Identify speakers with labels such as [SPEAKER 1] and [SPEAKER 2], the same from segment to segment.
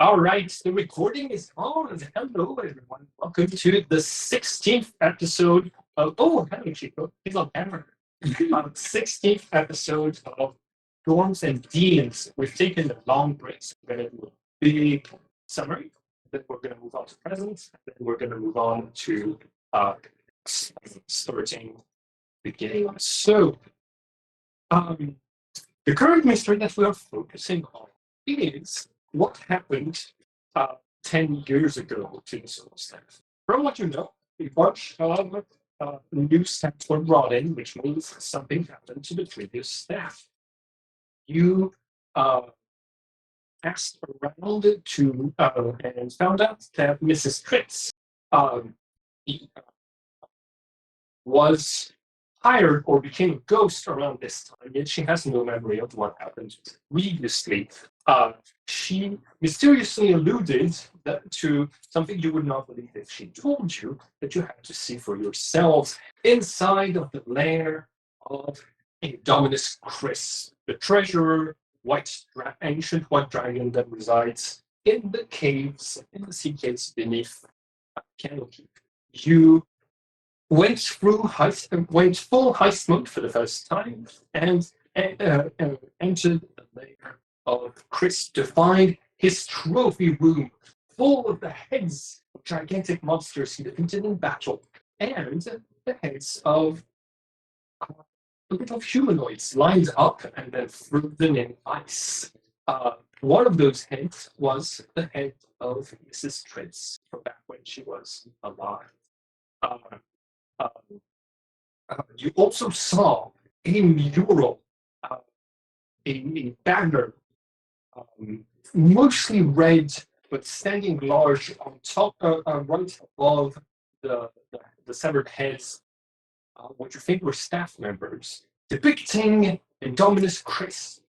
[SPEAKER 1] All right, the recording is on. Hello, everyone. Welcome to the 16th episode of. Oh, hello, Chico. He's on camera. 16th episode of Dorms and Deans. We've taken a long break. So we're going to do a big summary. Then we're going to move on to presents. And then we're going to move on to starting beginning. So, the current mystery that we are focusing on is what happened 10 years ago to the solo staff. From what you know, a bunch of new staff were brought in, which means something happened to the previous staff. You asked around to and found out that Mrs. Tritz was hired or became a ghost around this time, yet she has no memory of what happened previously. She mysteriously alluded to something you would not believe if she told you, that you had to see for yourselves inside of the lair of Indominus Chris, the treasurer, ancient white dragon that resides in the caves, in the sea caves beneath Candlekeep. You went full heist mode for the first time and entered the lair of Chris to find his trophy room full of the heads of gigantic monsters he defeated in battle and the heads of little humanoids lined up and then frozen in ice. One of those heads was the head of Mrs. Tritz from back when she was alive. You also saw a mural, a banner, mostly red, but standing large on top, right above the severed heads, what you think were staff members, depicting Indominus Chris,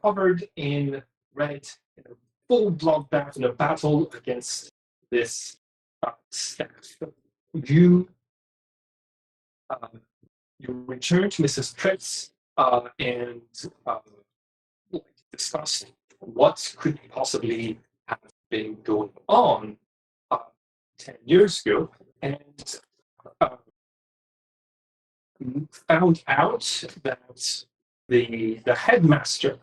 [SPEAKER 1] covered in red, in a full bloodbath in a battle against this staff. You return to Mrs. Tritz and discuss what could possibly have been going on 10 years ago, and found out that the headmaster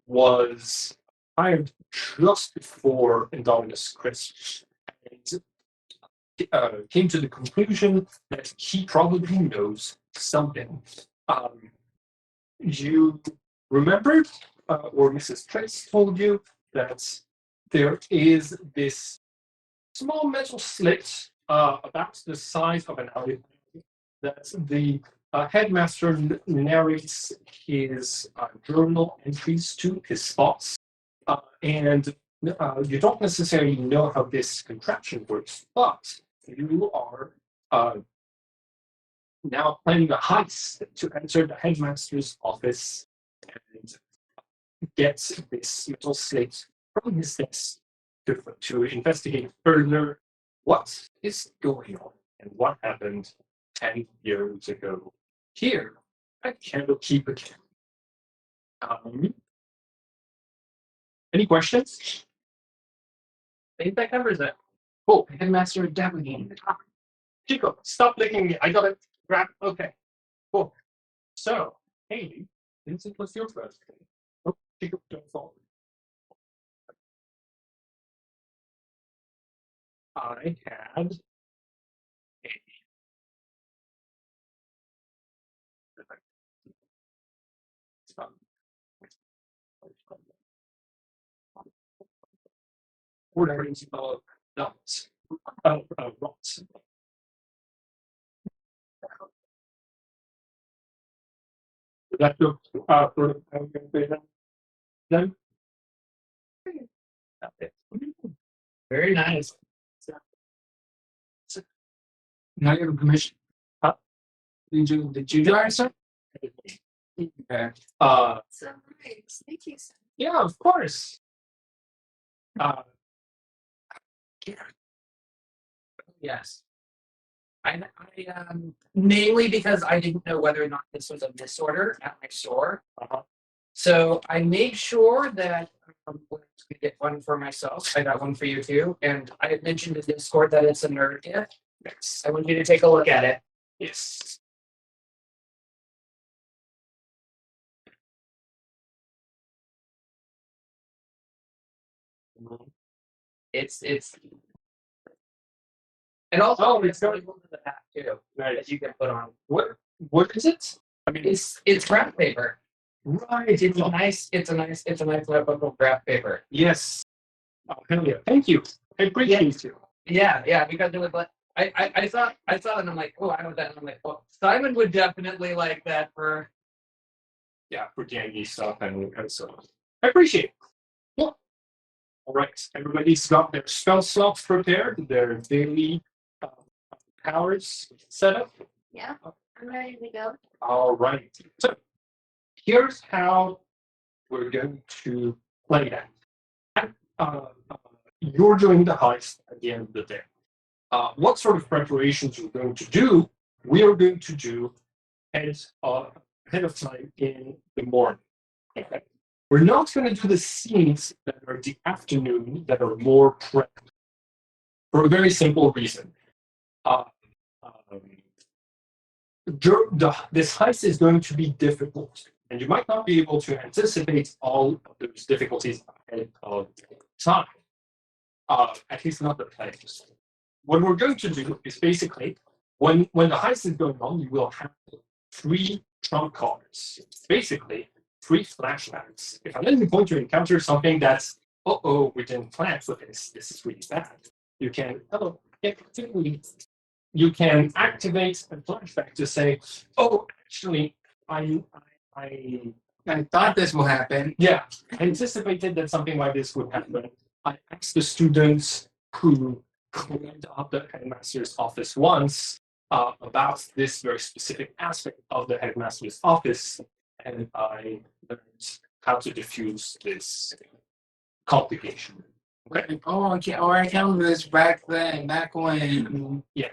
[SPEAKER 1] was hired just before Indominus Chris, and came to the conclusion that he probably knows something. You remembered, or Mrs. Tritz told you, that there is this small metal slit about the size of an alley that the headmaster narrates his journal entries to, his thoughts, and you don't necessarily know how this contraption works, but you are now planning a heist to enter the headmaster's office and get this metal slate from his desk to investigate further what is going on and what happened 10 years ago here at Candlekeep again. Any questions? I think that covers it. Oh, Headmaster definitely. Chico, stop licking me. I got it. Grab. Okay. Cool. So, Haley, since it was your birthday, oh, Chico, don't fall. I had orderings of nuts. Rots. That look for then. Very nice. Now you have a commission. Did you do it, sir? Okay. Yeah, of course.
[SPEAKER 2] Yes. I mainly because I didn't know whether or not this was a misorder at my store.
[SPEAKER 1] Uh-huh.
[SPEAKER 2] So I made sure that was gonna get one for myself. I got one for you too. And I had mentioned in Discord that it's a nerd gift.
[SPEAKER 1] Yes.
[SPEAKER 2] I want you to take a look at it.
[SPEAKER 1] Yes.
[SPEAKER 2] It's and also
[SPEAKER 1] Oh,
[SPEAKER 2] it's
[SPEAKER 1] it's got-
[SPEAKER 2] labeled to the back too
[SPEAKER 1] Nice.
[SPEAKER 2] that you can put on.
[SPEAKER 1] What is it? I mean,
[SPEAKER 2] It's graph paper.
[SPEAKER 1] right.
[SPEAKER 2] It's a nice notebook of graph paper.
[SPEAKER 1] Yes. Oh, hell yeah. Thank you. I appreciate you.
[SPEAKER 2] Yeah, because it was like I saw it and I'm like, oh, I want that. And I'm like, well, Simon would definitely like that for
[SPEAKER 1] For janky stuff and so on. I appreciate it. Well, all right. Everybody's got their spell slots prepared, their daily uh, powers set up.
[SPEAKER 3] Yeah, I'm ready to go.
[SPEAKER 1] All right. So here's how we're going to play that. You're doing the heist at the end of the day. What sort of preparations we're going to do, we are going to do ahead of time in the morning. Okay? We're not going to do the scenes that are the afternoon that are more prepped for a very simple reason. This heist is going to be difficult, and you might not be able to anticipate all of those difficulties ahead of time. At least not the players. What we're going to do is basically, when the heist is going on, you will have 3 trump cards. Basically, 3 flashbacks. If at any point you encounter something that's, we didn't plan for this. This is really bad. You can, you can activate a flashback to say, actually, I
[SPEAKER 2] thought this will happen.
[SPEAKER 1] yeah, I anticipated that something like this would happen. I asked the students who cleaned up the headmaster's office once about this very specific aspect of the headmaster's office, and I learned how to diffuse this complication. Okay.
[SPEAKER 2] Oh, okay. Oh, I counted this back when.
[SPEAKER 1] Yeah,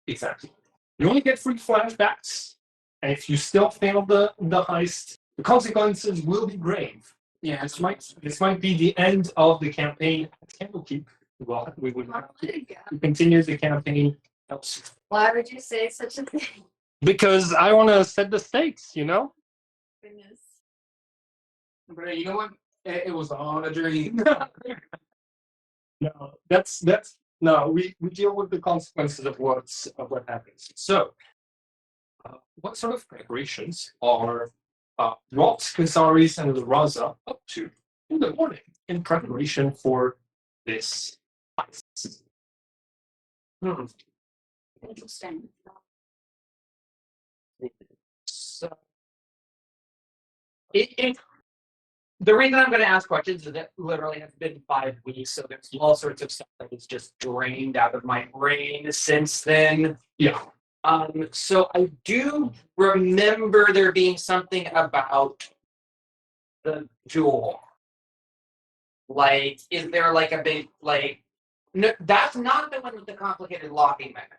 [SPEAKER 1] exactly. You only get 3 flashbacks, and if you still fail the heist, the consequences will be grave.
[SPEAKER 2] Yeah,
[SPEAKER 1] This might be the end of the campaign at Candlekeep. Well, we would have to
[SPEAKER 3] Yeah.
[SPEAKER 1] continue the campaign elsewhere.
[SPEAKER 3] Why would you say such a thing?
[SPEAKER 1] Because I want to set the stakes, you know?
[SPEAKER 3] Goodness.
[SPEAKER 2] but you know what? It was all a dream.
[SPEAKER 1] No, we deal with the consequences of what happens. So, what sort of preparations are Rox, Kazaris, and Raza up to in the morning in preparation for this heist?
[SPEAKER 3] Interesting.
[SPEAKER 2] So, the reason I'm going to ask questions is that literally it's been 5 weeks, so there's all sorts of stuff that is just drained out of my brain since then.
[SPEAKER 1] Yeah.
[SPEAKER 2] So I do remember there being something about the jewel. Like, is there like a big No, that's not the one with the complicated locking mechanism.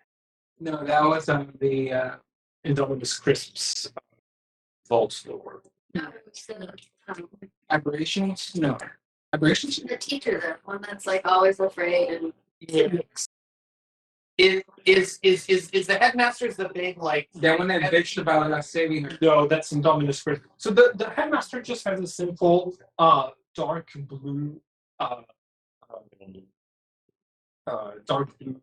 [SPEAKER 1] No, that was the Indominus Crisps vault door.
[SPEAKER 3] No, it's the,
[SPEAKER 2] Aberrations? No. Aberrations?
[SPEAKER 3] the teacher, the one that's like always afraid and
[SPEAKER 2] Is the headmaster's the big
[SPEAKER 4] That one that bitched about us saving her.
[SPEAKER 1] No, that's Indominus Crisp. So the headmaster just has a simple dark blue dark blue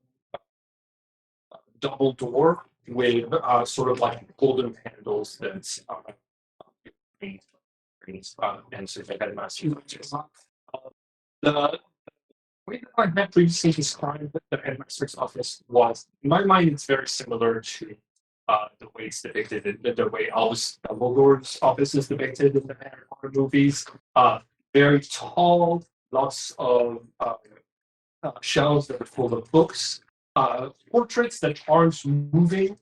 [SPEAKER 1] double door with sort of like golden handles that's and so the headmaster uses. The way that I had previously described the headmaster's office was, in my mind, it's very similar to the way it's depicted, the way Albus Dumbledore's office is depicted in the Harry Potter movies. Very tall, lots of shelves that are full of books, portraits that aren't moving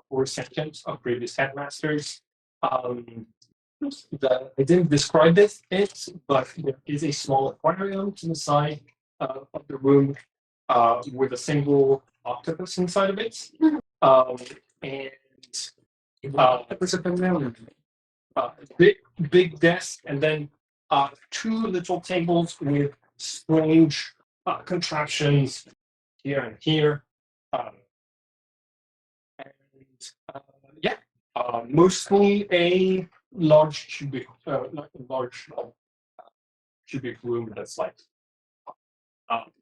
[SPEAKER 1] or sentient of previous headmasters. I didn't describe it, but there is a small aquarium to the side of the room with a single octopus inside of it. Big desk, and then two little tables with strange contraptions here and here. Yeah, mostly a large cubic, like a large cubic room that's like.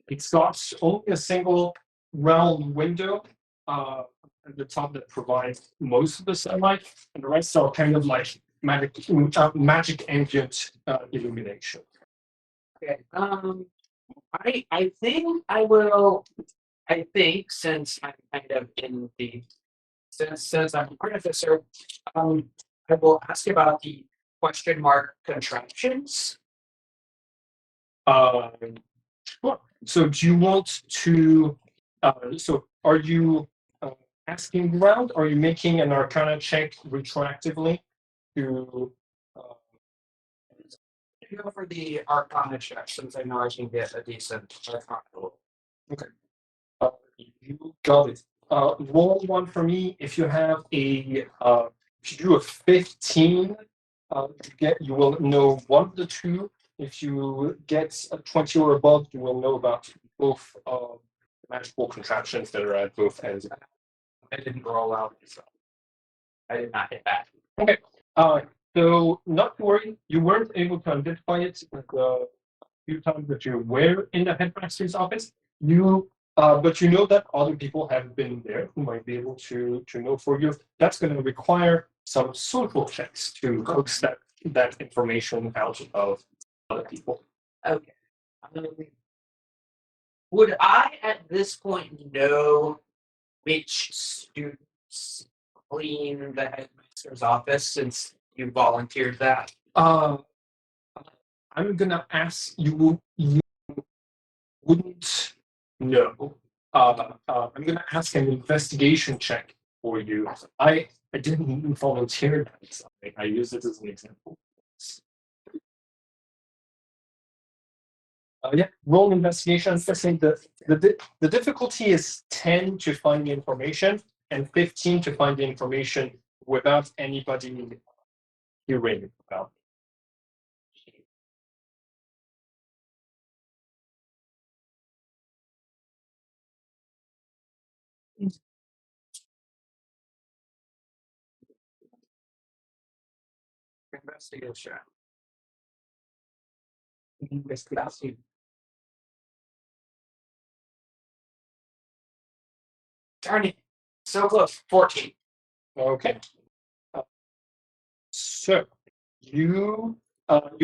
[SPEAKER 1] It's got only a single round window at the top that provides most of the sunlight, and the rest are kind of like magic ambient illumination.
[SPEAKER 2] Okay. I think I will. I think since I'm kind of in the since I'm an artificer, I will ask about the question mark contraptions.
[SPEAKER 1] Sure. So do you want to? So are you asking around? Are you making an Arcana check retroactively to?
[SPEAKER 2] Go for the Arcana check since I know I can get a decent Arcana roll.
[SPEAKER 1] You got it. Roll one for me. If you have a, if you do a 15, you will know one of the two. If you get a 20 or above, you will know about both magical contraptions that are at both ends.
[SPEAKER 2] I didn't roll out, so I did not hit that.
[SPEAKER 1] Okay. So not to worry, you weren't able to identify it the few times that you were in the headmaster's office. But you know that other people have been there who might be able to know for you. That's going to require some social checks to coax that information out of other people.
[SPEAKER 2] Okay. Would I at this point know which students clean the headmaster's office since you volunteered that?
[SPEAKER 1] I'm gonna ask you. You wouldn't know. I'm gonna ask an investigation check for you. I didn't volunteer that. So I use it as an example. Yeah, roll investigation. The difficulty is 10 to find the information and 15 to find the information without anybody hearing about it.
[SPEAKER 2] Investigation. Investigation. Darn it. So close. 14.
[SPEAKER 1] Okay. So you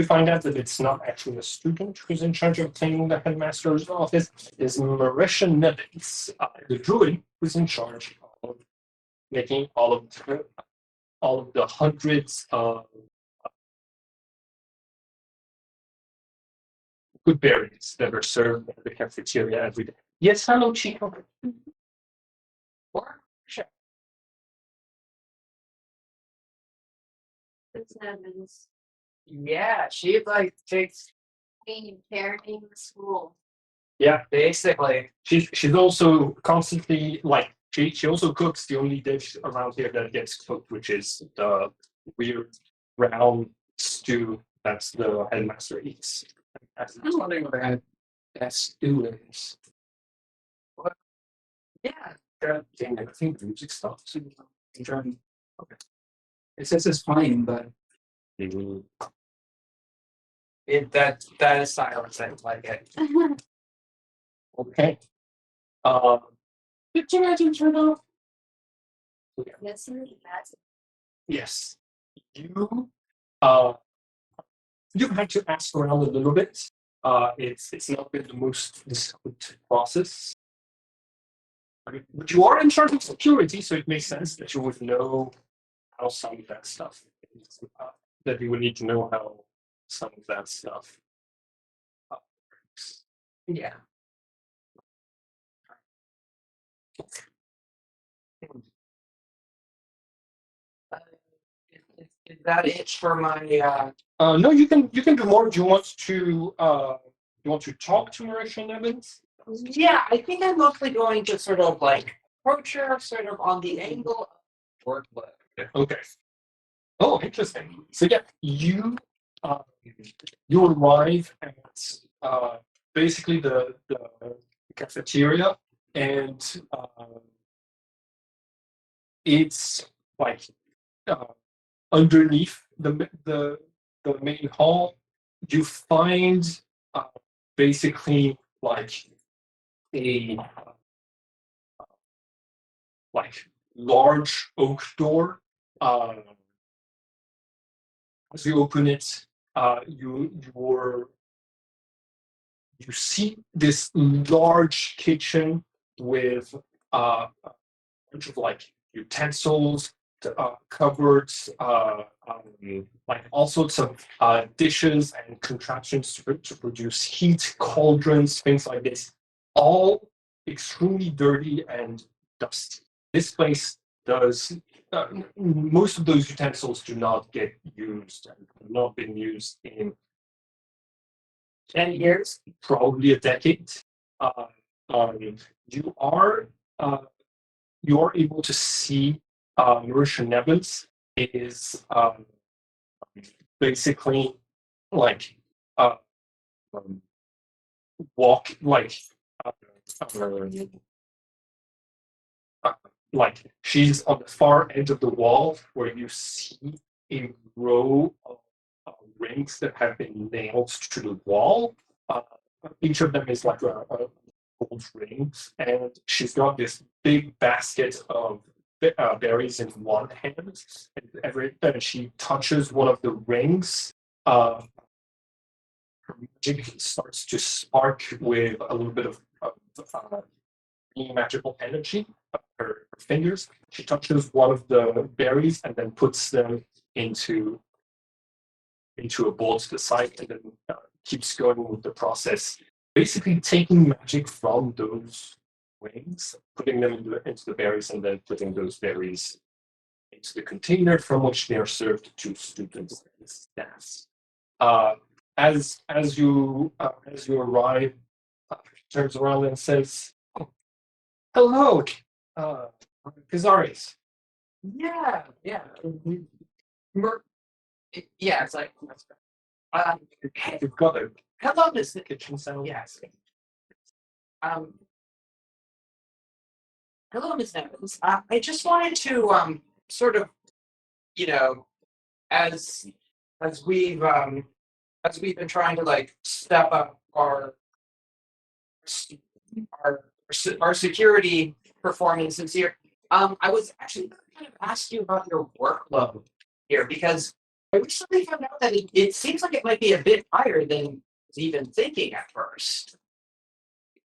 [SPEAKER 1] find out that it's not actually a student who's in charge of cleaning the headmaster's office. It's Marisha Nevins, the druid, who's in charge of making all of the hundreds of good berries that are served at the cafeteria every day. Yes, hello, Chico.
[SPEAKER 2] Or sure.
[SPEAKER 3] It's Evans.
[SPEAKER 2] Yeah, she like takes
[SPEAKER 3] Parenting the school.
[SPEAKER 1] Yeah,
[SPEAKER 2] basically.
[SPEAKER 1] she's also constantly like she also cooks the only dish around here that gets cooked, which is the weird round stew that's the headmaster eats.
[SPEAKER 4] I was wondering what that stew is.
[SPEAKER 2] Yeah.
[SPEAKER 1] I think the music stops.
[SPEAKER 4] I'm trying. Okay. It says it's fine, but
[SPEAKER 2] That is silence. I like it.
[SPEAKER 1] Okay. Did you imagine turn off?
[SPEAKER 3] Yes, that's
[SPEAKER 1] Yes. Uh you've had to ask around a little bit. It's not been the most discreet process. But you are in charge of security, so it makes sense that you would know how some of that stuff is, that you would need to know how some of that stuff works.
[SPEAKER 2] Yeah. Is that it for my
[SPEAKER 1] No, you can do more. Do you want to talk to Marisha Evans?
[SPEAKER 2] Yeah, I think I'm mostly going to sort of like approach her sort of on the angle of workload.
[SPEAKER 1] Okay. Oh, interesting. So yeah, you uh, you arrive at basically the cafeteria, and it's like uh, underneath the main hall. You find basically a like large oak door. As you open it, you see this large kitchen with a bunch of utensils, cupboards, like all sorts of dishes and contraptions to produce heat, cauldrons, things like this, all extremely dirty and dusty. This place does most of those utensils do not get used and have not been used in 10 years, probably a decade. Uh, um, you are uh, you are able to see Marisha Nevins is basically like uh, um, walk uh, uh, like she's on the far edge of the wall where you see a row of rings that have been nailed to the wall. Uh, each of them is like a gold ring, and she's got this big basket of berries in one hand. And every time she touches one of the rings, her magic starts to spark with a little bit of magical energy. Her fingers. She touches one of the berries and then puts them into a bowl to the side, and then keeps going with the process. Basically, taking magic from those rings, putting them into the berries, and then putting those berries into the container from which they are served to students and staff. Uh, as you arrive, she turns around and says, "Oh, hello, Kazaris."
[SPEAKER 2] Yeah, yeah. Mer- yeah, it's like, hey,
[SPEAKER 1] You've got a
[SPEAKER 2] hello, Miss.
[SPEAKER 1] kitchen sound.
[SPEAKER 2] Yes. Um, hello, Miss Evans. I just wanted to sort of, you know, as as we've um as we've been trying to like step up our our security performances here. I was actually going to kind of ask you about your workload here because I recently found out that it seems like it might be a bit higher than I was even thinking at first.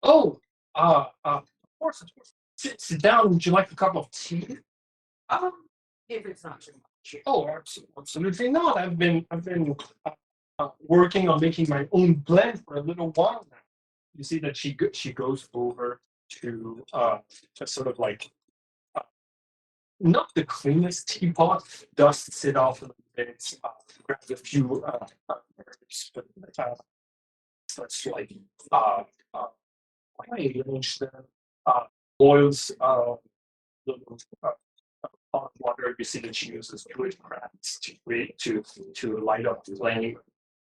[SPEAKER 1] Oh, of course, of course. Sit down. Would you like a cup of tea?
[SPEAKER 2] If it's not too much.
[SPEAKER 1] Oh, absolutely not. I've been working on making my own blend for a little while now. You see that she goes over to sort of like uh, not the cleanest teapot, dusts it off a little bit, grabs a few herbs, but starts uh, uh, arrange them, boils little hot water. You see that she uses wood crafts to light up the flame.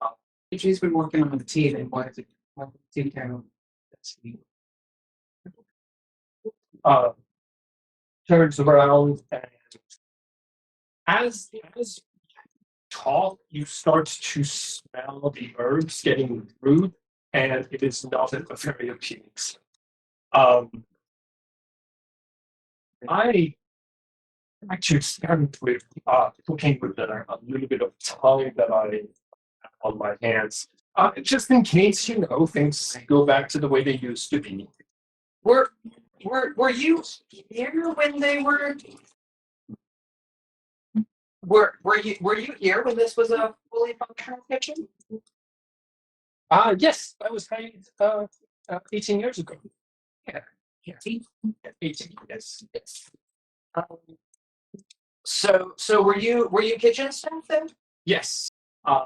[SPEAKER 1] Uh,
[SPEAKER 4] She's been working on the tea, and why is it tea town?
[SPEAKER 1] uh, Turns around, and as talk, you start to smell the herbs getting brewed, and it is not a very appealing smell. I actually started with cooking with a little bit of time that I have on my hands, just in case things go back to the way they used to be.
[SPEAKER 2] Were were you here when they were you here when this was a fully functional kitchen?
[SPEAKER 1] Yes, I was hired 18 years ago.
[SPEAKER 2] Yeah.
[SPEAKER 1] 18, yes, yes.
[SPEAKER 2] Um, so were you kitchen staff then?
[SPEAKER 1] Yes. Uh,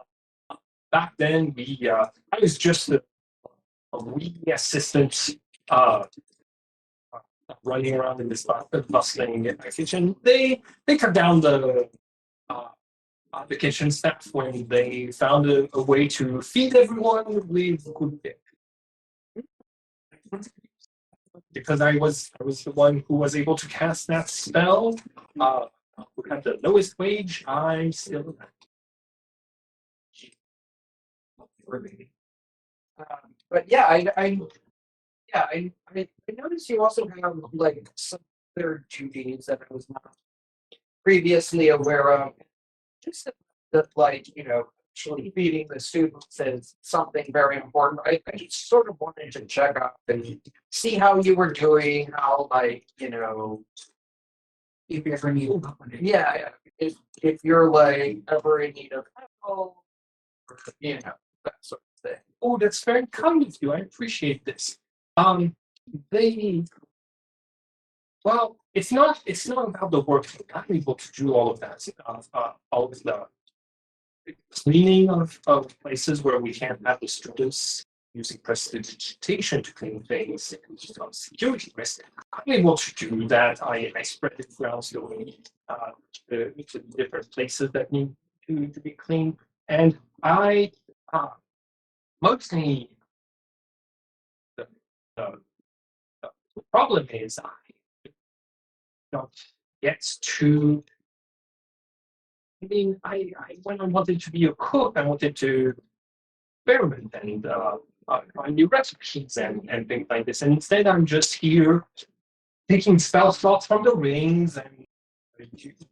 [SPEAKER 1] Back then, I was just a wee assistant uh, running around in this bustling kitchen. They cut down uh, the kitchen staff when they found a way to feed everyone with good beer. Because I was the one who was able to cast that spell. Who had the lowest wage? I'm still.
[SPEAKER 2] But yeah, I noticed you also have like some other duties that I was not previously aware of. Just that, like, actually feeding the students is something very important. I just sort of wanted to check up and see how you were doing, how, like,
[SPEAKER 4] If you ever need
[SPEAKER 2] yeah, if you're like ever in need of help, or, that sort of thing.
[SPEAKER 1] Oh, that's very kind of you. I appreciate this. They well, it's not about the work. I'm able to do all of that. All of the cleaning of places where we can't have the students using prestidigitation to clean things and just on security risk. I'm able to do that. I spread the grounds going to different places that need to be cleaned. And I mostly the, the, the problem is I don't get to. I mean, when I wanted to be a cook, I wanted to experiment and find new recipes and things like this. And instead, I'm just here taking spell slots from the rings and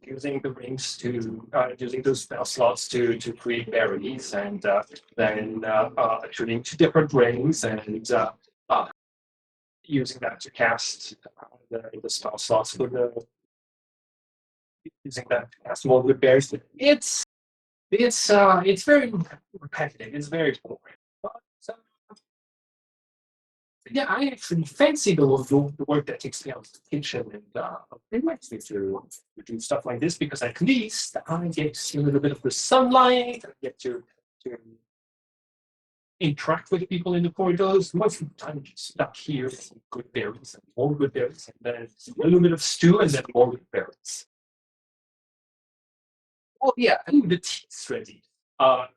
[SPEAKER 1] using the rings to using those spell slots to create berries and then tuning to different rings and using that to cast the spell slots for the using that to cast more good berries. It's very repetitive. It's very boring. But, yeah, I actually fancy the work that takes me out of the kitchen and reminds me to do stuff like this because at least I get to see a little bit of the sunlight. I get to interact with people in the corridors. Most of the time, just stuck here, some good berries and more good berries, and then a little bit of stew and then more good berries. Oh yeah, and the tea's ready.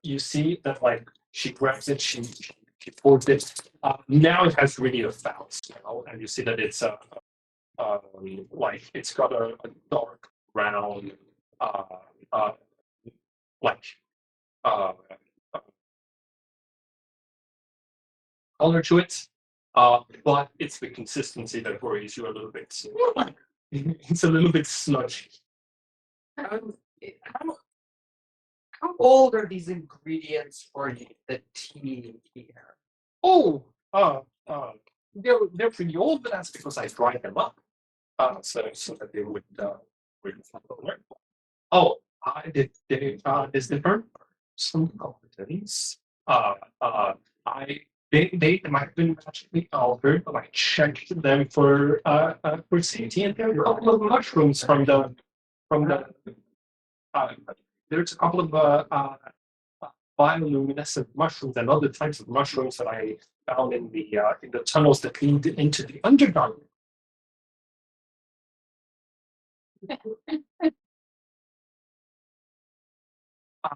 [SPEAKER 1] You see that like she grabs it, she pours it. Now it has really a foul smell, and you see that it's like it's got a dark brown like uh, uh, color to it. But it's the consistency that worries you a little bit. It's a little bit sludgy.
[SPEAKER 2] Um, how, how old are these ingredients for the tea here?
[SPEAKER 1] Oh, they're pretty old, but that's because I dried them up. So that they would really work. Oh, this different some competence. I they might have been magically altered, but I checked them for safety, and there are a couple of mushrooms from the uh, there's a couple of bioluminescent mushrooms and other types of mushrooms that I found in the tunnels that lead into the underground. Uh,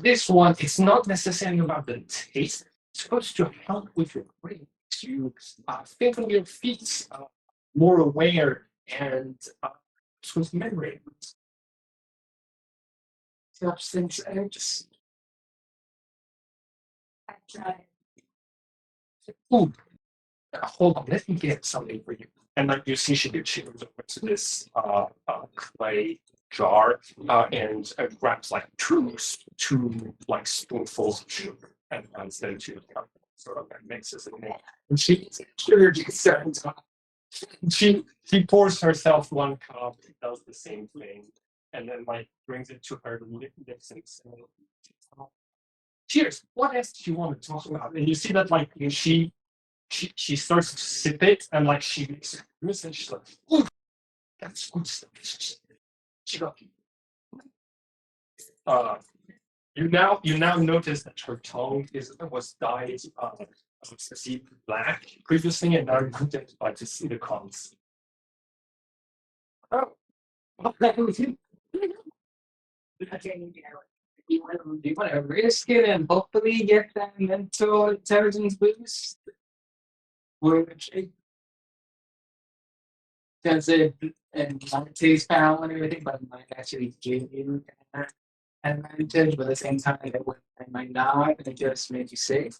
[SPEAKER 1] this one is not necessarily about the taste. It's supposed to help with your brain. You think on your feet, more aware, and with memory. Substance X. Ooh, hold on, let me get something for you. And like you see, she goes over to this clay jar and grabs like two like spoonfuls of sugar and adds them to the cup. Sort of like mixes it in. And sugar just starts off. She pours herself one cup, does the same thing, and then like brings it to her lips and says, cheers. What else do you want to talk about? And you see that like she starts to sip it and like she makes it and she's like, oh, that's good stuff. She got uh you now notice that her tongue was dyed see black previously and now you can like to see the cons.
[SPEAKER 2] Oh,
[SPEAKER 4] Do you want to risk it and hopefully get that mental intelligence boost? Which it does it might taste foul and everything, but it might actually give you that advantage, but at the same time, it might not, and it just make you safe.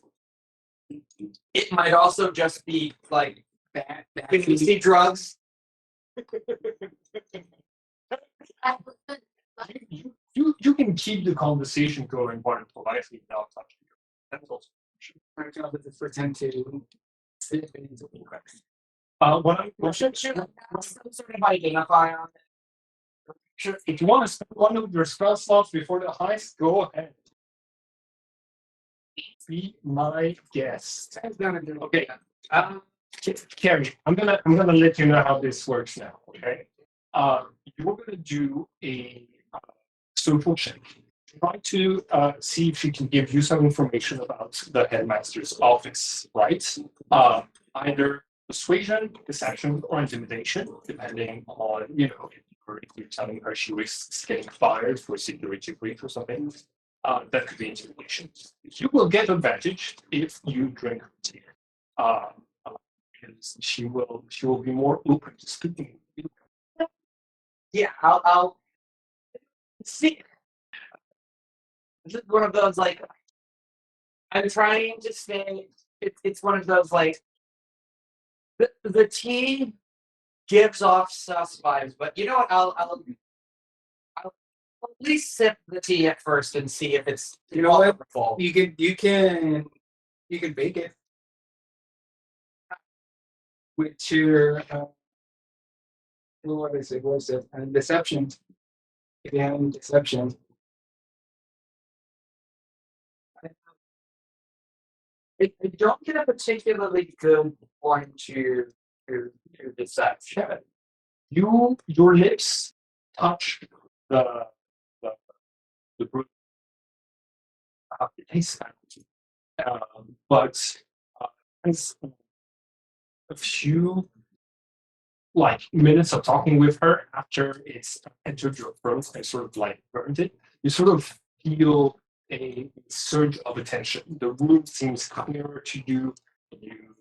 [SPEAKER 2] It might also just be like
[SPEAKER 4] Bad,
[SPEAKER 2] when you see drugs.
[SPEAKER 1] You can keep the conversation going quite politely without touching you. That's also
[SPEAKER 4] My job is to pretend to sit into the question.
[SPEAKER 1] what
[SPEAKER 2] Should some sort of identify on it?
[SPEAKER 1] if you want to spend one of your spell slots before the heist, go ahead. Be my guest.
[SPEAKER 4] That's gonna do.
[SPEAKER 1] Okay. Carrie, I'm gonna let you know how this works now. Okay. You're gonna do a social check. Try to see if she can give you some information about the headmaster's office, right? Either persuasion, deception, or intimidation, depending on if you're telling her she risks getting fired for security breach or something. That could be intimidation. You will get advantage if you drink tea. Uh, because she will be more open to speaking.
[SPEAKER 2] Yeah, I'll see. This is one of those like I'm trying to stay. It's one of those like the tea gives off sus vibes, but you know what? I'll at least sip the tea at first and see if it's
[SPEAKER 4] You know what?
[SPEAKER 2] wonderful.
[SPEAKER 4] You can bake it with your what is it? What's it? Deception. If you have any deception.
[SPEAKER 2] I don't get a particularly good one to deception.
[SPEAKER 1] Your lips touch the the the brute taste but as a few like minutes of talking with her after it's entered your throat and sort of like burned it, you sort of feel a surge of attention. The room seems clearer to you. You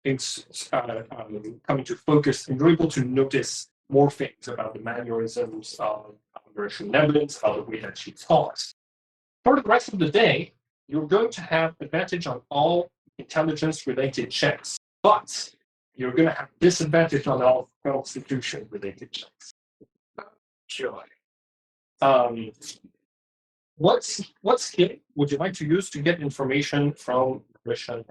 [SPEAKER 1] things coming to focus, and you're able to notice more things about the mannerisms of Russian Netherlands, about the way that she talks. For the rest of the day, you're going to have advantage on all intelligence-related checks, but you're going to have disadvantage on all constitution-related checks.
[SPEAKER 2] Sure.
[SPEAKER 1] What skill would you like to use to get information from Russian?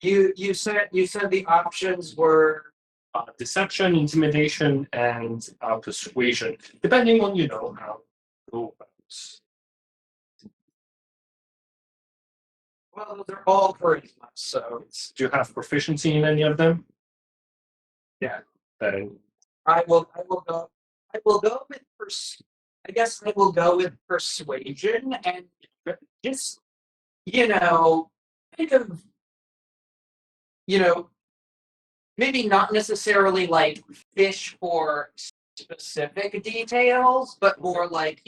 [SPEAKER 2] You said the options were
[SPEAKER 1] Deception, intimidation, and persuasion, depending on how you go about.
[SPEAKER 2] well, those are all charisma. So
[SPEAKER 1] Do you have proficiency in any of them? Yeah. Then
[SPEAKER 2] I will go with I guess I will go with persuasion and just think of maybe not necessarily like fish for specific details, but more like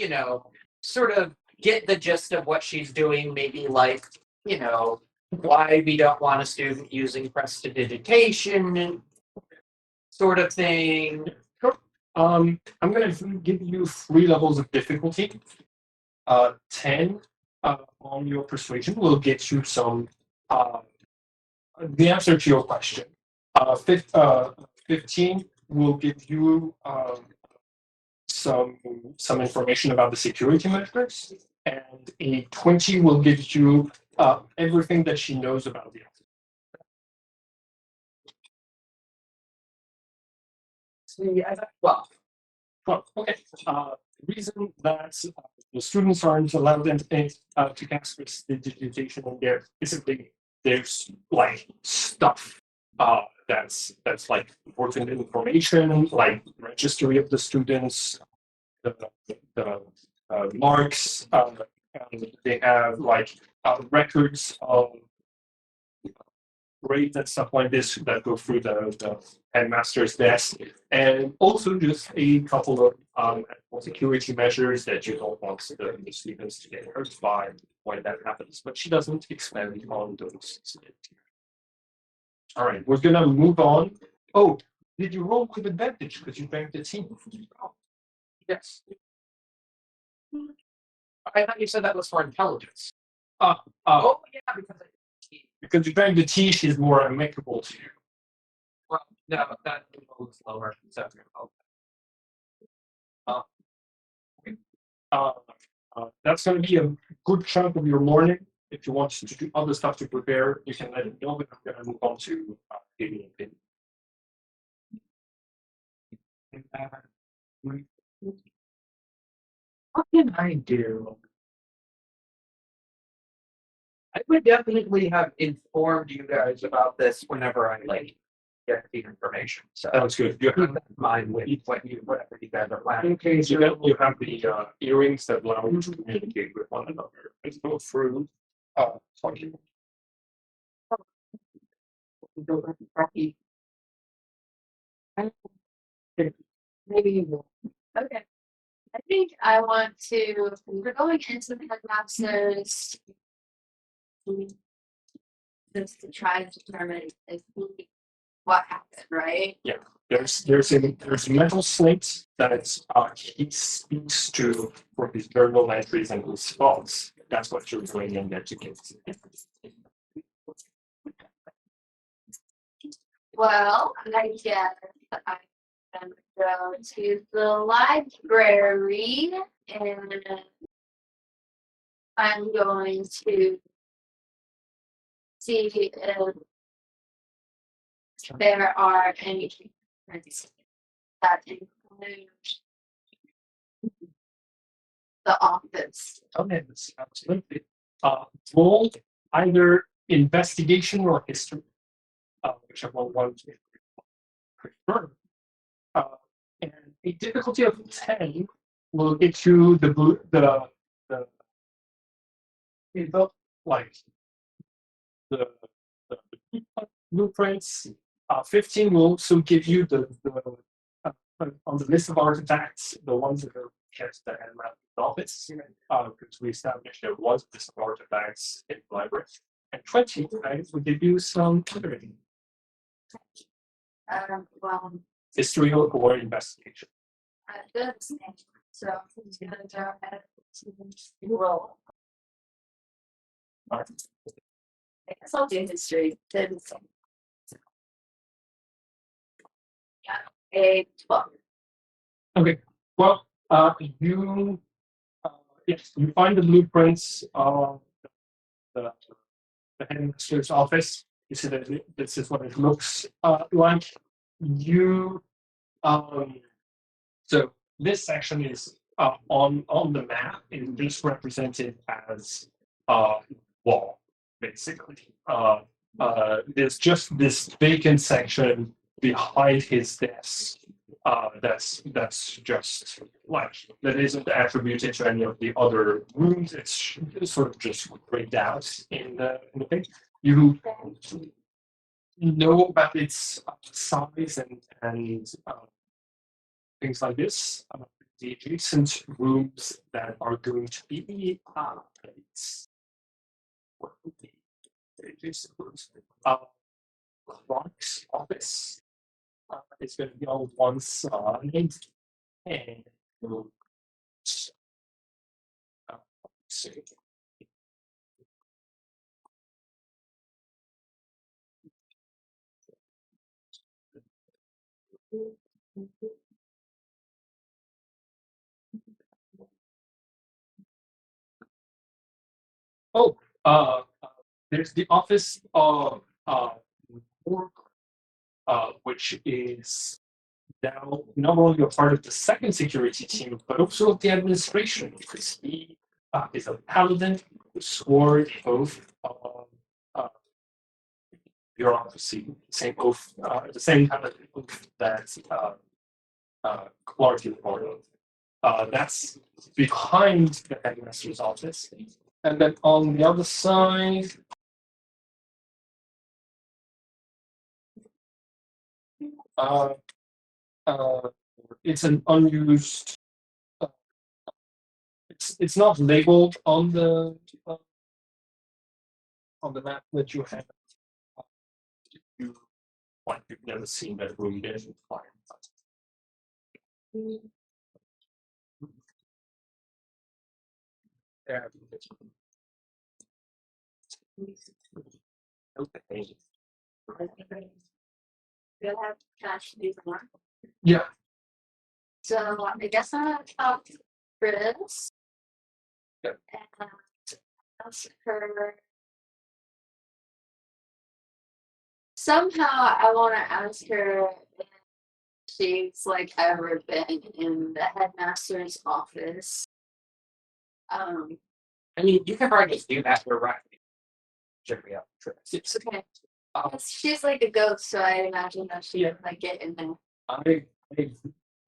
[SPEAKER 2] sort of get the gist of what she's doing. Maybe like why we don't want a student using prestidigitation, sort of thing.
[SPEAKER 1] I'm gonna give you 3 levels of difficulty. 10 on your persuasion will get you some the answer to your question. 15 will give you some information about the security measures, and a 20 will give you everything that she knows about the
[SPEAKER 2] Well,
[SPEAKER 1] okay. The reason that the students aren't allowed to cast prestidigitation in there is that there's like stuff that's like important information, like registry of the students, the marks, and they have like records of grades and stuff like this that go through the headmaster's desk, and also just a couple of security measures that you don't want the students to get hurt by when that happens. But she doesn't expand on those. All right, we're gonna move on. Oh, did you roll with advantage because you banked the team?
[SPEAKER 2] Yes. I thought you said that was for intelligence.
[SPEAKER 1] Oh,
[SPEAKER 2] Yeah,
[SPEAKER 1] because you banked the T, she's more amicable to you.
[SPEAKER 2] well, no, that was lower. So,
[SPEAKER 1] That's going to be a good chunk of your morning. If you want to do other stuff to prepare, you can let me know. But I'm going to move on to giving an opinion.
[SPEAKER 2] what can I do? I would definitely have informed you guys about this whenever I get the information. So
[SPEAKER 1] Sounds good. You
[SPEAKER 2] keep
[SPEAKER 1] have,
[SPEAKER 2] that in mind with whatever you guys are planning.
[SPEAKER 1] okay, so you have the earrings that allow you to communicate with one another. Let's go through. Sorry.
[SPEAKER 3] Maybe you will. Okay. I think I want to, we're going into the headmasters. Just to try to determine what happened, right?
[SPEAKER 1] There's a metal slate that he speaks to for his journal entries and his thoughts. That's what you're doing in there to get.
[SPEAKER 3] Well, I guess I can go to the library and I'm going to see if there are any treatments that include the office.
[SPEAKER 1] Okay, that's absolutely. Roll either investigation or history, whichever one you prefer. And a difficulty of 10 will get you the info, like the blueprints. 15 will also give you the on the list of artifacts, the ones that are kept at the office, because we established there was a list of artifacts in the library. And 20 will give you some tutoring,
[SPEAKER 3] Well,
[SPEAKER 1] history or investigation.
[SPEAKER 3] good. So I'm just gonna go ahead to roll.
[SPEAKER 1] All right.
[SPEAKER 3] I guess I'll do history. Then yeah, a 12.
[SPEAKER 1] Okay. Well, you yes, you find the blueprints of the headmaster's office. You see that this is what it looks like. You so this section is on the map, and this represented as wall, basically. There's just this vacant section behind his desk. That's just like that isn't attributed to any of the other rooms. It's sort of just grayed out in the thing. You know about its size and things like this. The adjacent rooms that are going to be it's what would be the adjacent rooms? Clark's office is going to be on one side, and we'll see. Oh, there's the office of work, which is now not only a part of the second security team, but also of the administration, because he is a paladin who swore the oath of bureaucracy, same oath, the same kind of oath that Clark is part of. That's behind the headmaster's office. And then on the other side, It's an unused. It's not labeled on the map that you have. You like you've never seen that room there. Fine. Yeah. Okay.
[SPEAKER 3] You'll have cash to do more.
[SPEAKER 1] Yeah.
[SPEAKER 3] So I guess I'm gonna talk to Chris.
[SPEAKER 1] Yep.
[SPEAKER 3] And ask her. Somehow I wanna ask her if she's like ever been in the headmaster's office.
[SPEAKER 2] I mean, you can probably just do that directly. Check me out.
[SPEAKER 1] It's
[SPEAKER 3] Okay. She's like a ghost, so I imagine that she would like get in there.
[SPEAKER 1] I've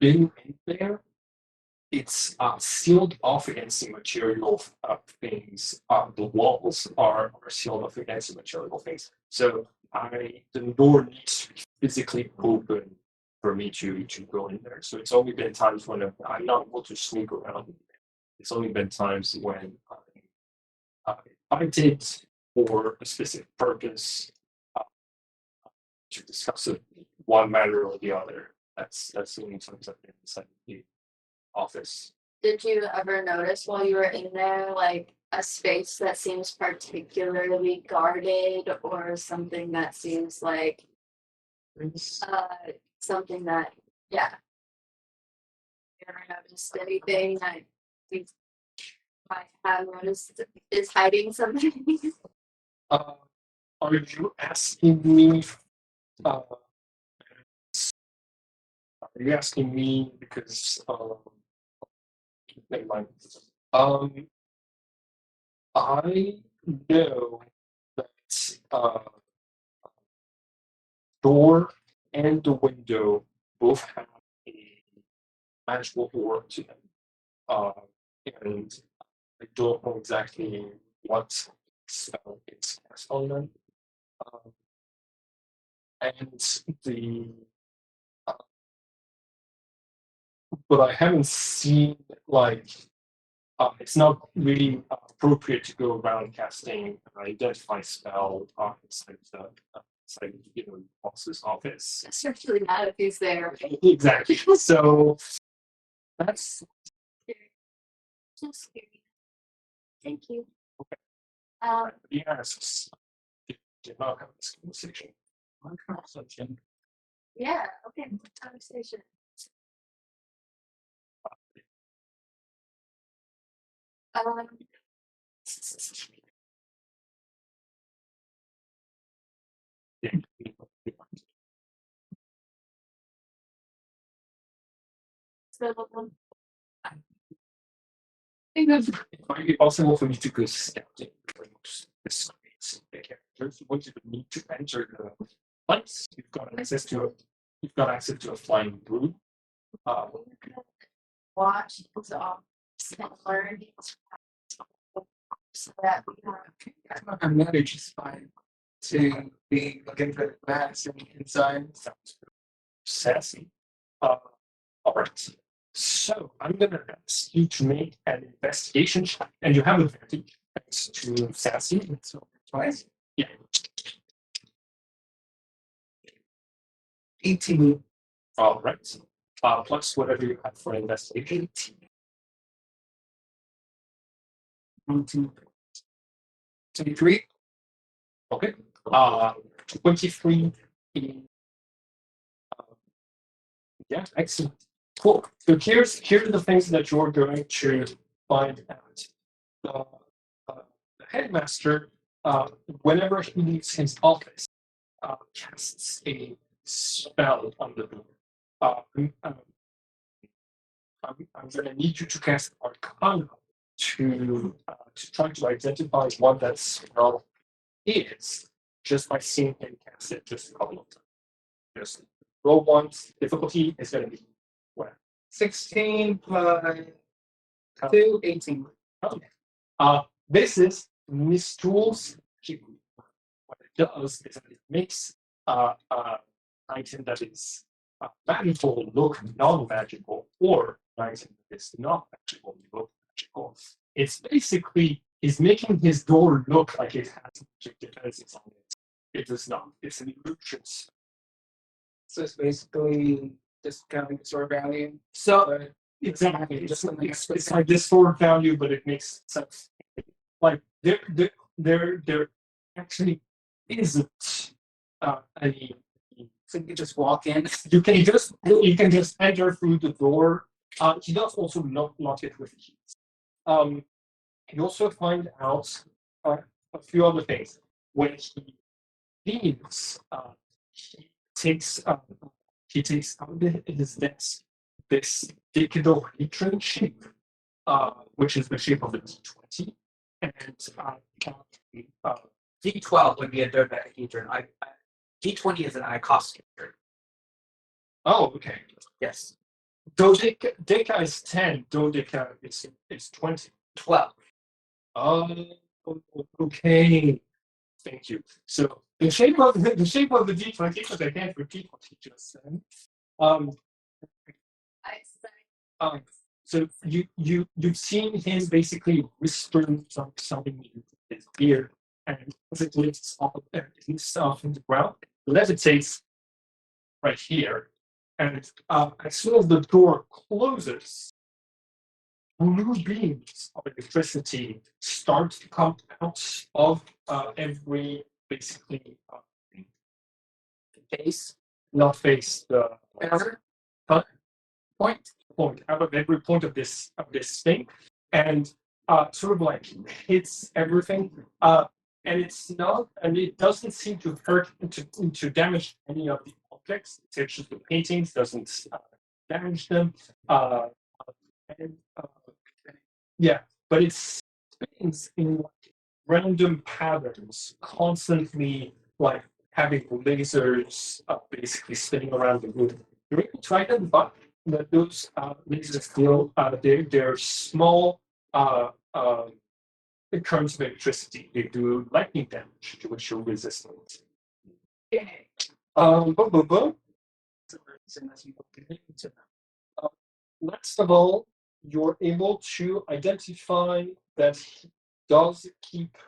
[SPEAKER 1] been in there. It's sealed off against the material things. The walls are sealed off against the material things. So the door needs to be physically open for me to go in there. So it's only been times when I'm not able to sneak around. It's only been times when I did for a specific purpose to discuss it one matter or the other. That's the only times I've been inside the office.
[SPEAKER 3] Did you ever notice while you were in there, like a space that seems particularly guarded, or something that seems like something that, yeah. You ever noticed anything that you might have noticed is hiding something?
[SPEAKER 1] Are you asking me? Are you asking me because? Never mind. I know that door and the window both have a magical aura to them. And I don't know exactly what spell it's cast on them. And the but I haven't seen like it's not really appropriate to go around casting an identify spell inside the boss's office.
[SPEAKER 3] Especially not if he's there.
[SPEAKER 1] Exactly. So that's
[SPEAKER 3] Just curious. Thank you.
[SPEAKER 1] okay. He asks. Did not have this conversation.
[SPEAKER 3] Yeah, okay, conversation. So,
[SPEAKER 1] I think that it might be possible for me to go scouting for this the characters. Once you need to enter the place, you've got access to a flying brood.
[SPEAKER 3] watch is off and learn so that we have
[SPEAKER 4] I'm not just fine to be looking for the mass and inside.
[SPEAKER 1] Sounds sassy. All right. So I'm gonna ask you to make an investigation check, and you have advantage thanks to sassy. So twice. Yeah.
[SPEAKER 4] 18.
[SPEAKER 1] All right. Plus whatever you have for investigation.
[SPEAKER 4] 23.
[SPEAKER 1] Okay. 23. Yeah, excellent. Cool. So here are the things that you're going to find out. The headmaster, whenever he leaves his office, casts a spell on the door. I'm going to need you to cast Arcana to try to identify what that spell is, just by seeing him cast it just a couple of times. Just roll once. Difficulty is going to be what?
[SPEAKER 4] 16 plus 2, 18.
[SPEAKER 1] Okay. This is Mistral's cube. What it does is that it makes an item that is magical look non-magical, or nice is not magical look magical. It's basically he's making his door look like it has magic defenses on it. It does not. It's an illusion.
[SPEAKER 4] So it's basically discounting the store value.
[SPEAKER 2] So
[SPEAKER 4] But
[SPEAKER 1] Exactly.
[SPEAKER 4] Just something
[SPEAKER 1] It's like this sword value, but it makes sense. Like there actually isn't any.
[SPEAKER 4] so you can just walk in.
[SPEAKER 1] You can just enter through the door. He does also lock it with keys. You also find out a few other things. When he leaves, takes he takes out of his desk this dodecahedron shape, which is the shape of a D20, and
[SPEAKER 2] D12 would be a dodecahedron. D20 is an icosahedron.
[SPEAKER 1] oh, okay.
[SPEAKER 2] Yes.
[SPEAKER 1] Deca is 10, dodeca is 20.
[SPEAKER 2] 12.
[SPEAKER 1] Oh, okay. Thank you. So the shape of the D20, because I can't repeat what he just said.
[SPEAKER 3] I said,
[SPEAKER 1] So you've seen him basically whisper something in his ear, and as it lifts off in the ground, levitates right here, and as soon as the door closes, blue beams of electricity start to come out of every basically
[SPEAKER 2] Face.
[SPEAKER 1] not face the
[SPEAKER 2] Counter.
[SPEAKER 1] point out of every point of this thing, and sort of like hits everything. And it doesn't seem to hurt to damage any of the objects. It's just the paintings doesn't damage them. And, yeah, but it spins in like random patterns, constantly like having lasers basically spinning around the room. You're able to identify that those lasers still they're small currents of electricity. They do lightning damage to which you're resistant. Boom, boom, boom. Last of all, you're able to identify that he does keep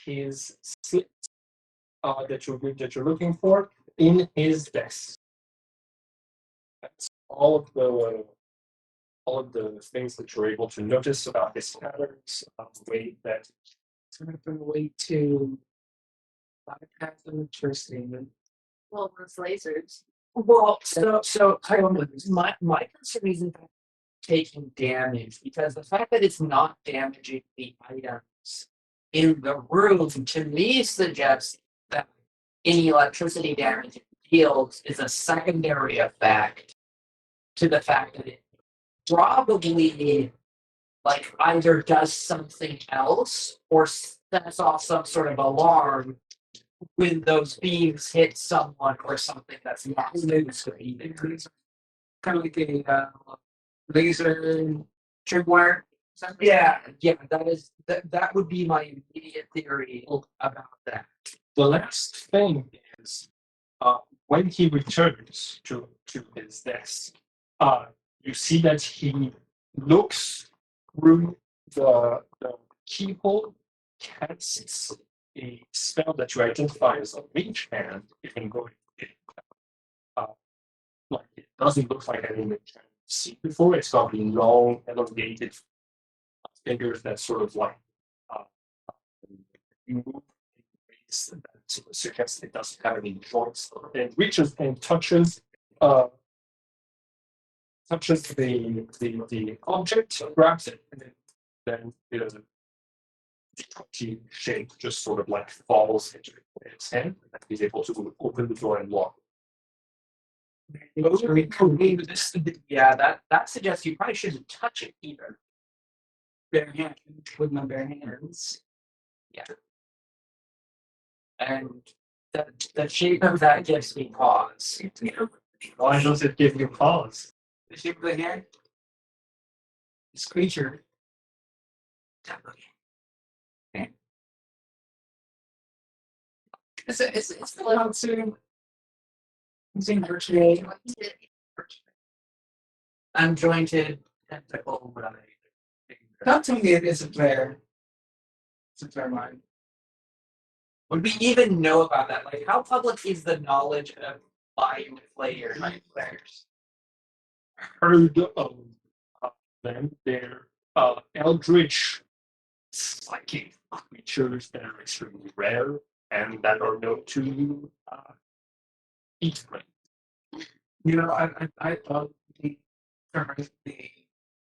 [SPEAKER 1] his slip that you're looking for in his desk. That's all of the things that you're able to notice about his patterns, the way that
[SPEAKER 4] Sort of a way to bypass the electricity.
[SPEAKER 3] well, those lasers.
[SPEAKER 2] Well, so my concern isn't taking damage, because the fact that it's not damaging the items in the room to me suggests that any electricity damage it deals is a secondary effect to the fact that it probably like either does something else or sets off some sort of alarm when those beams hit someone or something that's not supposed to be there.
[SPEAKER 4] Kind of like a laser tripwire.
[SPEAKER 2] Yeah, that would be my immediate theory about that.
[SPEAKER 1] the last thing is when he returns to his desk, you see that he looks through the keyhole, casts a spell that you identify as a mage hand, even though like it doesn't look like any mage hand you've seen before. It's got the long, elongated fingers that sort of like move in ways that suggest it doesn't have any joints. It reaches and touches the object, grabs it, and then the D20 shape just sort of like falls into its hand, and he's able to open the door and walk.
[SPEAKER 2] Yeah, that suggests you probably shouldn't touch it either.
[SPEAKER 4] Bare hand with my bare hands.
[SPEAKER 2] Yeah. And the shape of that gives me pause.
[SPEAKER 1] Why does it give you pause?
[SPEAKER 4] The shape of the hand. This creature. Okay. It's a little soon. Using virtually
[SPEAKER 2] Unjointed tentacle.
[SPEAKER 4] not to me it isn't fair. It's fair mind.
[SPEAKER 2] Would we even know about that? Like, how public is the knowledge of mind players?
[SPEAKER 1] Heard of them. They're eldritch psychic creatures that are extremely rare and that are known to eat brain.
[SPEAKER 4] You know, I thought the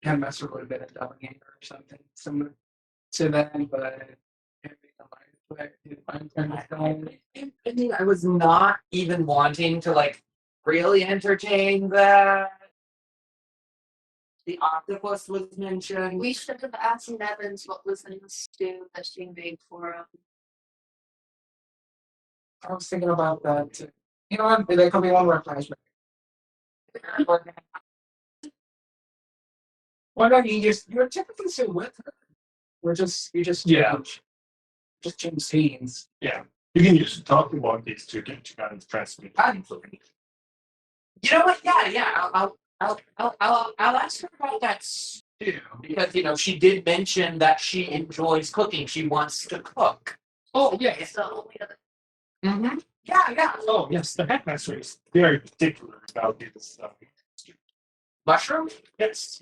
[SPEAKER 4] headmaster would have been a doppelganger or something similar to that, but
[SPEAKER 2] I mean, I was not even wanting to like really entertain that. The octopus was mentioned.
[SPEAKER 3] We should have asked Nevins what was in the stew that she made for him.
[SPEAKER 4] I was thinking about that too. You know what? That could be one more flashback. Why don't you you're typically still with her? You just
[SPEAKER 1] Yeah.
[SPEAKER 4] change scenes.
[SPEAKER 1] Yeah. You can use talk about these to get you guys transmit.
[SPEAKER 2] You know what? Yeah. I'll ask her about that too, because you know she did mention that she enjoys cooking. She wants to cook.
[SPEAKER 1] Oh yeah.
[SPEAKER 3] It's the only other.
[SPEAKER 2] Mm-hmm. Yeah.
[SPEAKER 1] Oh yes, the headmaster is very particular about this
[SPEAKER 2] Mushroom?
[SPEAKER 1] yes.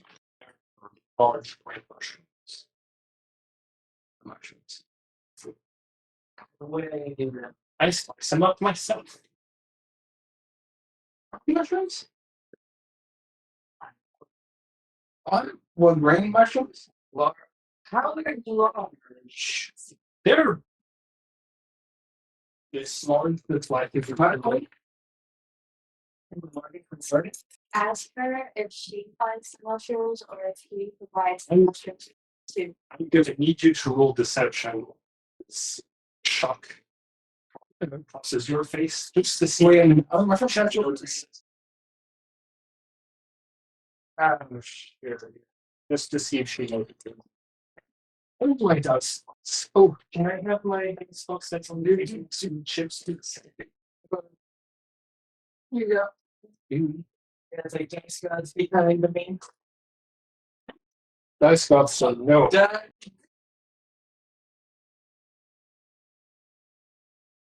[SPEAKER 1] Large white mushrooms. Mushrooms. I slice them up myself. Mushrooms?
[SPEAKER 4] What grain mushrooms?
[SPEAKER 2] Large. How large?
[SPEAKER 1] They're this large that's like if you
[SPEAKER 3] Ask her if she finds the mushrooms or if he provides the mushrooms to.
[SPEAKER 1] I'm going to need you to roll deception. Shock. And then crosses your face just to see.
[SPEAKER 4] Mushroom shell.
[SPEAKER 1] Just to see if she knows it. Oh my does. Oh, can I have my Xbox that's on duty? Some chips, please.
[SPEAKER 4] Here you go. There's a dice gods behind the main.
[SPEAKER 1] Dice got some no.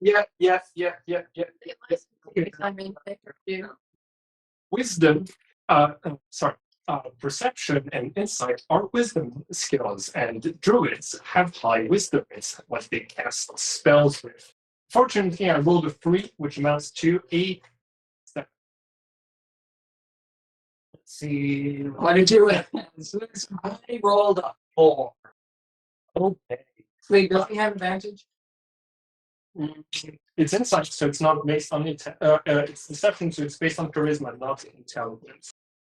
[SPEAKER 2] Yeah.
[SPEAKER 3] I mean, you.
[SPEAKER 1] Wisdom, perception and insight are wisdom skills, and druids have high wisdom. It's what they cast spells with. Fortunately, I rolled a 3, which amounts to a 7.
[SPEAKER 4] Let's see. What did you win?
[SPEAKER 2] I rolled a 4.
[SPEAKER 1] Okay.
[SPEAKER 4] Wait, don't we have advantage?
[SPEAKER 1] It's insight, so it's not based on it's deception, so it's based on charisma, not intelligence.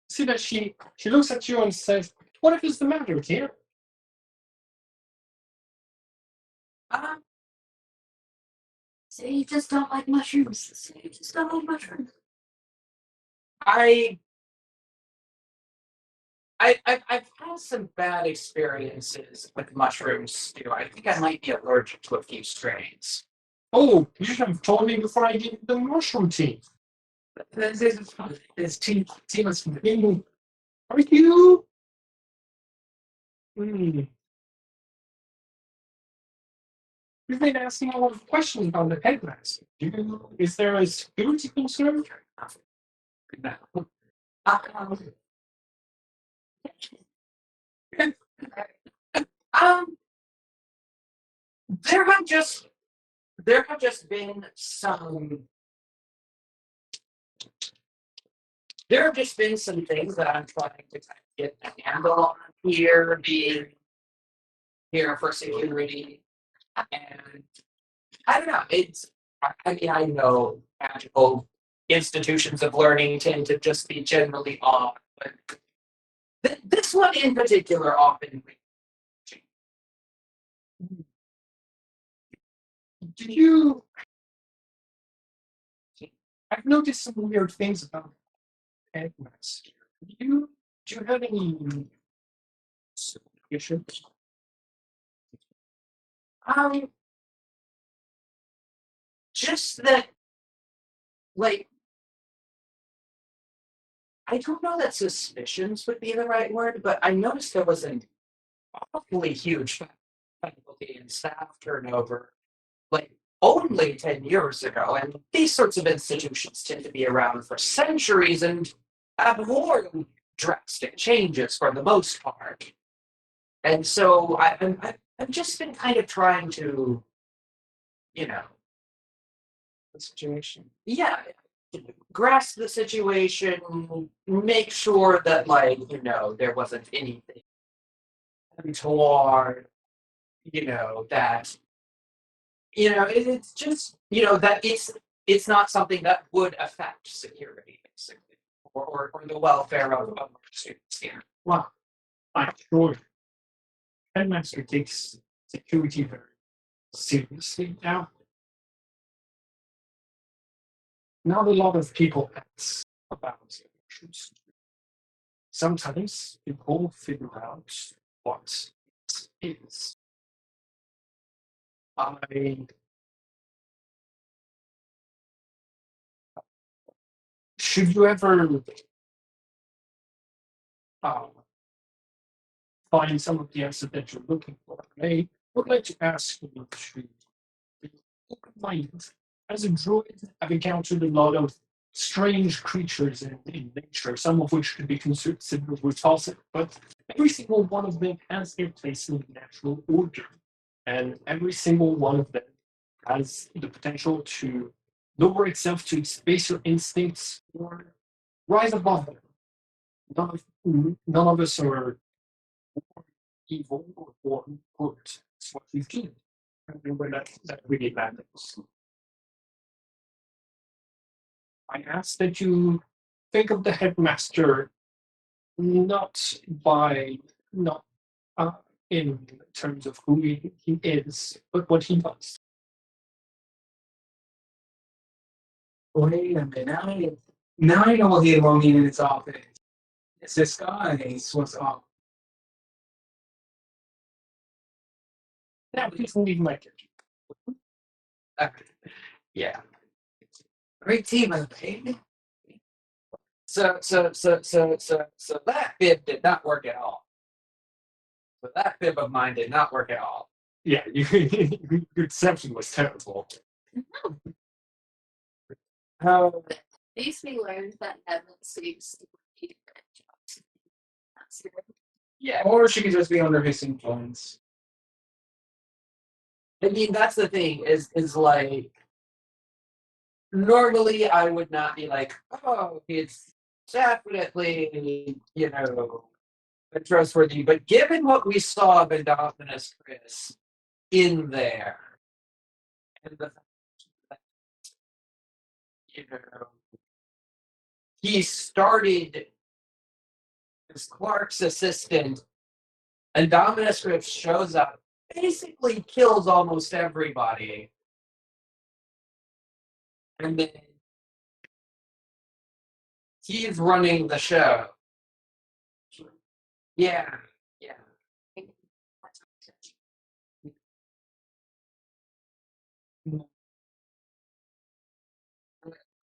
[SPEAKER 1] See that she looks at you and says, "What is the matter here?"
[SPEAKER 3] Say you just don't like mushrooms. Say you just don't like mushrooms.
[SPEAKER 2] I've had some bad experiences with mushrooms too. I think I might be allergic to a few strains.
[SPEAKER 1] Oh, you should have told me before I gave you the mushroom tea.
[SPEAKER 4] This team is
[SPEAKER 1] Are you? Hmm. You've been asking a lot of questions about the headmaster. Is there a security concern?
[SPEAKER 2] No. There have just been some. There have just been some things that I'm trying to kind of get a handle on here, being here for security, and I don't know. I mean, I know magical institutions of learning tend to just be generally odd, but this one in particular often.
[SPEAKER 1] Do you? I've noticed some weird things about headmaster. Do you have any suspicions?
[SPEAKER 2] Just that, like, I don't know that suspicions would be the right word, but I noticed there was an awfully huge faculty and staff turnover, like only 10 years ago. And these sorts of institutions tend to be around for centuries and abhor drastic changes for the most part. And so I've just been kind of trying to, you know,
[SPEAKER 4] The situation.
[SPEAKER 2] yeah, grasp the situation, make sure that, like, there wasn't anything untoward, that, it's just, that it's not something that would affect security, basically, or the welfare of our students here.
[SPEAKER 1] Well, I'm sure headmaster takes security very seriously now. Not a lot of people ask about issues. Sometimes people figure out what it is. Should you ever find some of the answers that you're looking for, I would like to ask you to be open-minded. As a druid, I've encountered a lot of strange creatures in nature, some of which could be considered repulsive, but every single one of them has their place in the natural order. And every single one of them has the potential to lower itself to its baser instincts or rise above them. None of us are evil or born good. It's what we do. And remember that really matters. I ask that you think of the headmaster not in terms of who he is, but what he does.
[SPEAKER 4] Wait a minute. Now I know what he belonging in his office. It's this guy. What's up?
[SPEAKER 1] Now please leave my kitchen.
[SPEAKER 2] Yeah. Great team, baby. So that bib did not work at all. So that bib of mine did not work at all.
[SPEAKER 1] Yeah, your deception was terrible.
[SPEAKER 3] At least we learned that Evan seems to be that's good.
[SPEAKER 2] Yeah.
[SPEAKER 4] Or she could just be under his influence.
[SPEAKER 2] I mean, that's the thing, is like, normally I would not be like, oh, it's definitely, trustworthy. But given what we saw of Indominus Chris in there, and the fact that, he started as Clark's assistant, and Dominus Chris shows up, basically kills almost everybody. And then he's running the show. Yeah.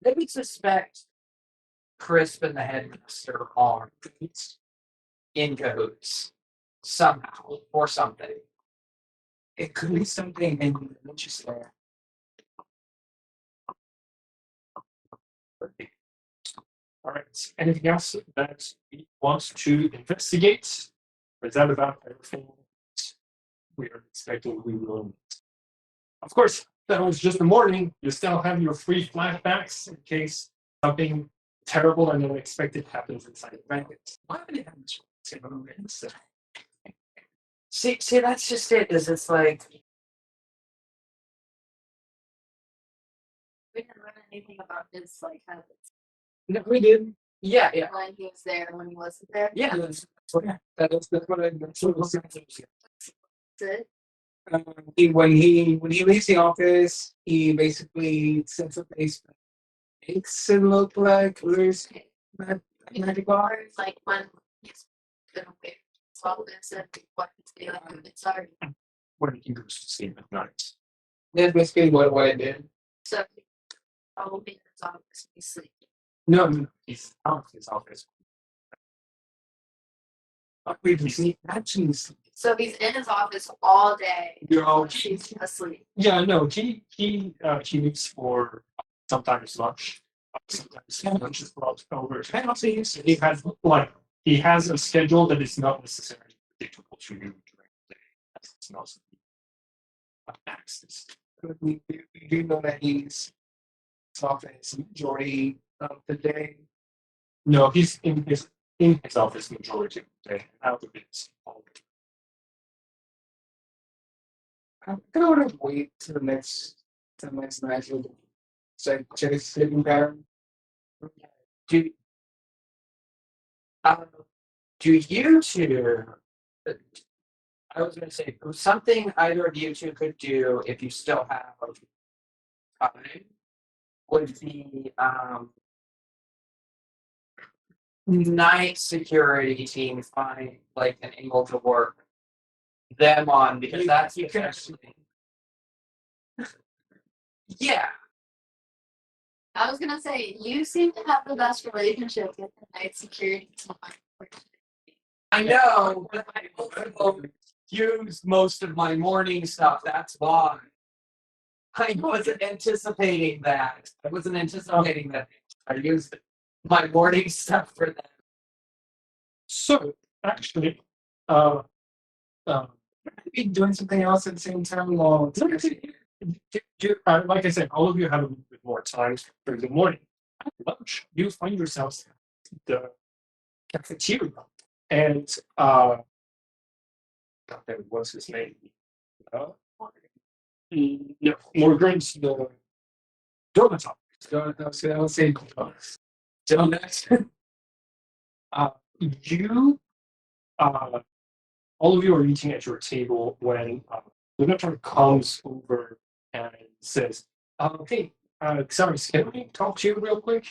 [SPEAKER 2] They would suspect Crisp and the headmaster are in cahoots somehow or something.
[SPEAKER 4] It could be something in Winchester.
[SPEAKER 1] All right. Anything else that you want to investigate? Or is that about everything we are expecting we will? Of course, that was just the morning. You still have your free flashbacks in case something terrible and unexpected happens inside the bank.
[SPEAKER 4] Why would it have moments?
[SPEAKER 2] See, that's just it. Is it's like,
[SPEAKER 3] We didn't learn anything about his habits.
[SPEAKER 4] No, we did.
[SPEAKER 2] yeah.
[SPEAKER 3] When he was there, when he wasn't there.
[SPEAKER 2] Yeah.
[SPEAKER 4] That's what
[SPEAKER 3] That's it.
[SPEAKER 4] when he leaves the office, he basically sets up a makes it look like there's magic bars.
[SPEAKER 3] Like when he's gonna wait all this and what he's feeling inside.
[SPEAKER 1] When he goes to sleep at night.
[SPEAKER 4] That's basically what I did.
[SPEAKER 3] So he probably in his office he's sleeping.
[SPEAKER 1] No, he's out of his office. Wait, he actually.
[SPEAKER 3] So he's in his office all day.
[SPEAKER 1] No,
[SPEAKER 3] He's asleep.
[SPEAKER 1] yeah, no, he leaves for sometimes lunch. Sometimes lunch is brought over to houses. He has a schedule that is not necessarily predictable to you during the day. It's not access.
[SPEAKER 4] We do know that he's office majority of the day.
[SPEAKER 1] No, he's in his office majority of the day. Out of it all the time.
[SPEAKER 4] I'm gonna want to wait till the next night to check his sleeping pattern.
[SPEAKER 2] Do do you two? I was going to say something either of you two could do if you still have time would be night security team find like an angle to work them on because that's
[SPEAKER 4] you can
[SPEAKER 2] actually yeah.
[SPEAKER 3] I was gonna say you seem to have the best relationship with the night security team.
[SPEAKER 2] I know, but I also use most of my morning stuff. That's why. I wasn't anticipating that. I wasn't anticipating that. I used my morning stuff for that.
[SPEAKER 1] So actually,
[SPEAKER 4] be doing something else at the same time while
[SPEAKER 1] like I said, all of you have a little bit more time during the morning. At lunch, you find yourselves at the cafeteria, and what's his name? No, Morgan's the donut.
[SPEAKER 4] I would say
[SPEAKER 1] Donut. You, all of you are eating at your table when Donut comes over and says, "Hey, sorry, can we talk to you real quick?"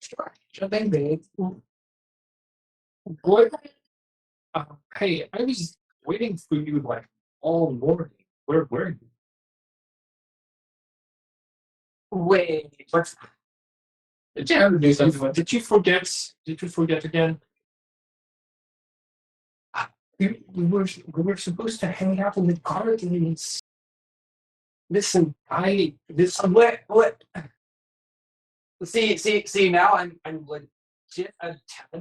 [SPEAKER 4] sure thing, babe.
[SPEAKER 1] What? Hey, I was waiting for you like all morning. Where were you?
[SPEAKER 2] Wait, what's
[SPEAKER 4] Did you ever do something with
[SPEAKER 1] Did you forget? Did you forget again? We were supposed to hang out in the gardens. Listen,
[SPEAKER 2] what? See. Now I'm legit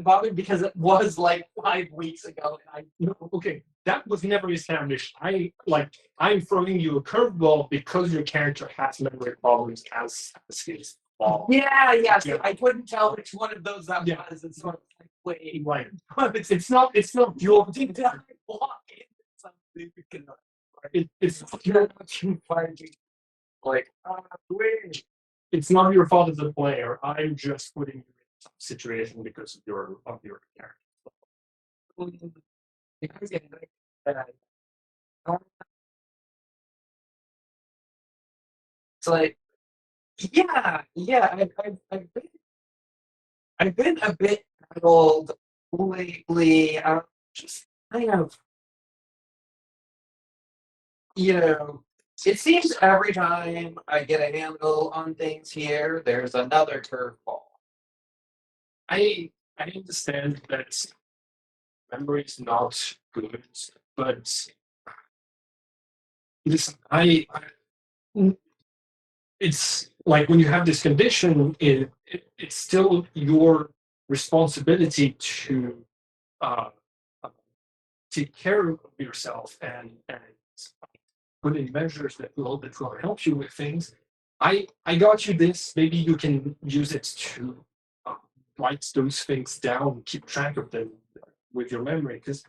[SPEAKER 2] bothered because it was like 5 weeks ago, and
[SPEAKER 1] no, okay, that was never established. I'm throwing you a curveball because your character has memory problems as his fault.
[SPEAKER 2] yeah. See,
[SPEAKER 1] Yeah.
[SPEAKER 2] I couldn't tell which one of those that
[SPEAKER 1] Yeah.
[SPEAKER 2] was. It's sort of like wait,
[SPEAKER 1] Right. It's not your
[SPEAKER 2] did I walk into something?
[SPEAKER 1] it's not your like wait. It's not your fault as a player. I'm just putting you in some situation because of your character.
[SPEAKER 2] Because it's like yeah. I've been a bit rattled lately. Just kind of it seems every time I get a handle on things here, there's another curveball.
[SPEAKER 1] I understand that memory is not good, but listen, it's like when you have this condition, it's still your responsibility to uh, take care of yourself and put in measures that will help you with things. I got you this. Maybe you can use it to write those things down, keep track of them with your memory. Because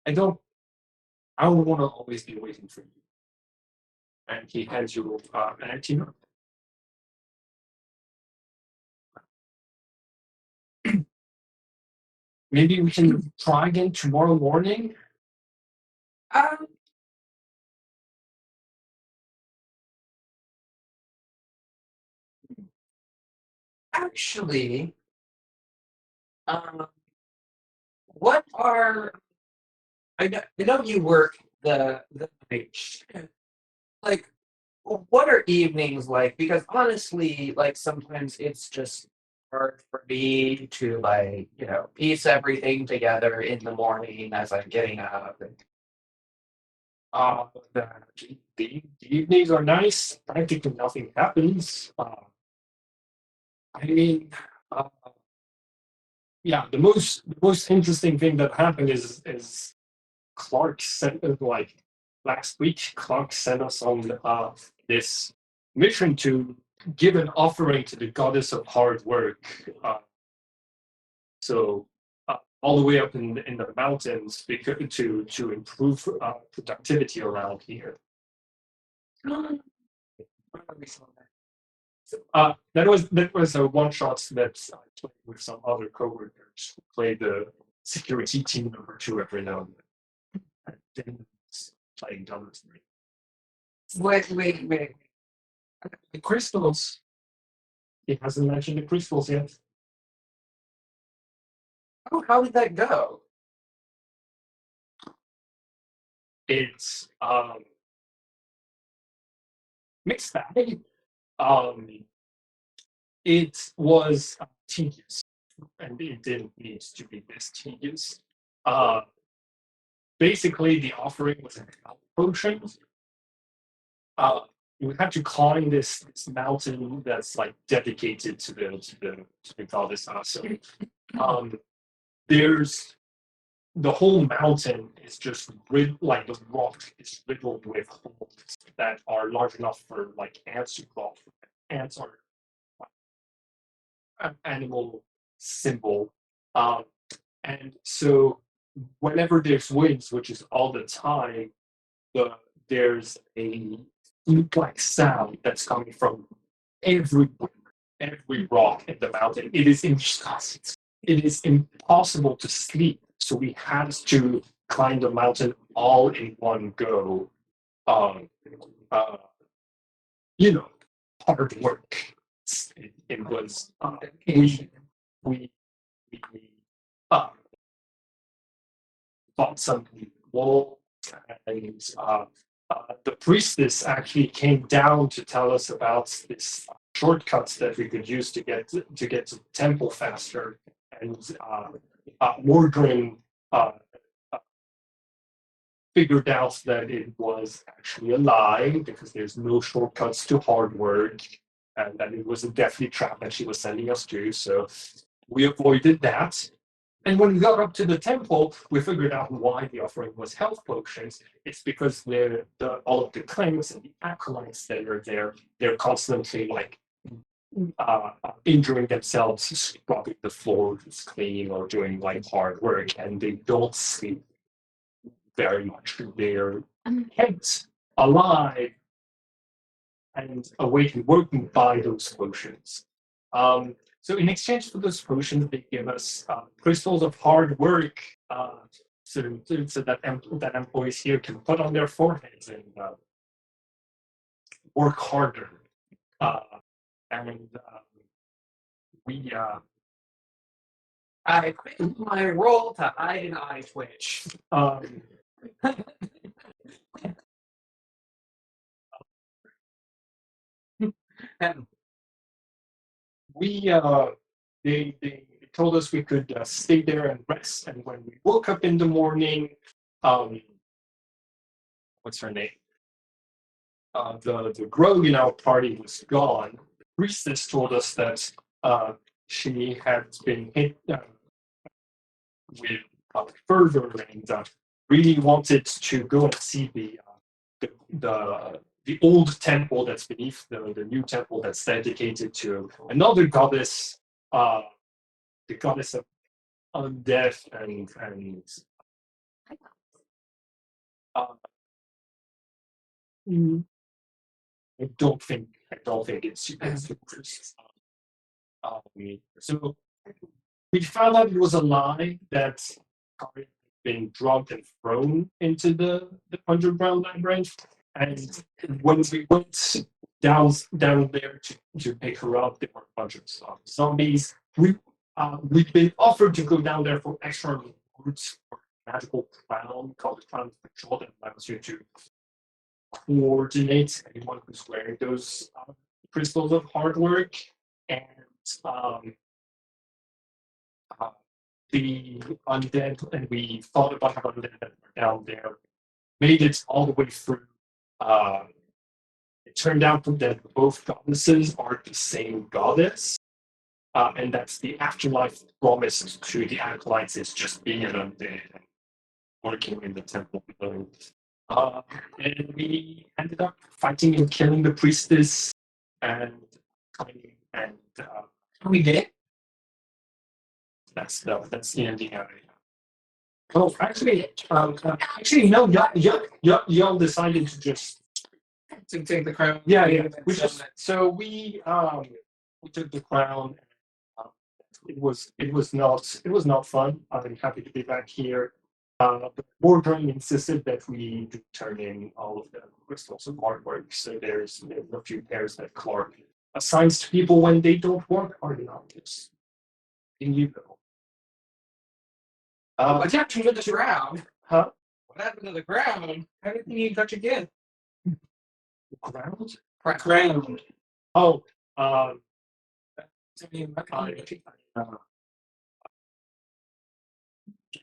[SPEAKER 1] I don't want to always be waiting for you. And he hands you an empty note. Maybe we can try again tomorrow morning.
[SPEAKER 2] Actually, what are I know you work the night shift. Like, what are evenings like? Because honestly, like sometimes it's just hard for me to like, piece everything together in the morning as I'm getting up.
[SPEAKER 1] Uh, the, the evenings are nice. Practically nothing happens. I mean, uh, yeah, the most interesting thing that happened is Clark sent like last week. Clark sent us on this mission to give an offering to the goddess of hard work. So all the way up in the mountains because to improve productivity around here. That was a one shot that I played with some other coworkers who play the security team #2 every now and then. And then it's playing doubles.
[SPEAKER 2] Wait.
[SPEAKER 1] The crystals. He hasn't mentioned the crystals yet.
[SPEAKER 2] Oh, how did that go?
[SPEAKER 1] It's mixed bag. Um, it was tedious, and it didn't need to be this tedious. Basically, the offering was an health potion. Uh, you had to climb this mountain that's like dedicated to the goddess Asa. There's the whole mountain is just like the rock is riddled with holes that are large enough for like ants to crawl through. Ants are an animal symbol, and so whenever there's winds, which is all the time, there's a flute-like sound that's coming from every every rock in the mountain. It is impossible to sleep, so we had to climb the mountain all in one go. Um, uh, you know, hard work. It was we we uh, bought some wool, and the priestess actually came down to tell us about this shortcuts that we could use to get to the temple faster. And Morgan uh, figured out that it was actually a lie because there's no shortcuts to hard work, and that it was a deathly trap that she was sending us to. So we avoided that. And when we got up to the temple, we figured out why the offering was health potions. It's because all of the claims and the acolytes that are there, they're constantly like injuring themselves, scrubbing the floors clean or doing like hard work, and they don't sleep very much. They're kept alive and awake and working by those potions. So in exchange for those potions, they give us crystals of hard work, so that employees here can put on their foreheads and work harder. And we
[SPEAKER 2] I quit my role to hide an eye twitch. And
[SPEAKER 1] we they told us we could stay there and rest. And when we woke up in the morning, what's her name? The grog in our party was gone. The priestess told us that she had been hit with fervor and really wanted to go and see the old temple that's beneath the new temple that's dedicated to another goddess, the goddess of undeath and uh, I don't think it's super. So we found out it was a lie that Kari had been drugged and thrown into the underground labyrinth. And when we went down there to pick her up, there were a bunch of zombies. We've been offered to go down there for extra rewards for a magical crown called the Crown of Control that allows you to coordinate anyone who's wearing those crystals of hard work. And the undead, and we fought a bunch of undead that were down there. Made it all the way through. It turned out that both goddesses are the same goddess, and that's the afterlife promised to the acolytes is just being an undead and working in the temple below. And we ended up fighting and killing the priestess, and
[SPEAKER 4] We did.
[SPEAKER 1] that's the ending of it. Oh, actually, no. Y'all decided to just
[SPEAKER 4] To take the crown.
[SPEAKER 1] yeah.
[SPEAKER 4] We
[SPEAKER 1] We took the crown. Um, it was not fun. I'm happy to be back here. But Boardroom insisted that we do turn in all of the crystals of artwork. So there's a few pairs that Clark assigns to people when they don't work hard enough. It's in you know.
[SPEAKER 2] What happened to the ground?
[SPEAKER 1] Huh?
[SPEAKER 2] What happened to the ground? Everything you touch again.
[SPEAKER 1] Ground?
[SPEAKER 4] Crown.
[SPEAKER 1] Oh,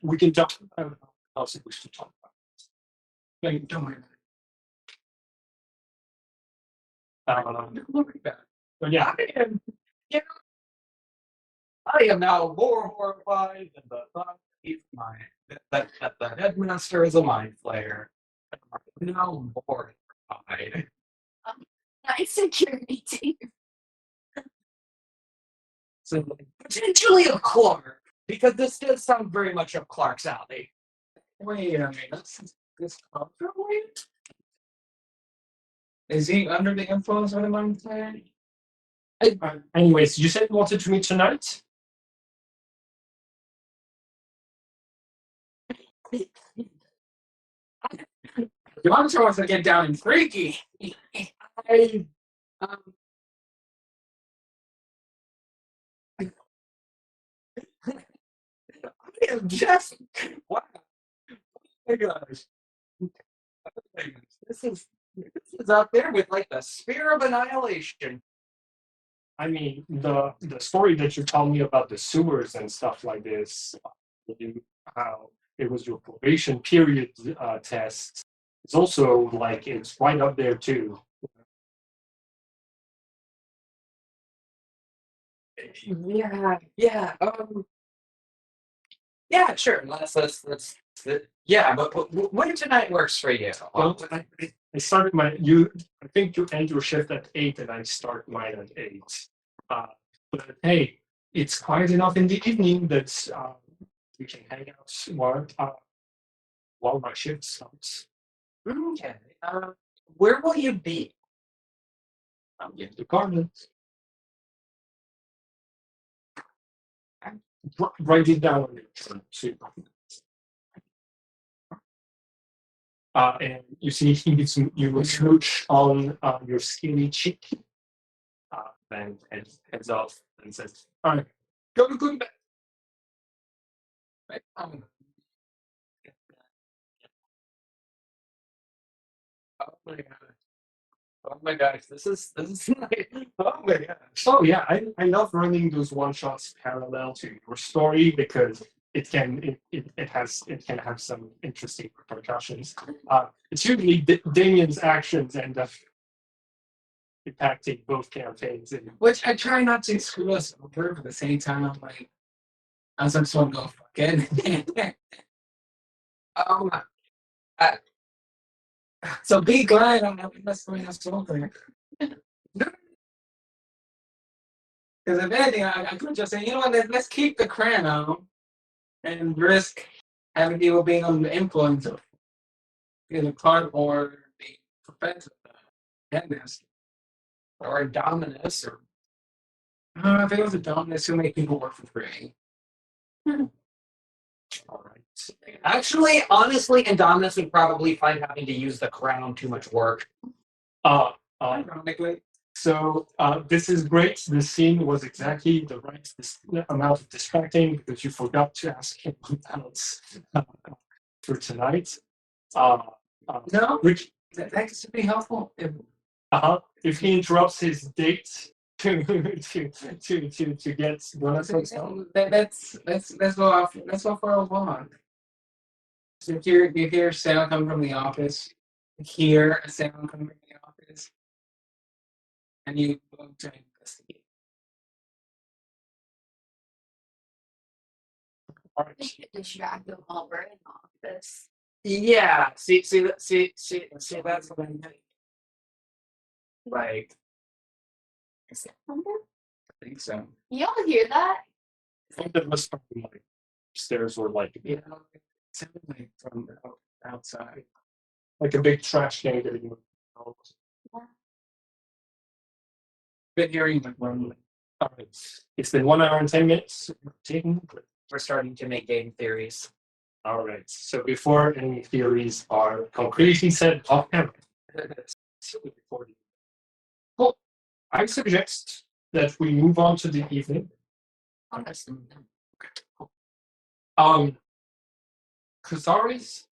[SPEAKER 1] we can talk. I don't know what else we should talk about.
[SPEAKER 4] Like, don't worry.
[SPEAKER 1] But yeah,
[SPEAKER 2] I am now more horrified than the thought that the headmaster is a mind flayer. I'm now more horrified.
[SPEAKER 3] Nice security team.
[SPEAKER 2] So potentially of Clark, because this does sound very much up Clark's alley.
[SPEAKER 4] Wait a minute. This wait. Is he under the influence of the mind flayer?
[SPEAKER 1] anyways, you said you wanted to meet tonight?
[SPEAKER 4] The monster wants to get down and freaky.
[SPEAKER 2] I am just wow. Oh my gosh. This is up there with like the spear of annihilation.
[SPEAKER 1] I mean, the story that you told me about the sewers and stuff like this, how it was your probation period test, it's also like it's right up there too.
[SPEAKER 2] Yeah. Yeah, sure. Let's yeah, but when tonight works for you?
[SPEAKER 1] Well, I started I think you end your shift at 8 and I start mine at 8. But hey, it's quiet enough in the evening that we can hang out while my shift starts.
[SPEAKER 2] Okay. Where will you be?
[SPEAKER 1] I'm in the garden. Write it down on your chart too. And you see he gives you a smooch on your skinny cheek, and heads off and says, "All right, go to good bed."
[SPEAKER 4] Right?
[SPEAKER 2] Oh my god. Oh my gosh, this is like, oh my gosh.
[SPEAKER 1] Oh yeah, I love running those one shots parallel to your story because it can have some interesting repercussions. It's usually Damien's actions end up impacting both campaigns. And
[SPEAKER 4] Which I try not to screw us over, but at the same time, I'm like, I just want to go fucking.
[SPEAKER 2] Um,
[SPEAKER 4] So be glad I'm not messing us over. Because if anything, I could just say, you know what, let's keep the crown on and risk having people being under the influence of either Clark or the professor, the headmaster.
[SPEAKER 2] or Dominus, or
[SPEAKER 4] If it was a Dominus, who made people work for free?
[SPEAKER 1] all right,
[SPEAKER 2] actually, honestly, Indominus would probably find having to use the crown too much work.
[SPEAKER 4] Ironically.
[SPEAKER 1] So this is great. This scene was exactly the right amount of distracting because you forgot to ask him about for tonight.
[SPEAKER 4] No,
[SPEAKER 1] Which
[SPEAKER 4] that could be helpful.
[SPEAKER 1] if he interrupts his date to get donuts and stuff.
[SPEAKER 4] Let's go off. Let's go for a walk. So you hear sound coming from the office. Hear a sound coming from the office, and you go to investigate.
[SPEAKER 3] We could distract them while we're in office.
[SPEAKER 2] Yeah. See. That's what I'm thinking. Like,
[SPEAKER 3] Is that thunder?
[SPEAKER 4] I think so.
[SPEAKER 3] Y'all hear that?
[SPEAKER 1] I think that must be like upstairs or like
[SPEAKER 4] You know, it sounded like from outside.
[SPEAKER 1] a big trash can getting moved.
[SPEAKER 4] Been hearing like rumbling.
[SPEAKER 1] All right. It's been 1 hour and 10 minutes.
[SPEAKER 2] we're starting to make game theories.
[SPEAKER 1] All right. So before any theories are concretely said off camera, well, I suggest that we move on to the evening. Casares,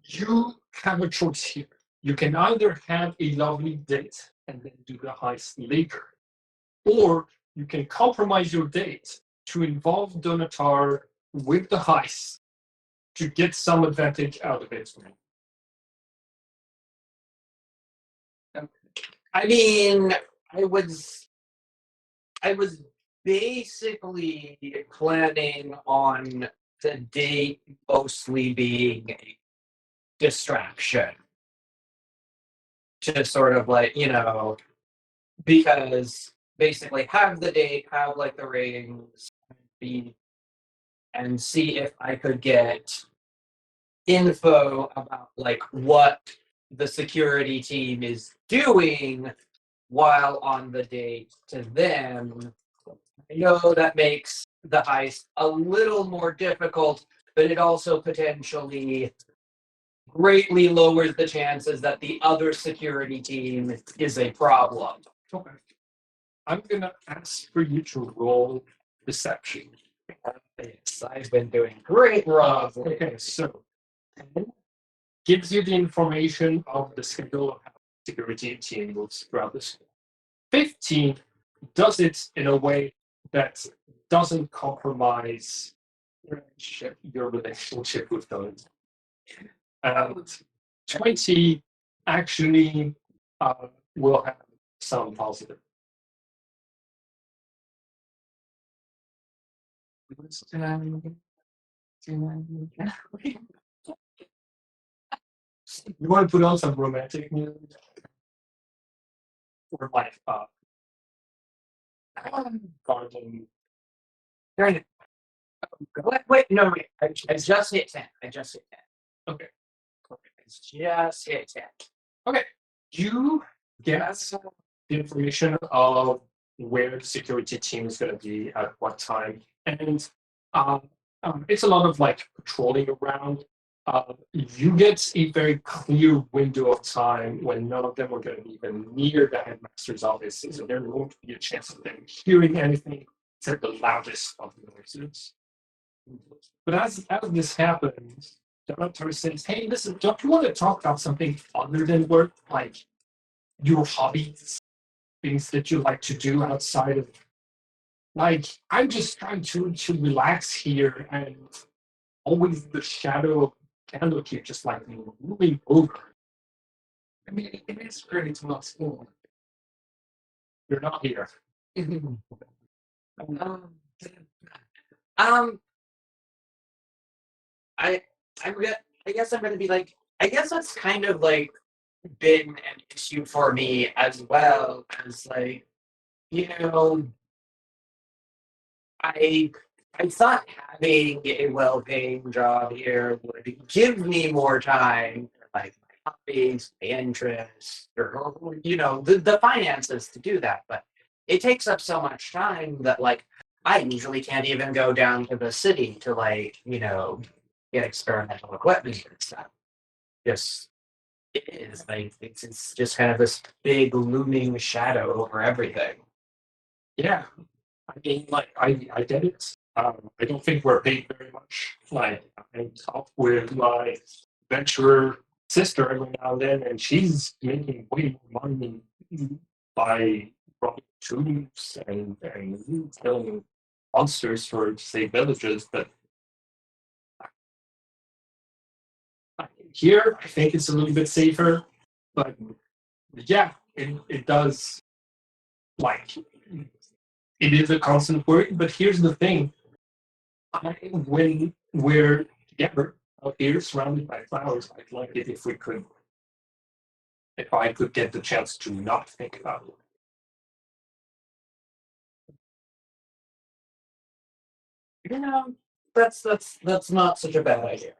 [SPEAKER 1] you have a choice here. You can either have a lovely date and then do the heist later, or you can compromise your date to involve Donatar with the heist to get some advantage out of it.
[SPEAKER 2] I mean, I was basically planning on the date mostly being a distraction. To sort of like, because basically have the date, have like the rings, and see if I could get info about like what the security team is doing while on the date to them. I know that makes the heist a little more difficult, but it also potentially greatly lowers the chances that the other security team is a problem.
[SPEAKER 1] Okay. I'm gonna ask for you to roll deception.
[SPEAKER 2] Yes, I've been doing great rolls.
[SPEAKER 1] Okay, so 10 gives you the information of the schedule of how the security team moves throughout the school. 15 does it in a way that doesn't compromise your relationship with them. And 20 actually will have some positive. You want to put on some romantic music? Or like garden.
[SPEAKER 2] Wait, no, wait. I just hit 10. I just hit 10.
[SPEAKER 1] Okay.
[SPEAKER 2] I just hit 10.
[SPEAKER 1] Okay. You get the information of where the security team is going to be at what time. And it's a lot of like patrolling around. You get a very clear window of time when none of them are going to be even near the headmaster's office. So there won't be a chance of them hearing anything except the loudest of noises. But as this happens, the doctor says, "Hey, listen, don't you want to talk about something other than work, like your hobbies, things that you like to do outside of like I'm just trying to relax here and always the shadow of Candlekeep just like moving over. I mean it is pretty small school. You're not here."
[SPEAKER 2] I I guess I'm gonna be like, I guess that's kind of like been an issue for me as well as like, you know, I I thought having a well-paying job here would give me more time for like my hobbies, my interests, or the finances to do that. But it takes up so much time that like I usually can't even go down to the city to like, get experimental equipment and stuff. Just it is like it's just kind of this big looming shadow over everything.
[SPEAKER 1] Yeah. I mean like I get it. I don't think we're paid very much. Like I talk with my venturer sister every now and then and she's making way more money by robbing tombs and killing monsters for to save villages, but here I think it's a little bit safer. But yeah, it does like it is a constant worry. But here's the thing: when we're together out here, surrounded by flowers, I'd like it if I could get the chance to not think about it.
[SPEAKER 2] Yeah, that's not such a bad idea.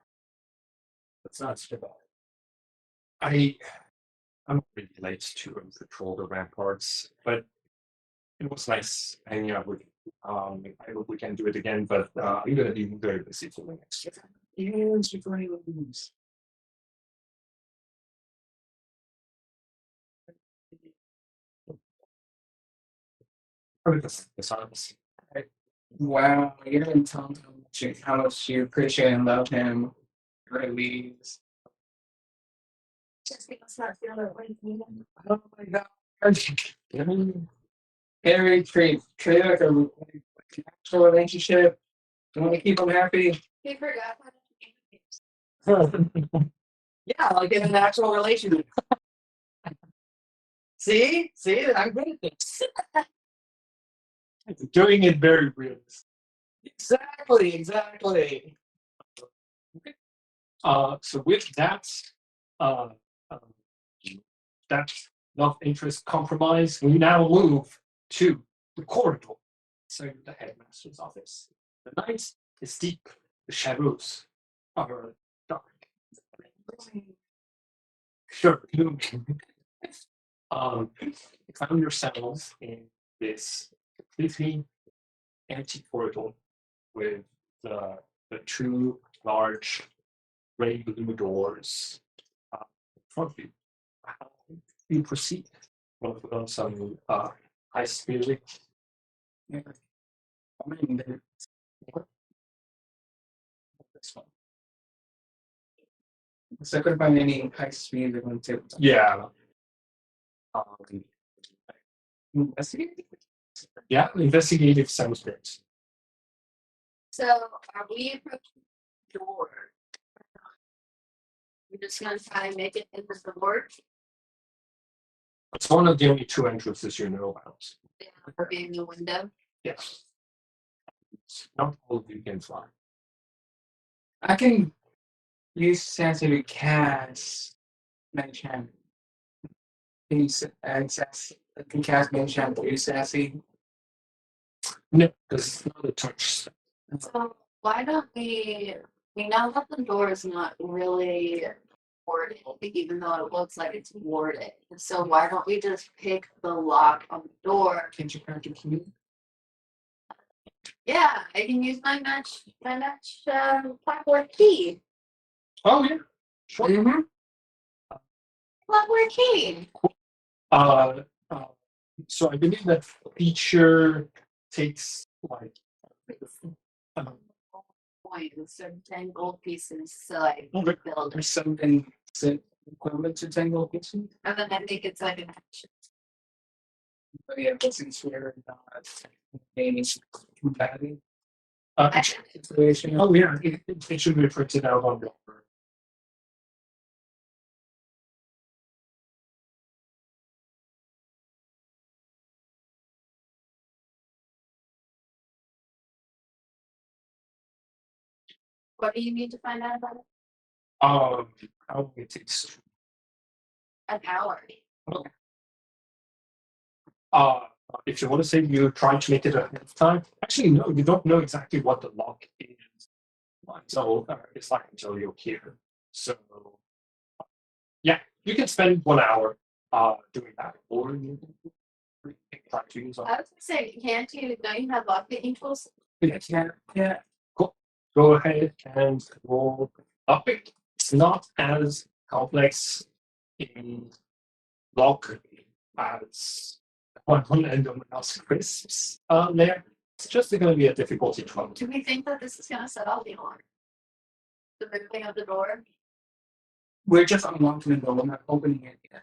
[SPEAKER 2] That's not such a bad
[SPEAKER 1] I'm really late to patrol the ramparts, but it was nice hanging out with you. I hope we can do it again, but I'm gonna be very busy for the next year. Yes, we're going to lose. The silence.
[SPEAKER 4] Wow, you didn't tell him how much you appreciate and love him. Really.
[SPEAKER 3] Just because not feel that way.
[SPEAKER 1] Oh my god.
[SPEAKER 4] Harry, treat it like a actual relationship. You want to keep him happy?
[SPEAKER 3] He forgot how to
[SPEAKER 2] idea. Yeah, like in an actual relationship. See, I'm good at this.
[SPEAKER 1] Doing it very realistic.
[SPEAKER 2] Exactly.
[SPEAKER 1] So with that, uh, um, that love interest compromise, we now move to the corridor, so the headmaster's office. The night is deep, the shadows are dark. Sure. You found yourselves in this completely empty corridor with the two large gray blue doors in front of you. How do you proceed? Want to put on some ice music?
[SPEAKER 4] Yeah. I mean,
[SPEAKER 1] This one.
[SPEAKER 4] so I couldn't find any high speed on tabletop.
[SPEAKER 1] Yeah.
[SPEAKER 4] Investigate?
[SPEAKER 1] Yeah, investigative sounds great.
[SPEAKER 3] So, are we approaching the door? We're just gonna try and make it in the door.
[SPEAKER 1] It's one of the only two entrances you know about.
[SPEAKER 3] Being the window.
[SPEAKER 1] Yes. Not all of you can fly.
[SPEAKER 4] I can use Sansa to cast Manchant. Can you I can cast Manchant to use Sassy?
[SPEAKER 1] No, because it's not a touch.
[SPEAKER 3] So why don't we know that the door is not really warded, even though it looks like it's warded. So why don't we just pick the lock on the door?
[SPEAKER 4] Can't you crack your key?
[SPEAKER 3] Yeah, I can use my platform key.
[SPEAKER 1] Oh yeah, sure.
[SPEAKER 4] Mm-hmm.
[SPEAKER 3] Platform key.
[SPEAKER 1] Uh, uh, so I believe that feature takes like um,
[SPEAKER 3] Coins or 10 gold pieces, so I
[SPEAKER 1] Oh,
[SPEAKER 3] can build
[SPEAKER 4] There's
[SPEAKER 3] it.
[SPEAKER 4] something equivalent to Tangle Kitchen.
[SPEAKER 3] And then I think it's like an action.
[SPEAKER 4] But yeah, but since we're not gaining compatible
[SPEAKER 1] uh,
[SPEAKER 4] situation.
[SPEAKER 1] oh yeah, it should be printed out on the offer.
[SPEAKER 3] What do you need to find out about it?
[SPEAKER 1] How long it takes.
[SPEAKER 3] An hour.
[SPEAKER 1] Uh, if you want to say you're trying to make it ahead of time, actually no, you don't know exactly what the lock is until you're here. So yeah, you can spend 1 hour doing that, or you can try to use
[SPEAKER 3] I was gonna say, don't you have lock picking tools?
[SPEAKER 1] Yeah, cool. Go ahead and roll up it. It's not as complex in lock as one and on else crisps there. It's just going to be a difficulty 12.
[SPEAKER 3] Do we think that this is gonna set off the alarm? The ripping of the door?
[SPEAKER 4] We're just unlocking the door, we're not opening it yet.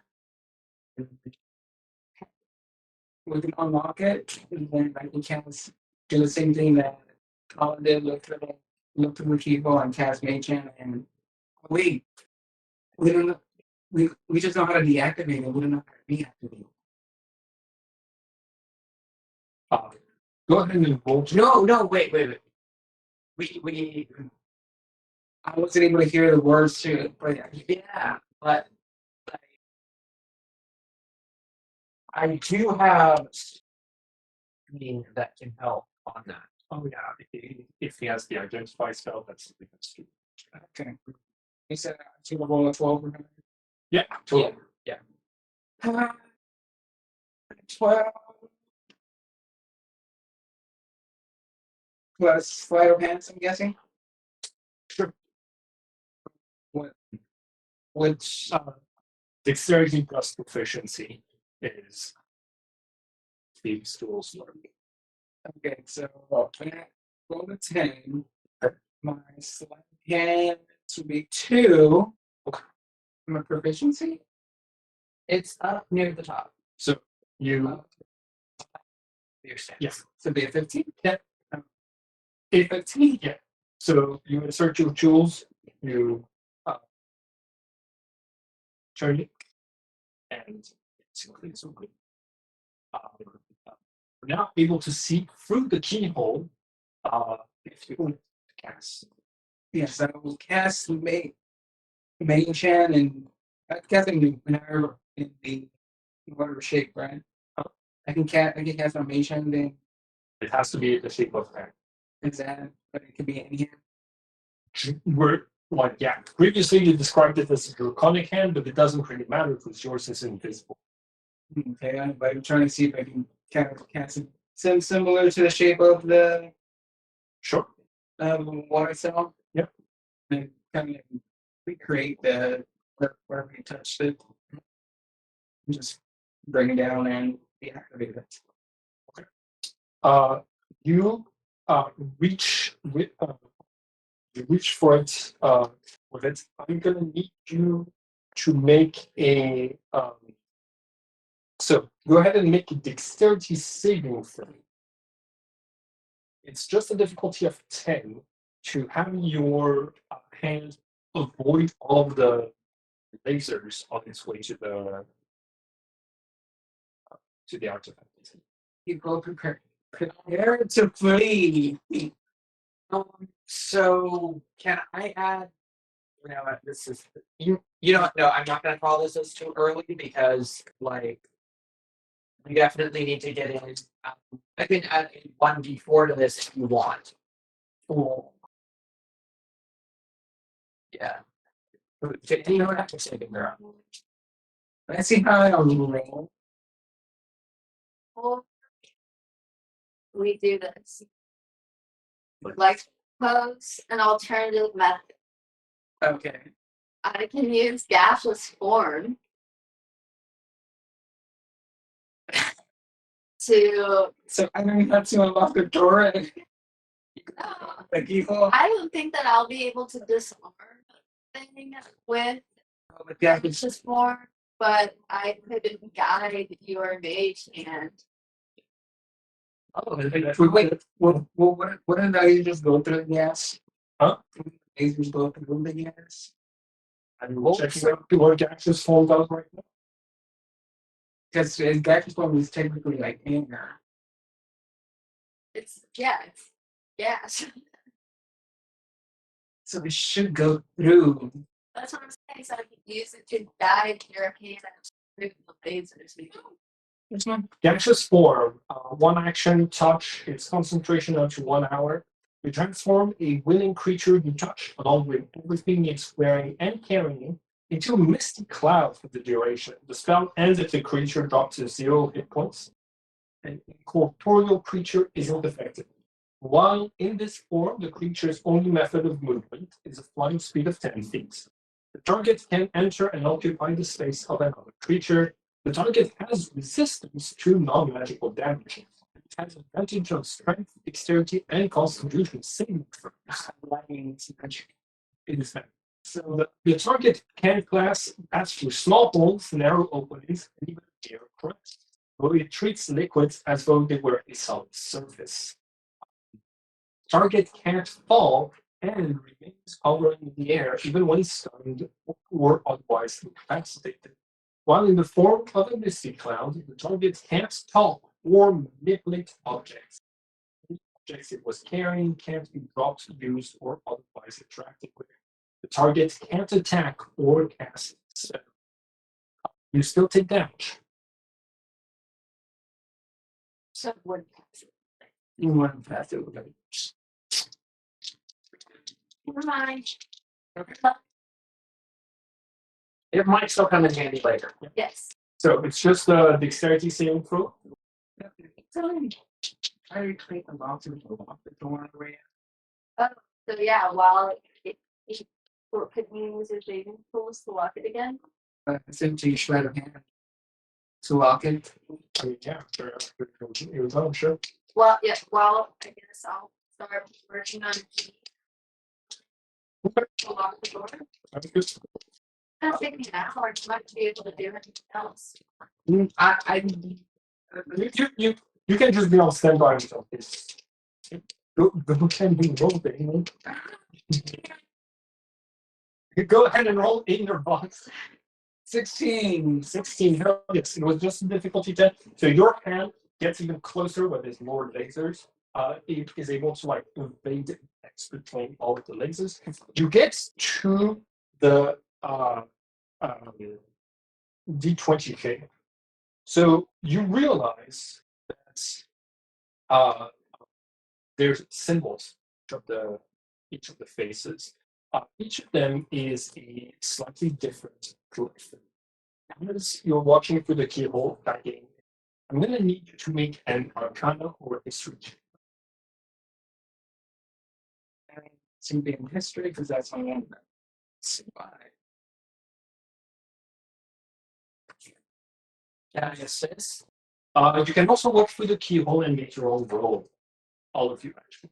[SPEAKER 4] we can unlock it, and then I can cast do the same thing that Colin did. Look through the keyhole and cast Mage Hand. And wait, we don't know. We just know how to deactivate it. We don't know how to reactivate it.
[SPEAKER 1] Go ahead and roll.
[SPEAKER 2] No, wait. We
[SPEAKER 4] I wasn't able to hear the words to it, but
[SPEAKER 2] yeah, but like, I do have something that can help on that.
[SPEAKER 1] Oh yeah, if he has the identify spell, that's something that's true.
[SPEAKER 4] okay. He said to roll a 12 or something.
[SPEAKER 1] Yeah, totally.
[SPEAKER 2] Yeah.
[SPEAKER 4] 12 plus sleight of hands, I'm guessing.
[SPEAKER 1] Sure.
[SPEAKER 4] What? Which
[SPEAKER 1] Dexterity plus proficiency is Thieves' Tools learning.
[SPEAKER 4] okay, so when I roll a 10, my sleight of hands would be 2. My proficiency?
[SPEAKER 2] It's up near the top.
[SPEAKER 1] So you
[SPEAKER 2] Your stance.
[SPEAKER 1] yes,
[SPEAKER 4] So it'd be a 15?
[SPEAKER 1] yeah. 15, yeah. So you insert your tools, you turn it, and it's clean so good. We're now able to see through the keyhole if you want to cast.
[SPEAKER 4] Yes, I will cast Mage Hand and casting whenever in the whatever shape, right? I can cast my Mage Hand, then
[SPEAKER 1] It has to be the shape of hand.
[SPEAKER 4] is that, but it could be any hand.
[SPEAKER 1] We're like, yeah, previously you described it as a draconic hand, but it doesn't really matter because yours is invisible.
[SPEAKER 4] Okay, I'm trying to see if I can kind of cast it similar to the shape of the
[SPEAKER 1] Sure.
[SPEAKER 4] water cell.
[SPEAKER 1] Yep.
[SPEAKER 4] And kind of recreate the where we touched it. And just bring it down and deactivate it.
[SPEAKER 1] You reach with you reach for it with it. I'm gonna need you to make a so go ahead and make a dexterity saving throw. It's just a difficulty of 10 to have your hand avoid all of the lasers on its way to the artifact.
[SPEAKER 4] You go prepare to flee.
[SPEAKER 2] So can I add? You know what? This is you. You know what? No, I'm not going to call this as too early because like we definitely need to get in. I can add 1d4 to this if you want.
[SPEAKER 4] Oh,
[SPEAKER 2] Yeah. You know what? I'm just saving there.
[SPEAKER 4] let's see how I roll.
[SPEAKER 3] Or we do this. Like pose an alternative method.
[SPEAKER 4] Okay.
[SPEAKER 3] I can use gaseous form to
[SPEAKER 4] So I don't have to unlock the door and the keyhole.
[SPEAKER 3] I don't think that I'll be able to disarm thing with
[SPEAKER 4] But yeah, I can
[SPEAKER 3] gaseous form, but I could guide your mage hand.
[SPEAKER 4] Oh, wait. What did I just go through the gas?
[SPEAKER 1] Huh?
[SPEAKER 4] Lasers go through the gas.
[SPEAKER 1] I'm checking out your gaseous form does right now.
[SPEAKER 4] Because gaseous form is technically like air.
[SPEAKER 3] It's gas.
[SPEAKER 4] So it should go through.
[SPEAKER 3] That's what I'm saying. So I can use it to guide your hand through the lasers.
[SPEAKER 4] Which one?
[SPEAKER 1] Gaseous form, one action, touch, its concentration up to 1 hour. You transform a willing creature you touch, along with everything it's wearing and carrying, into a misty cloud for the duration. The spell ends if the creature drops to 0 hit points. An incorporeal creature isn't affected. While in this form, the creature's only method of movement is a flying speed of 10 feet. The target can enter and occupy the space of another creature. The target has resistance to non-magical damage. It has advantage on strength, dexterity, and constitution saving throws. It is magic. So the target can pass through small holes, narrow openings, and even deer crests. Well, it treats liquids as though they were a solid surface. Target can't fall and remains hovering in the air even when stunned or otherwise incapacitated. While in the form of a misty cloud, the target can't talk or manipulate objects. Any objects it was carrying can't be dropped, used, or otherwise interacted with. The target can't attack or cast spell. You still take damage.
[SPEAKER 3] So would pass it.
[SPEAKER 4] You want to pass it with it.
[SPEAKER 3] Never mind.
[SPEAKER 2] Okay. It might still come in handy later.
[SPEAKER 3] Yes.
[SPEAKER 1] So it's just a dexterity saving throw.
[SPEAKER 4] I recreate the box and lock the door away.
[SPEAKER 3] So yeah, while or could you use your saving tools to lock it again?
[SPEAKER 4] Essentially, shred of hand to lock it.
[SPEAKER 1] I mean, yeah, sure. It was on, sure.
[SPEAKER 3] Well, yeah. Well, I guess I'll start working on key to lock the door.
[SPEAKER 1] That's good.
[SPEAKER 3] That's taking me that hard much to be able to do anything else.
[SPEAKER 1] You can just be on standby until this. The can be rolled. Go ahead and roll in your box.
[SPEAKER 4] 16.
[SPEAKER 1] 16. No, yes, it was just a difficulty 10. So your hand gets even closer when there's more lasers. It is able to like evade the X between all of the lasers. You get to the D20K. So you realize that there's symbols of each of the faces. Each of them is a slightly different glyph. As you're watching through the keyhole that game, I'm going to need you to make an Arcana or History check.
[SPEAKER 4] And it's going to be in history because that's how I'm survive.
[SPEAKER 1] Can I assist? You can also watch through the keyhole and make your own roll. All of you, actually.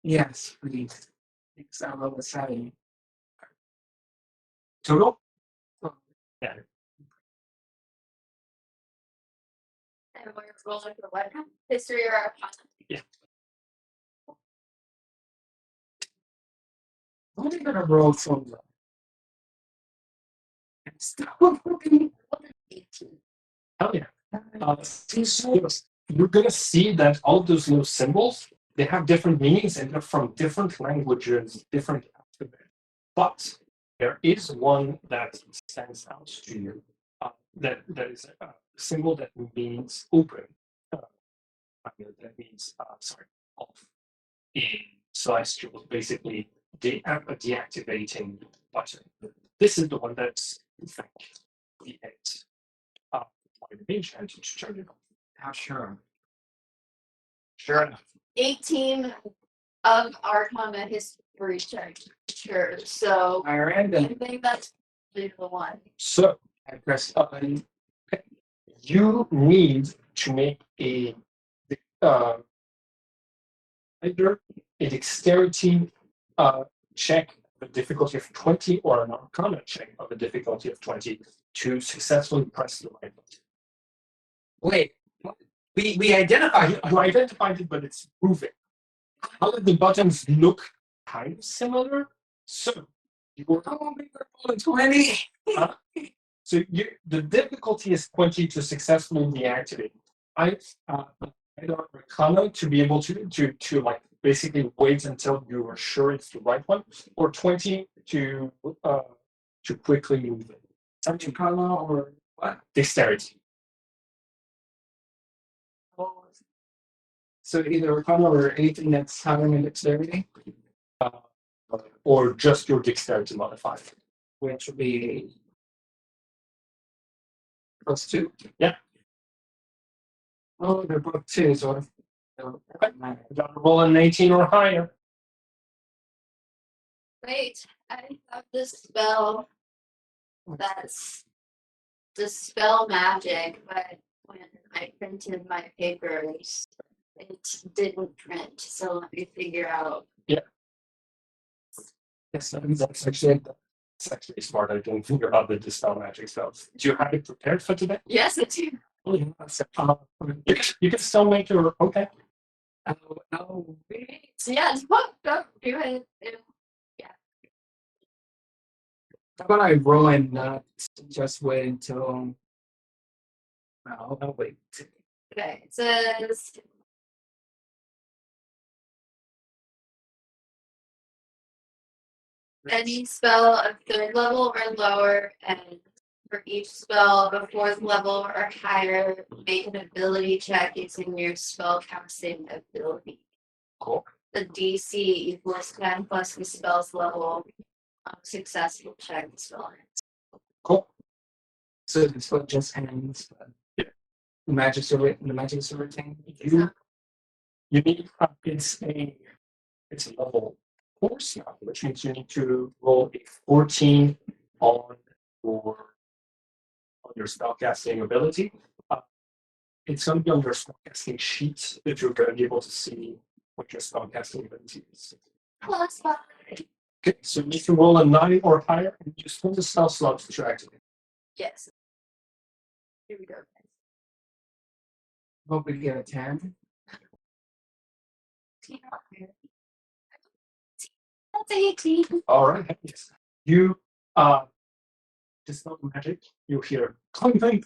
[SPEAKER 4] Yes, please. Because I roll a 7.
[SPEAKER 1] Total? Yeah.
[SPEAKER 3] And we're rolling for what? History or Arcana?
[SPEAKER 1] Yeah.
[SPEAKER 4] I'm only going to roll so low.
[SPEAKER 3] What is 18?
[SPEAKER 1] Hell yeah. So you're going to see that all of those little symbols, they have different meanings and they're from different languages, different alphabets. But there is one that stands out to you. That is a symbol that means open. That means, off. In Celestial, basically deactivating button. This is the one that's, in fact, the end. My mage had to turn it off.
[SPEAKER 4] How sure?
[SPEAKER 2] Sure enough.
[SPEAKER 3] 18 of Arcana history check. Sure. So
[SPEAKER 4] I ran
[SPEAKER 3] I
[SPEAKER 4] them.
[SPEAKER 3] think that's the one.
[SPEAKER 1] So
[SPEAKER 4] I pressed
[SPEAKER 1] you need to make a either a dexterity check of a difficulty of 20 or an Arcana check of a difficulty of 20 to successfully press the right button.
[SPEAKER 2] Wait. We identified
[SPEAKER 1] You identified it, but it's moving. All of the buttons look kind of similar. So you're
[SPEAKER 4] rolling 20.
[SPEAKER 1] the difficulty is 20 to successfully deactivate. I don't Arcana to be able to like basically wait until you are sure it's the right one, or 20 to quickly move it.
[SPEAKER 4] Something color or what?
[SPEAKER 1] Dexterity.
[SPEAKER 4] So either Arcana or anything that's having an dexterity,
[SPEAKER 1] Or just your dexterity modifier.
[SPEAKER 4] which would be +2.
[SPEAKER 1] Yeah.
[SPEAKER 4] Oh, they're both 2, so
[SPEAKER 1] You gotta roll an 18 or higher.
[SPEAKER 3] Wait, I have this spell that's dispel magic, but when I printed my papers, it didn't print. So let me figure out.
[SPEAKER 1] Yes, that's actually smart. I don't figure out the dispel magic spells. Do you have it prepared for today?
[SPEAKER 3] Yes, it's you.
[SPEAKER 1] You you can still make your okay.
[SPEAKER 4] Oh, wait.
[SPEAKER 3] So yeah, don't do it.
[SPEAKER 4] How about I roll and not just wait until. No, I'll wait.
[SPEAKER 3] Okay, it says any spell of 3rd level or lower, and for each spell of a 4th level or higher, make an ability check using your spell casting ability.
[SPEAKER 1] Cool.
[SPEAKER 3] The DC equals 10 plus the spell's level. Successful check the spell.
[SPEAKER 1] Cool.
[SPEAKER 4] So this one just ends.
[SPEAKER 1] Yeah.
[SPEAKER 4] The magic sword thing.
[SPEAKER 1] You need it's a level 4 now, which means you need to roll a 14 on your spellcasting ability. It's going to be on your spellcasting sheet that you're going to be able to see what your spellcasting ability is.
[SPEAKER 3] Plus 5.
[SPEAKER 1] Okay, so you need to roll a 9 or higher, and you spend the spell slots to activate.
[SPEAKER 3] Yes. Here we go.
[SPEAKER 4] Hope we get a 10.
[SPEAKER 3] That's 18.
[SPEAKER 1] All right. Yes. You dispel magic. You hear clink clink.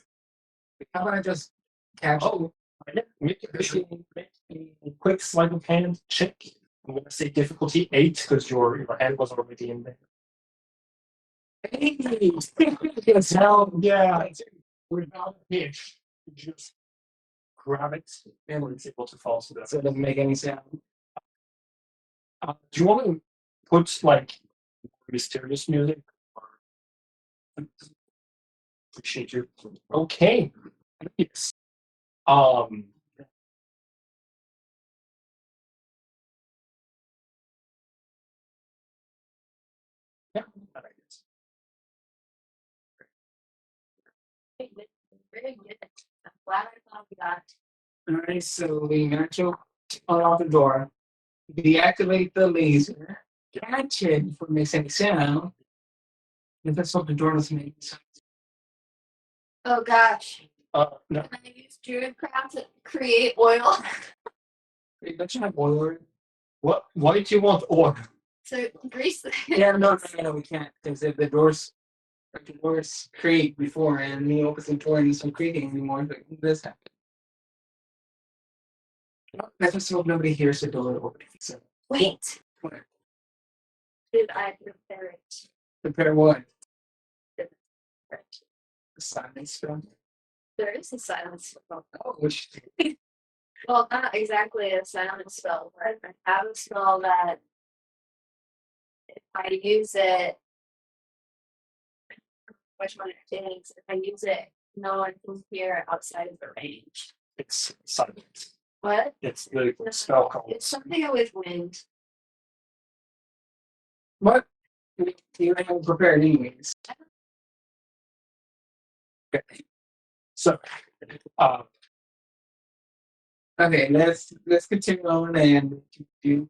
[SPEAKER 4] How about I just catch?
[SPEAKER 1] Oh, yeah. Make a quick sleight of hand check. I'm going to say difficulty 8 because your hand was already in there.
[SPEAKER 4] Hey,
[SPEAKER 1] So, yeah, without a pitch, you just grab it and it's able to fall. So
[SPEAKER 4] so it doesn't make any sound.
[SPEAKER 1] do you want to put like mysterious music? Appreciate you. Okay. Yes. Yeah.
[SPEAKER 3] Very good. I'm glad I thought of that.
[SPEAKER 4] Alright, so we natural turn off the door, deactivate the laser, catch it before it makes any sound. And that's what the door doesn't make sound.
[SPEAKER 3] Oh gosh.
[SPEAKER 1] No.
[SPEAKER 3] Can I use Druidcraft to create oil
[SPEAKER 4] Wait, don't you have oil?
[SPEAKER 1] What? Why do you want oil?
[SPEAKER 3] to grease it?
[SPEAKER 4] Yeah, no, we can't. Because if the doors creak before and he opens the door and he's not creaking anymore, like this happens. Let's just hope nobody hears the door opening. So
[SPEAKER 3] Wait.
[SPEAKER 4] what?
[SPEAKER 3] Did I prepare it?
[SPEAKER 4] Prepare what?
[SPEAKER 3] Right.
[SPEAKER 4] The silence spell.
[SPEAKER 3] There is a silence spell.
[SPEAKER 4] Oh, which
[SPEAKER 3] Well, not exactly a silence spell, but I have a spell that if I use it, which one it is, if I use it, no one can hear outside of the range.
[SPEAKER 1] It's silent.
[SPEAKER 3] What?
[SPEAKER 1] It's the spell called.
[SPEAKER 3] It's something with wind.
[SPEAKER 4] what? You haven't prepared anyways.
[SPEAKER 1] Okay. So,
[SPEAKER 4] Okay, let's continue on and do.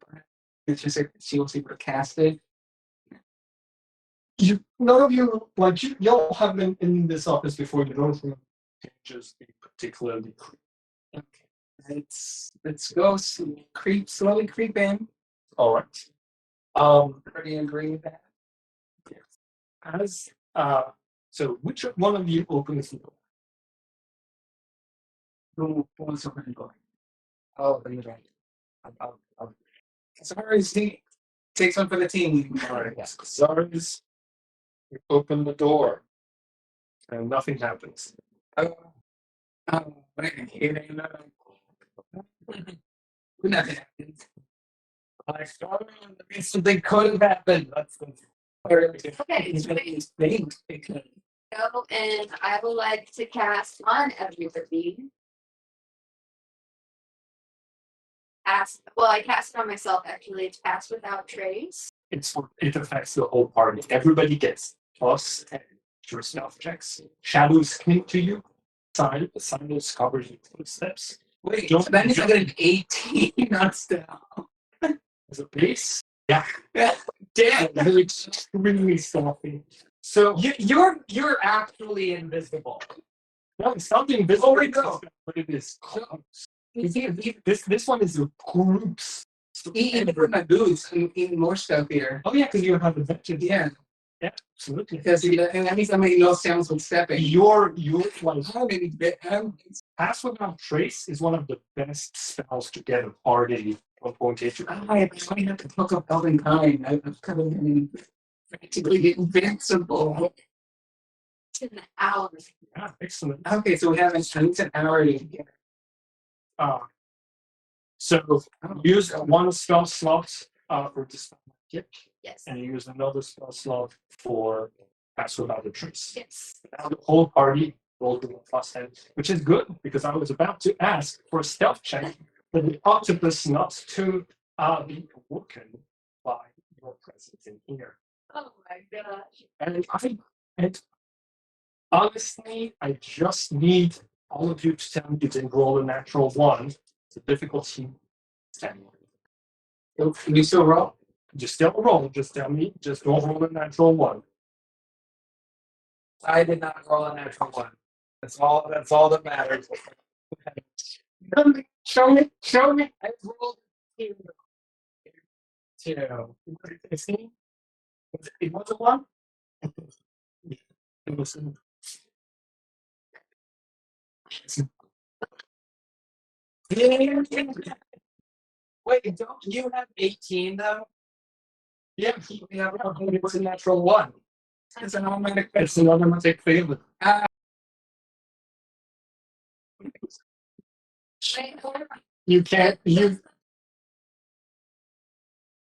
[SPEAKER 4] It's just like she was able to cast it.
[SPEAKER 1] none of you like y'all have been in this office before. You don't remember changes be particularly clear.
[SPEAKER 4] Okay, let's go slowly creep in.
[SPEAKER 1] All right.
[SPEAKER 4] Pretty agree with that.
[SPEAKER 1] As so, which one of you opens the door?
[SPEAKER 4] Who wants to open the door? Oh, you're right. Sorry, Steve. Takes one for the team.
[SPEAKER 1] All right. Yes. Sorry. You open the door, and nothing happens.
[SPEAKER 4] Nothing happens.
[SPEAKER 1] I thought something could have happened. That's the
[SPEAKER 3] Okay,
[SPEAKER 4] He's making his things.
[SPEAKER 3] go and I would like to cast on everybody. I cast it on myself actually. It's cast without trace.
[SPEAKER 1] it affects the whole party. Everybody gets plus 10 to your stealth checks. Shadows cling to you. Silence covers your footsteps.
[SPEAKER 4] Wait,
[SPEAKER 1] Don't-
[SPEAKER 4] so that means I got an 18 on stealth.
[SPEAKER 1] As a base, yeah,
[SPEAKER 4] Damn.
[SPEAKER 1] they're extremely stealthy. So
[SPEAKER 2] You're actually invisible.
[SPEAKER 1] No, it's something visible.
[SPEAKER 4] Oh, we go.
[SPEAKER 1] But it is close. You see, this one is groups.
[SPEAKER 4] Even for my boots, I'm eating more stuff here.
[SPEAKER 1] Oh yeah, because you have adventures.
[SPEAKER 4] Yeah,
[SPEAKER 1] Absolutely.
[SPEAKER 4] because and that means I'm making no sounds when stepping.
[SPEAKER 1] Your like
[SPEAKER 4] How many
[SPEAKER 1] Pass Without Trace is one of the best spells to get a party 1.8.
[SPEAKER 4] I have to look up Elven Kind. I'm kind of practically invincible.
[SPEAKER 3] 10 hours.
[SPEAKER 1] Yeah, excellent.
[SPEAKER 4] Okay, so we have an hour to get.
[SPEAKER 1] So use one spell slot for Dispel Magic,
[SPEAKER 3] Yes.
[SPEAKER 1] and you use another spell slot for Pass Without a Trace.
[SPEAKER 3] Yes.
[SPEAKER 1] Now the whole party rolled with a +10, which is good because I was about to ask for a stealth check for the octopus not to be awoken by your presence in here.
[SPEAKER 3] Oh my gosh.
[SPEAKER 1] And honestly, I just need all of you to tell me you didn't roll a natural one. The difficulty 10.
[SPEAKER 4] Can you still roll?
[SPEAKER 1] Just still roll. Just tell me. Just don't roll a natural one.
[SPEAKER 2] I did not roll a natural one. That's all that matters.
[SPEAKER 1] Show me. Show me.
[SPEAKER 2] I rolled 2. 2.
[SPEAKER 1] It was a one. It was.
[SPEAKER 2] Wait, don't you have 18 though?
[SPEAKER 1] Yeah, it's a natural one. It's an automatic. It's an automatic failure.
[SPEAKER 3] Wait, hold on.
[SPEAKER 1] You can't. You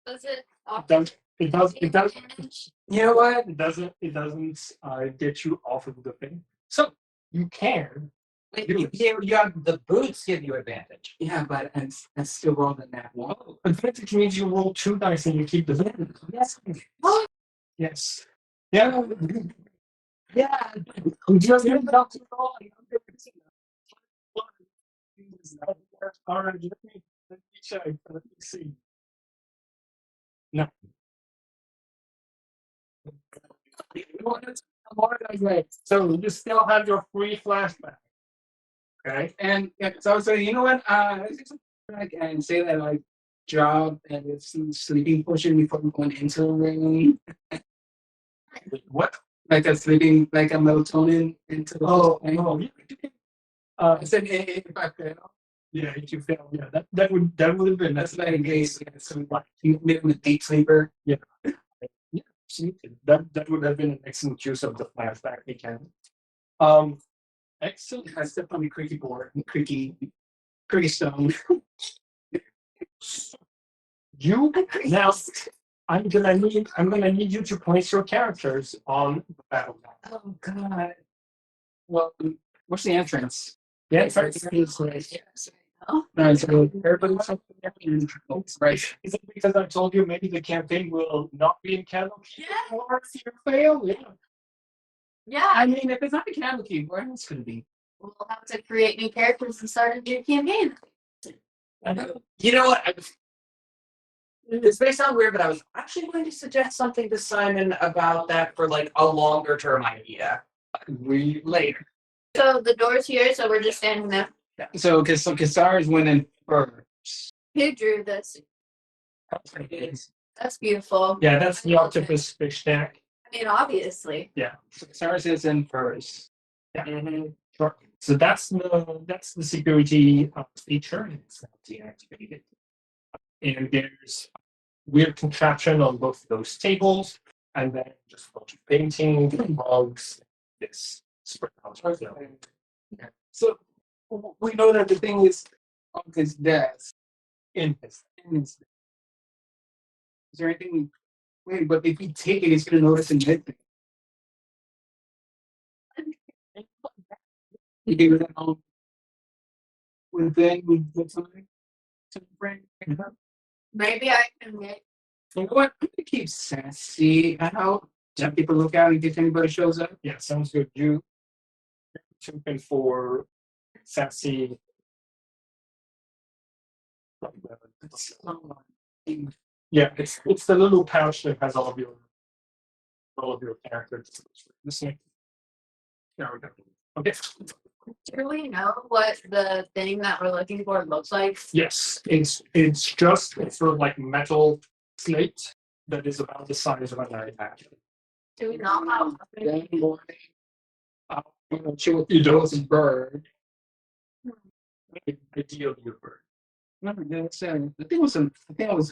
[SPEAKER 3] Does it
[SPEAKER 1] don't. It does. It does.
[SPEAKER 4] You know what?
[SPEAKER 1] It doesn't. It doesn't get you off of the thing. So you can.
[SPEAKER 2] Wait, you have the boots give you advantage.
[SPEAKER 4] Yeah, but I still rolled in that one.
[SPEAKER 1] Oh, advantage means you roll 2 dice and you keep the advantage.
[SPEAKER 2] Yes.
[SPEAKER 1] Yes. Yeah.
[SPEAKER 2] Yeah.
[SPEAKER 1] Just not to roll. All right. Let me check. Let me see. No. So you still have your free flashback. Okay.
[SPEAKER 4] And so I was saying, you know what? And say that like job and it's sleeping portion before we go into the room.
[SPEAKER 1] What?
[SPEAKER 4] Like a sleeping, like a melatonin into the
[SPEAKER 1] Oh.
[SPEAKER 4] I said if I fail.
[SPEAKER 1] Yeah, if you fail, yeah, that would have been
[SPEAKER 4] That's like in case so like you made him a deep sleeper.
[SPEAKER 1] yeah, absolutely. That would have been an excellent use of the flashback mechanic. Excellent.
[SPEAKER 4] I stepped on the creaky board, creaky stone.
[SPEAKER 1] You now. I'm gonna need you to place your characters on the battlefield.
[SPEAKER 4] Oh God. Well, what's the entrance?
[SPEAKER 1] Yeah,
[SPEAKER 4] Right.
[SPEAKER 3] Yes. Oh,
[SPEAKER 4] Alright, so everybody's right.
[SPEAKER 1] Is it because I told you maybe the campaign will not be in Canada?
[SPEAKER 3] Yeah.
[SPEAKER 1] Or if you fail, yeah.
[SPEAKER 3] yeah.
[SPEAKER 4] I mean, if it's not the capital key, where else could it be?
[SPEAKER 3] We'll have to create new characters and start a new campaign.
[SPEAKER 2] You know what? This may sound weird, but I was actually going to suggest something to Simon about that for like a longer term idea.
[SPEAKER 1] We
[SPEAKER 2] Later.
[SPEAKER 3] So the door's here, so we're just standing there.
[SPEAKER 4] So, because Kasara's winning first.
[SPEAKER 3] Who drew this? That's beautiful.
[SPEAKER 1] Yeah, that's the octopus fish stack.
[SPEAKER 3] I mean, obviously.
[SPEAKER 1] Yeah.
[SPEAKER 4] So Kasara's is in first.
[SPEAKER 1] Yeah. Sure. So that's the security feature. It's not deactivated. And there's weird contraption on both those tables, and then just a bunch of painting, mugs, this spread out.
[SPEAKER 4] So we know that the thing is on his desk.
[SPEAKER 1] In this.
[SPEAKER 4] Is there anything? Wait, but if you take it, he's gonna notice and hit it. You do that with something.
[SPEAKER 3] Maybe I can make.
[SPEAKER 4] You know what? I'm gonna keep Sassy out. Let people look out in case anybody shows up.
[SPEAKER 1] Yeah, sounds good. You token for Sassy. Yeah, it's the little pouch that has all of your characters. This thing. There we go. Okay.
[SPEAKER 3] Do we know what the thing that we're looking for looks like?
[SPEAKER 1] Yes, it's just a sort of like metal slate that is about the size of an iPad.
[SPEAKER 3] Do we know how?
[SPEAKER 1] You don't
[SPEAKER 4] was a bird.
[SPEAKER 1] ideal your bird.
[SPEAKER 4] I think it was.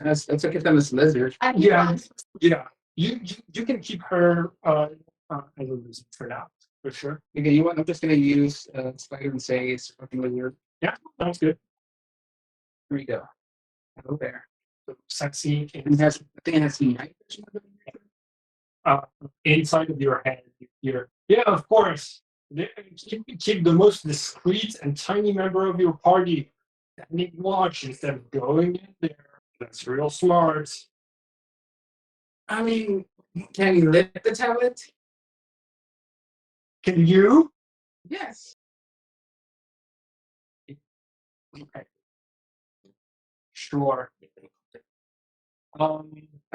[SPEAKER 4] I took it them as lizard.
[SPEAKER 1] Yeah. Yeah, you can keep her as a lizard for now, for sure.
[SPEAKER 4] Okay, you want? I'm just gonna use spider and say it's fucking lizard.
[SPEAKER 1] Yeah, sounds good.
[SPEAKER 4] Here we go. Hello there.
[SPEAKER 1] So sexy
[SPEAKER 4] And it has. I think it has some night vision.
[SPEAKER 1] inside of your head. Yeah, of course. Keep the most discreet and tiny member of your party standing watch instead of going in there. That's real smart.
[SPEAKER 4] I mean, can you lift the tablet?
[SPEAKER 1] Can you?
[SPEAKER 4] Yes.
[SPEAKER 1] Okay. Sure.
[SPEAKER 4] I'll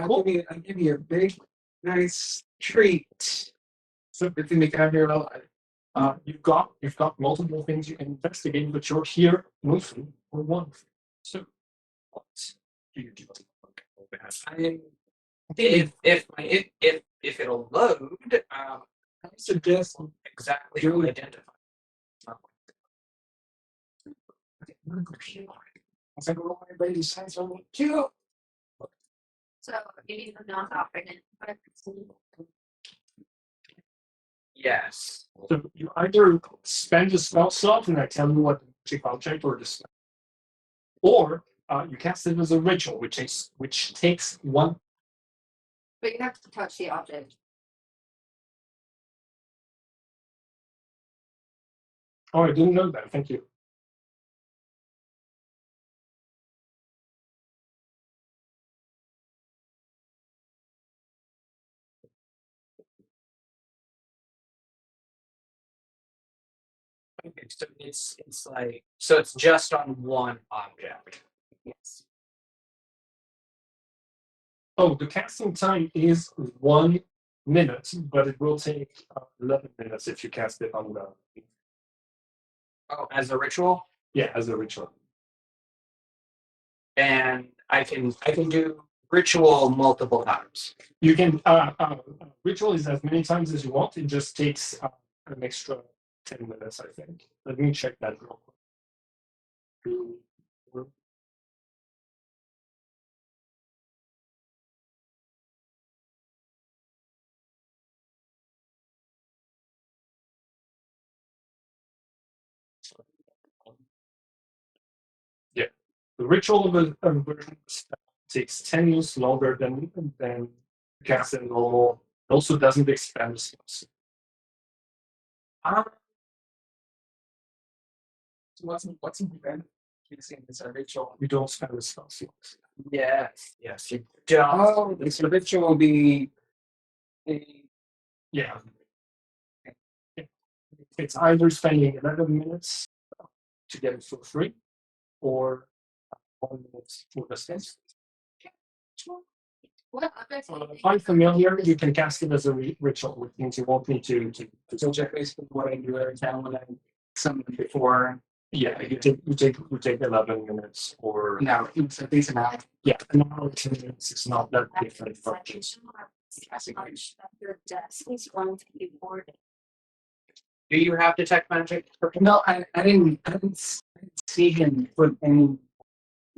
[SPEAKER 1] Cool.
[SPEAKER 4] give you a big, nice treat.
[SPEAKER 1] So
[SPEAKER 4] If you make it out here alive.
[SPEAKER 1] you've got multiple things you can investigate, but you're here mostly for one thing. So what do you do?
[SPEAKER 4] I mean,
[SPEAKER 2] If it'll load,
[SPEAKER 4] I suggest
[SPEAKER 2] exactly how to identify.
[SPEAKER 4] I said, well, everybody decides on what to.
[SPEAKER 3] So you need to know how pregnant.
[SPEAKER 2] Yes.
[SPEAKER 1] So you either spend a spell slot and I tell you what the magic object or the spell, or you cast it as a ritual, which takes one.
[SPEAKER 3] But you have to touch the object.
[SPEAKER 1] Oh, I didn't know that. Thank you.
[SPEAKER 2] Okay, so it's like so it's just on one object.
[SPEAKER 4] Yes.
[SPEAKER 1] Oh, the casting time is 1 minute, but it will take 11 minutes if you cast it on the.
[SPEAKER 2] Oh, as a ritual,
[SPEAKER 1] Yeah, as a ritual.
[SPEAKER 2] and I can do ritual multiple times.
[SPEAKER 1] You can ritual is as many times as you want. It just takes an extra 10 minutes, I think. Let me check that real quick. Yeah, the ritual of a version takes 10 minutes longer than casting normal. It also doesn't expand spells.
[SPEAKER 4] What's in the bed? You see, it's a ritual.
[SPEAKER 1] You don't spend the spell slots.
[SPEAKER 2] Yes, you don't.
[SPEAKER 4] Oh, it's a ritual will be a
[SPEAKER 1] Yeah. It's either spending 11 minutes to get it for free or 1 minute for the spells.
[SPEAKER 3] What object?
[SPEAKER 1] If I'm familiar, you can cast it as a ritual, which means you won't need to
[SPEAKER 4] so check basically what I do every time when I summon before.
[SPEAKER 1] yeah, you take 11 minutes or
[SPEAKER 4] No, it's at least an hour.
[SPEAKER 1] yeah, an hour 10 minutes is not that different from just
[SPEAKER 3] Your desk is going to be boarded.
[SPEAKER 2] Do you have detect magic?
[SPEAKER 4] No, I didn't see him put any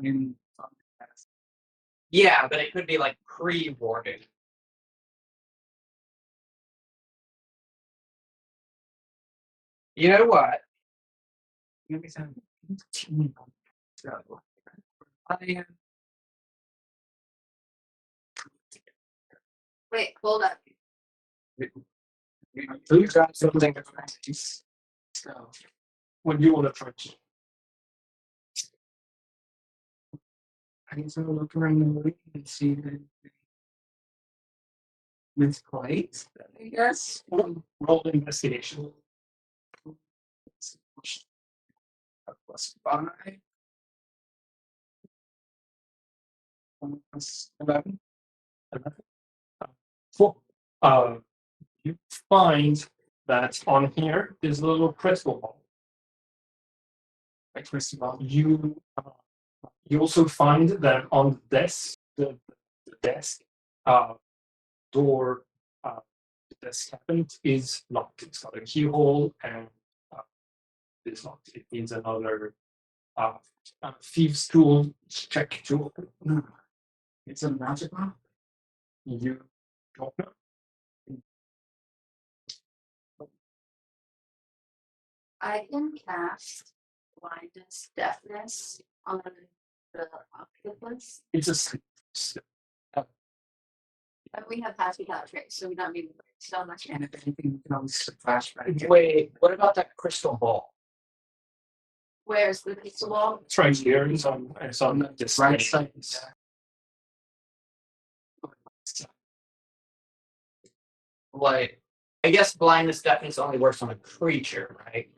[SPEAKER 4] in.
[SPEAKER 2] Yeah, but it could be like pre-warded. You know what?
[SPEAKER 4] Maybe some.
[SPEAKER 2] I
[SPEAKER 3] Wait, hold up.
[SPEAKER 4] You got something nice. So
[SPEAKER 1] when you want to try to.
[SPEAKER 4] I guess I'll look around the room and see that misplaced, I guess.
[SPEAKER 1] Roll investigation.
[SPEAKER 4] +5. +11.
[SPEAKER 1] Cool. You find that on here is a little crystal ball.
[SPEAKER 4] Like crystal ball.
[SPEAKER 1] You also find that on the desk, the desk door, the desk cabinet is locked. It's got a keyhole and it's locked. It needs another thieves tool check to open.
[SPEAKER 4] It's a magic one.
[SPEAKER 1] You don't know.
[SPEAKER 3] I can cast blindness, deafness on the octopus.
[SPEAKER 1] It's a sleep.
[SPEAKER 3] And we have passed without trace, so we don't need so much.
[SPEAKER 4] And if anything, you can always flashback.
[SPEAKER 2] Wait, what about that crystal ball?
[SPEAKER 3] Where's the crystal ball?
[SPEAKER 1] It's right here. It's on the
[SPEAKER 4] This right
[SPEAKER 1] display.
[SPEAKER 4] side.
[SPEAKER 2] Like, I guess blindness deafness only works on a creature, right?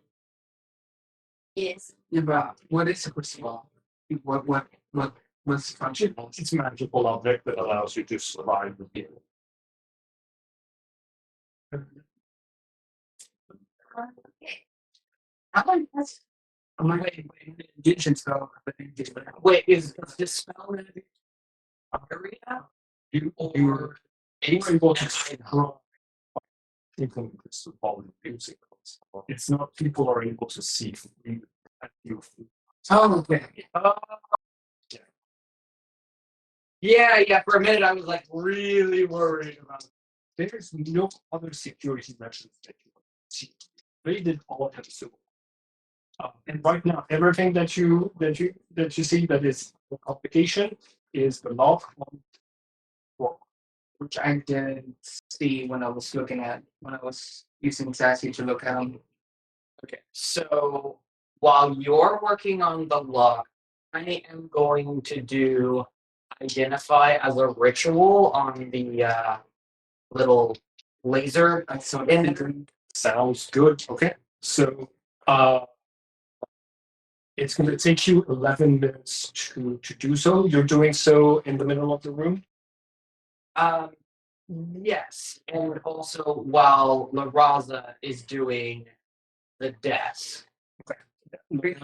[SPEAKER 3] Yes.
[SPEAKER 4] Yeah, but what is a crystal ball? What's the function?
[SPEAKER 1] It's a magical object that allows you to survive the game.
[SPEAKER 3] Okay.
[SPEAKER 4] I like this. I'm like, wait, Egyptians though.
[SPEAKER 2] Wait, is this spell in the area?
[SPEAKER 1] You
[SPEAKER 2] Or
[SPEAKER 1] were able to draw people crystal ball using it. It's not people are able to see through at you.
[SPEAKER 4] Oh, okay.
[SPEAKER 2] Yeah, for a minute I was like really worried about it.
[SPEAKER 1] There's no other security measures that you can see. They did all have so. And right now, everything that you see that is a complication is the lock on door.
[SPEAKER 4] Which I did see when I was using Sassy to look at them.
[SPEAKER 2] Okay, so while you're working on the lock, I am going to do identify as a ritual on the little laser.
[SPEAKER 4] I saw
[SPEAKER 2] And-
[SPEAKER 4] thinking,
[SPEAKER 1] Sounds good. Okay, so it's going to take you 11 minutes to do so. You're doing so in the middle of the room.
[SPEAKER 2] Yes, and also while La Raza is doing the deaths.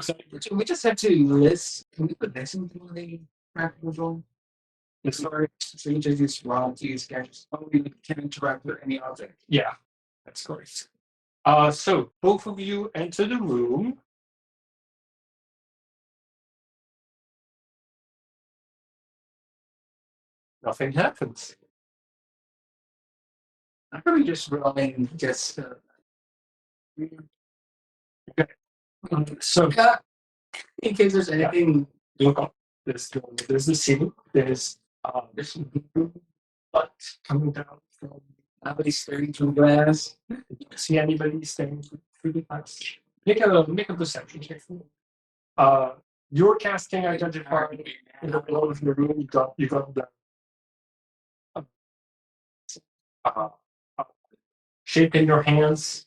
[SPEAKER 4] so we just have to list. Can we put this into the practical zone? Sorry, so you just use raw to use sketches. Oh, we can interact with any object.
[SPEAKER 1] Yeah, that's correct. So both of you enter the room. Nothing happens.
[SPEAKER 4] I'm probably just rolling just.
[SPEAKER 1] So
[SPEAKER 4] In case there's anything.
[SPEAKER 1] look up. There's the scene. There's blood coming down from.
[SPEAKER 4] Nobody staring through glass.
[SPEAKER 1] You see anybody staring through the glass? Make a perception check. You're casting identifier in the middle of the room. You got the uh, shape in your hands.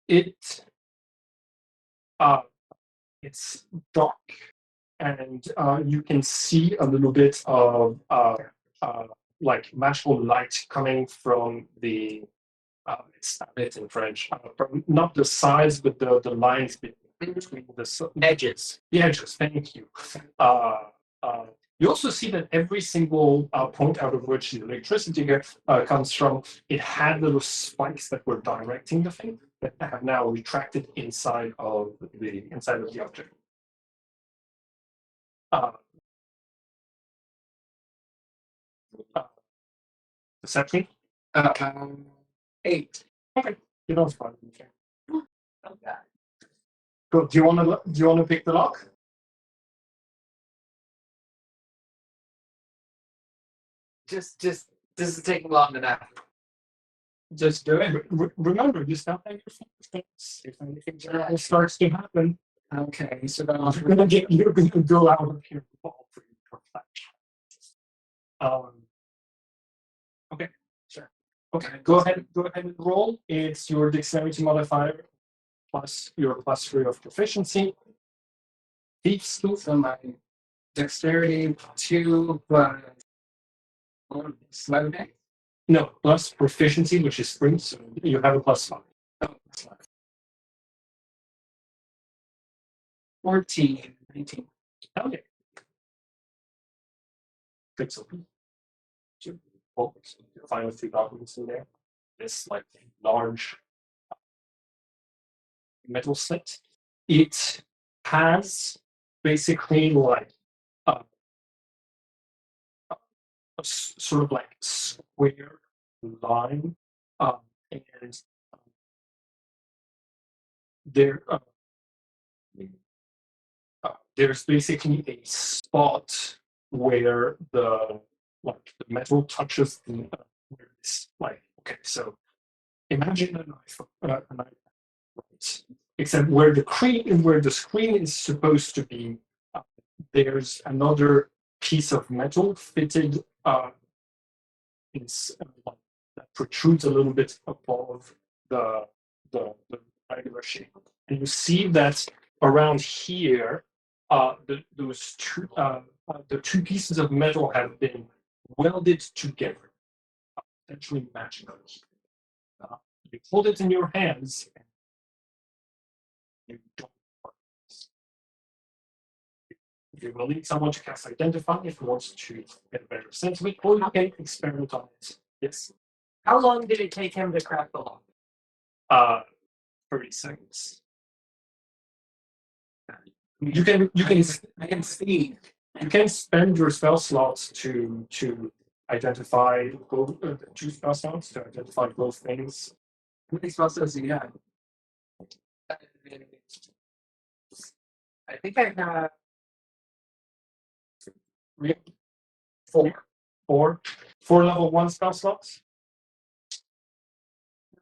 [SPEAKER 1] It's dark, and you can see a little bit of like magical light coming from the. It's in French. From not the sides, but the lines between the
[SPEAKER 2] Edges.
[SPEAKER 1] the edges. Thank you. You also see that every single point out of which the electricity comes from, it had little spikes that were directing the thing that have now retracted inside of the object. Perception?
[SPEAKER 4] 8.
[SPEAKER 1] Okay, you don't find anything.
[SPEAKER 2] Okay.
[SPEAKER 1] Cool. Do you want to pick the lock?
[SPEAKER 2] Just this is taking long enough.
[SPEAKER 4] Just do it.
[SPEAKER 1] Remember, you stop at your fingertips. If anything starts to happen,
[SPEAKER 4] Okay, so then
[SPEAKER 1] you're gonna go out of here ball for your perfection. Okay, sure. Okay, go ahead and roll. It's your dexterity modifier plus your +3 of proficiency. Thieves too.
[SPEAKER 4] So my dexterity 2 plus sleight of hand.
[SPEAKER 1] No, plus proficiency, which is sprint, so you have a +5.
[SPEAKER 4] Oh, that's fine. 14, 19.
[SPEAKER 1] Okay. Good. So you find a few documents in there. This like large metal slit. It has basically like a, sort of like square line, and there there's basically a spot where the metal touches the where this like okay, so imagine a knife, right? Except where the screen is supposed to be, there's another piece of metal fitted like, that protrudes a little bit above the regular shape, and you see that around here, the two pieces of metal have been welded together, essentially matching up. You hold it in your hands, and you don't. You will need someone to cast Identify if you want to get a better sense of it, or you can experiment on it. Yes.
[SPEAKER 2] How long did it take him to crack the lock?
[SPEAKER 1] 30 seconds.
[SPEAKER 4] I can see.
[SPEAKER 1] You can spend your spell slots to identify both two spell slots to identify both things.
[SPEAKER 4] How many spell slots do you got?
[SPEAKER 2] I think I have
[SPEAKER 1] Three,
[SPEAKER 2] four.
[SPEAKER 1] four level 1 spell slots.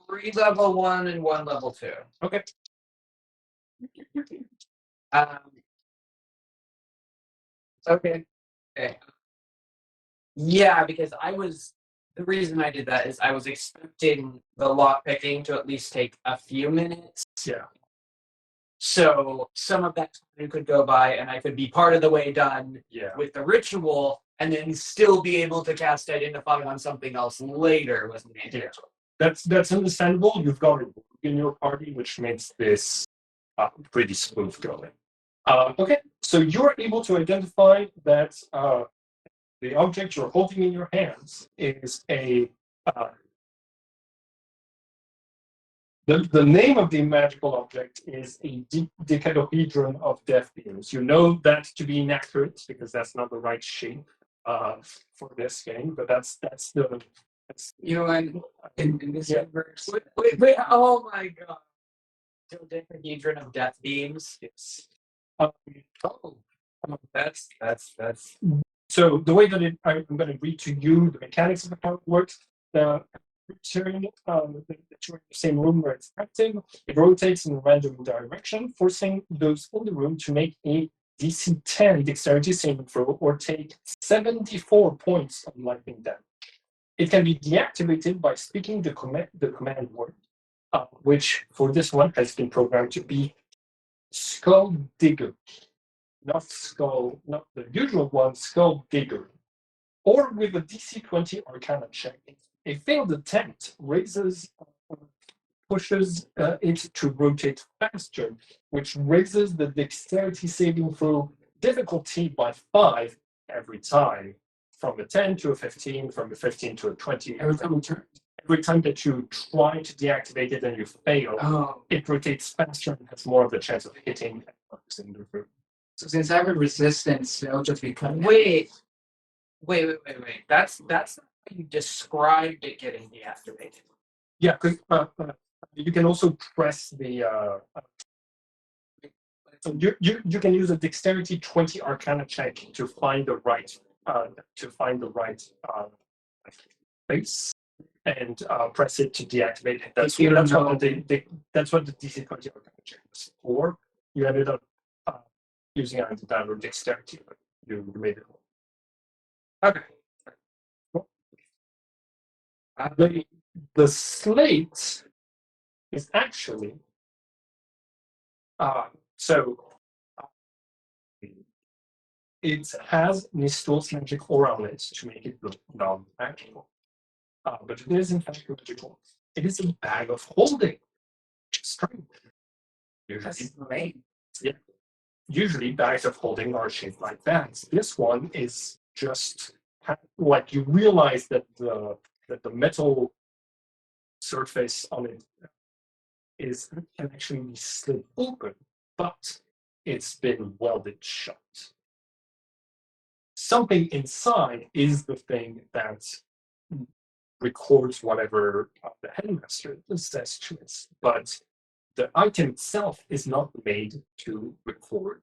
[SPEAKER 2] 3 level 1 and 1 level 2.
[SPEAKER 1] Okay.
[SPEAKER 2] Okay. Okay. Yeah, because the reason I did that is I was expecting the lock picking to at least take a few minutes.
[SPEAKER 1] Yeah.
[SPEAKER 2] So some of that time could go by and I could be part of the way done with the ritual and then still be able to cast Identify on something else later with the intention.
[SPEAKER 1] That's understandable. You've got a group in your party, which makes this pretty smooth going. Okay, so you're able to identify that the object you're holding in your hands is the name of the magical object is a decadahedron of death beams. You know that to be inaccurate because that's not the right shape for this game, but that's
[SPEAKER 4] in this universe.
[SPEAKER 2] Wait, oh my god. Decadahedron of death beams.
[SPEAKER 1] Yes.
[SPEAKER 2] That's
[SPEAKER 1] So the way that I'm going to read to you the mechanics of how it works. The turn that you're in the same room where it's active, it rotates in a random direction, forcing those in the room to make a DC 10 dexterity saving throw or take 74 points of lightning damage. It can be deactivated by speaking the command word, which for this one has been programmed to be Skull Digger. Not the usual one, Skull Digger. Or with a DC 20 Arcana check. A failed attempt pushes it to rotate faster, which raises the dexterity saving throw difficulty by 5 every time. From a 10 to a 15, from a 15 to a 20.
[SPEAKER 4] Every time we turn.
[SPEAKER 1] Every time that you try to deactivate it and you fail, it rotates faster and has more of a chance of hitting in the room.
[SPEAKER 4] So since I have a resistance, it'll just be cut.
[SPEAKER 2] Wait. That's not how you described it getting deactivated.
[SPEAKER 1] Yeah, because you can also press the. So you can use a dexterity 20 Arcana check to find the right space and press it to deactivate it. That's what the DC 20 Arcana check is. Or you ended up using either that or dexterity, but you made it.
[SPEAKER 2] Okay.
[SPEAKER 1] The slate is actually it has Nistor's magic aura on it to make it look non-magical. But it is in fact magical. It is a bag of holding, which is strange.
[SPEAKER 2] That's lame.
[SPEAKER 1] Yeah. usually bags of holding are shaped like bags. This one is just like you realize that the metal surface on it can actually be slid open, but it's been welded shut. Something inside is the thing that records whatever the headmaster says to us, but the item itself is not made to record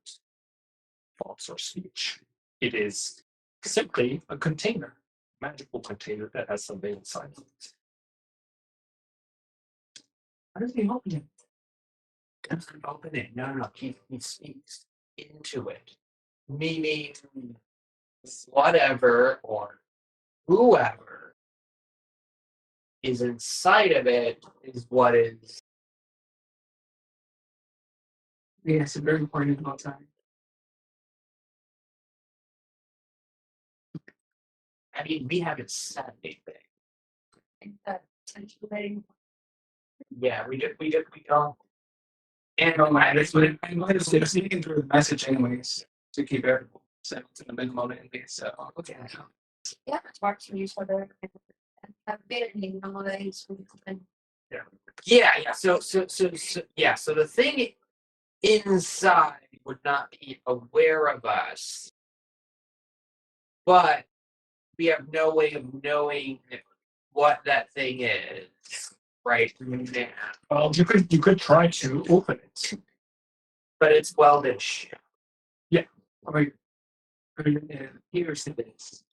[SPEAKER 1] thoughts or speech. It is simply a container, a magical container that has something inside of it.
[SPEAKER 2] How does he open it? Doesn't open it. No. He speaks into it. Meaning whatever or whoever is inside of it is what is.
[SPEAKER 4] Yes, it's very important all the time.
[SPEAKER 2] I mean, we haven't said anything.
[SPEAKER 3] I think that potentially.
[SPEAKER 2] Yeah, we don't.
[SPEAKER 4] And that's what I noticed. It's sneaking through the message anyways to keep everyone set to the minimum at least. So okay.
[SPEAKER 3] Yeah, it's hard to use other. I've been in nowadays.
[SPEAKER 2] Yeah. So the thing inside would not be aware of us, but we have no way of knowing what that thing is right now.
[SPEAKER 1] Well, you could try to open it.
[SPEAKER 2] But it's welded shut.
[SPEAKER 1] Yeah.
[SPEAKER 4] Here's the base.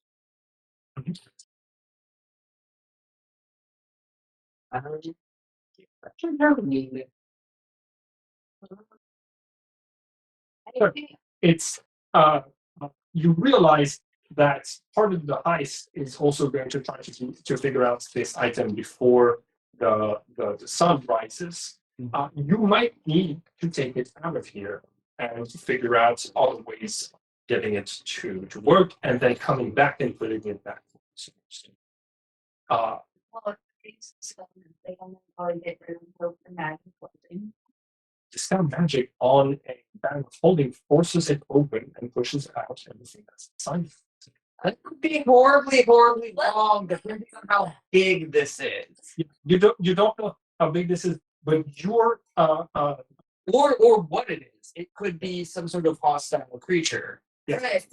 [SPEAKER 1] It's you realize that part of the heist is also going to try to figure out this item before the sun rises. You might need to take it out of here and figure out all the ways of getting it to work, and then coming back and putting it back.
[SPEAKER 3] Well, it's stuff they don't probably get rid of the magic thing.
[SPEAKER 1] Dispel magic on a bag of holding forces it open and pushes out everything that's inside.
[SPEAKER 2] That could be horribly wrong, depending on how big this is.
[SPEAKER 1] You don't know how big this is, but you're
[SPEAKER 2] Or what it is. It could be some sort of hostile creature.
[SPEAKER 1] Yes.
[SPEAKER 3] Right.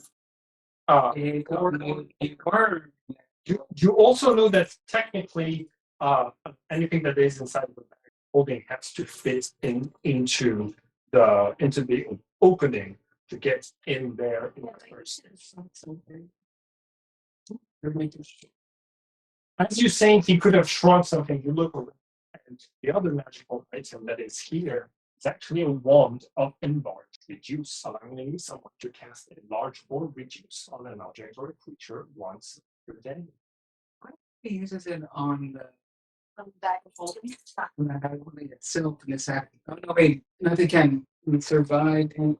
[SPEAKER 1] You also know that technically anything that is inside of the bag holding has to fit into the opening to get in there in the first. As you're saying, he could have shrunk something. You look around, and the other magical item that is here is actually a wand of enlarge reduce, allowing someone to cast enlarge or reduce on an object or a creature once per day.
[SPEAKER 4] He uses it on the
[SPEAKER 3] Back of holding.
[SPEAKER 4] holding itself in this act. Oh no, wait, nothing can survive. No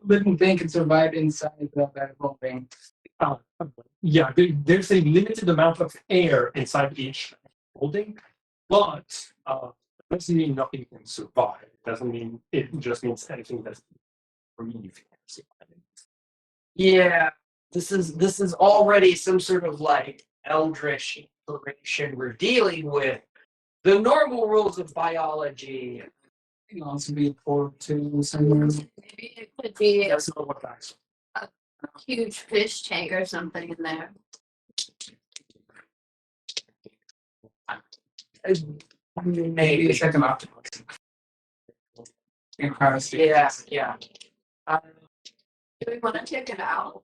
[SPEAKER 4] living thing can survive inside the bag of holding.
[SPEAKER 1] Yeah, there's a limited amount of air inside each holding, but doesn't mean nothing can survive. It doesn't mean it just means anything that's breathe can survive.
[SPEAKER 2] Yeah. This is already some sort of like eldritch information we're dealing with. The normal rules of biology.
[SPEAKER 4] It can also be a port to somewhere.
[SPEAKER 3] Maybe it could be
[SPEAKER 1] That's not what guys.
[SPEAKER 3] a huge fish tank or something in there.
[SPEAKER 4] Maybe a second optimal.
[SPEAKER 2] Yeah.
[SPEAKER 3] Do we want to check it out?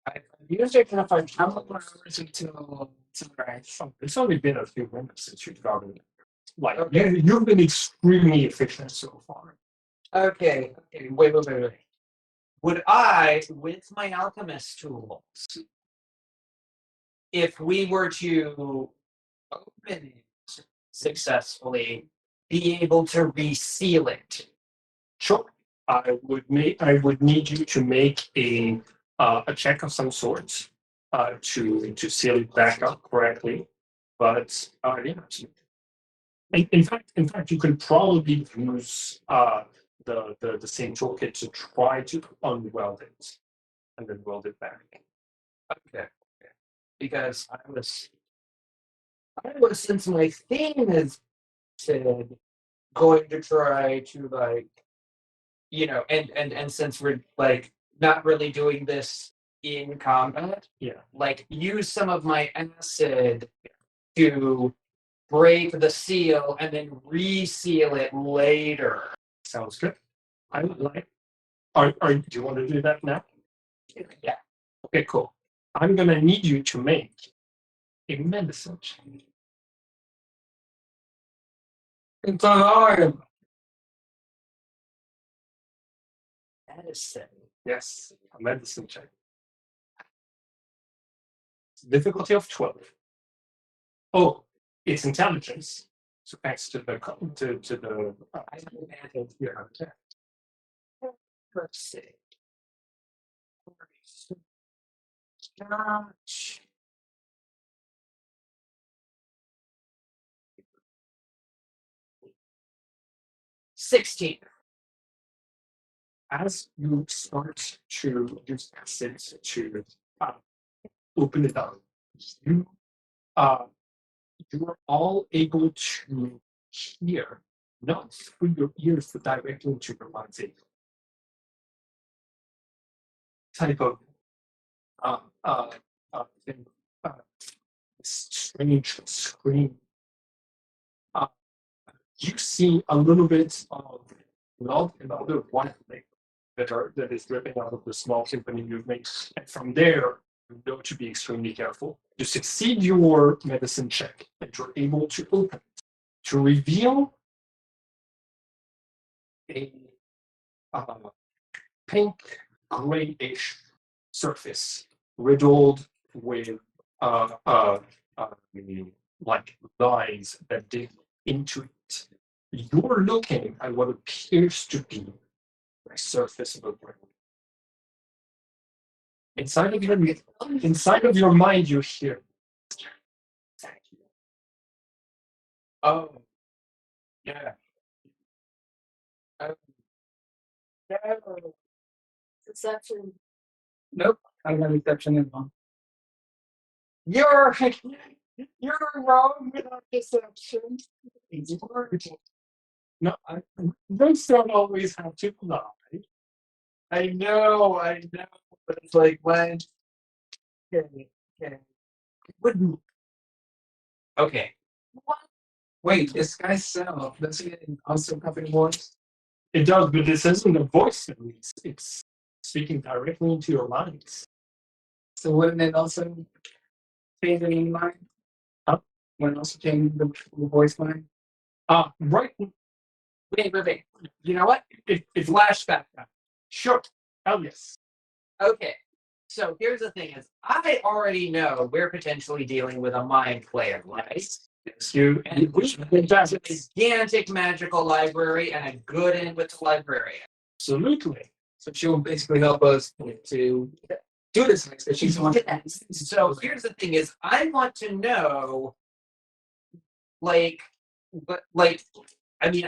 [SPEAKER 2] I've used it enough.
[SPEAKER 4] How many more hours until sunrise?
[SPEAKER 1] It's only been a few minutes since you've gotten it. Like
[SPEAKER 2] Okay.
[SPEAKER 1] you've been extremely efficient so far.
[SPEAKER 2] Okay. Wait. Would I, with my alchemist tools, if we were to open it successfully, be able to reseal it?
[SPEAKER 1] Sure. I would need you to make a check of some sort to seal it back up correctly. But yeah. In fact, you could probably use the same toolkit to try to unweld it and then weld it back.
[SPEAKER 2] Okay. Because I was since my theme is said going to try to like and since we're like not really doing this in combat,
[SPEAKER 1] Yeah.
[SPEAKER 2] like use some of my acid to break the seal and then reseal it later.
[SPEAKER 1] Sounds good. I would like. Do you want to do that now?
[SPEAKER 2] Yeah.
[SPEAKER 1] Okay, cool. I'm gonna need you to make a medicine check.
[SPEAKER 4] It's hard.
[SPEAKER 2] Medicine.
[SPEAKER 1] Yes, a medicine check. Difficulty of 12. Oh, it's intelligence. So thanks to the to the
[SPEAKER 2] I have advantage here.
[SPEAKER 1] yeah.
[SPEAKER 2] Let's see. Gosh. $16.
[SPEAKER 1] As you start to use acid to open it up, you uh, you are all able to hear, not through your ears, but directly into your mind's ear. Type of uh, uh, thing, strange scream. You see a little bit of blood and other white liquid that is dripping out of the small opening you've made. And from there, you know to be extremely careful. You succeed your medicine check, and you're able to open it to reveal a pink grayish surface riddled with like lines that dig into it. You're looking at what appears to be the surface of a brain. Inside of your mind, you hear. Thank you.
[SPEAKER 2] Oh, yeah.
[SPEAKER 3] Deception.
[SPEAKER 4] Nope. I don't have reception in one.
[SPEAKER 2] You're wrong without deception.
[SPEAKER 1] No, those don't always have to lie.
[SPEAKER 2] I know, but it's like when. Okay. Wouldn't. Okay.
[SPEAKER 4] Wait, this guy Sal, does he also company voice?
[SPEAKER 1] It does, but this isn't a voice. It's speaking directly into your minds.
[SPEAKER 4] So wouldn't it also change any mind?
[SPEAKER 1] Huh?
[SPEAKER 4] Wouldn't it also change the voice mind?
[SPEAKER 1] Right.
[SPEAKER 2] Wait. You know what?
[SPEAKER 1] It's
[SPEAKER 2] Flashback.
[SPEAKER 1] sure. Hell yes.
[SPEAKER 2] Okay. So here's the thing: is I already know we're potentially dealing with a mind player, right?
[SPEAKER 1] Yes, you
[SPEAKER 2] And we have a gigantic magical library and a good end with the librarian.
[SPEAKER 1] absolutely.
[SPEAKER 4] So she'll basically help us to do this next. If she's the one.
[SPEAKER 2] So here's the thing: is I want to know, I mean,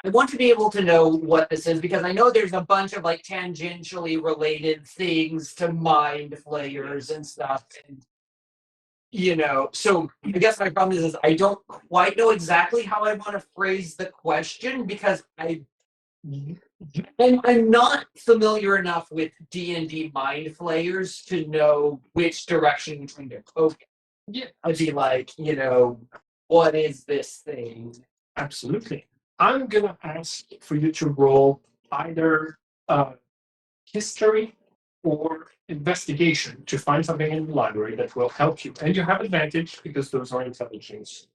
[SPEAKER 2] I want to be able to know what this is because I know there's a bunch of like tangentially related things to mind flayers and stuff. And, so I guess my problem is I don't quite know exactly how I want to phrase the question because I'm not familiar enough with D&D mind flayers to know which direction to go.
[SPEAKER 1] Yeah,
[SPEAKER 2] I'd be like, what is this thing?
[SPEAKER 1] absolutely. I'm gonna ask for you to roll either history or investigation to find something in the library that will help you. And you have advantage because those are intelligence.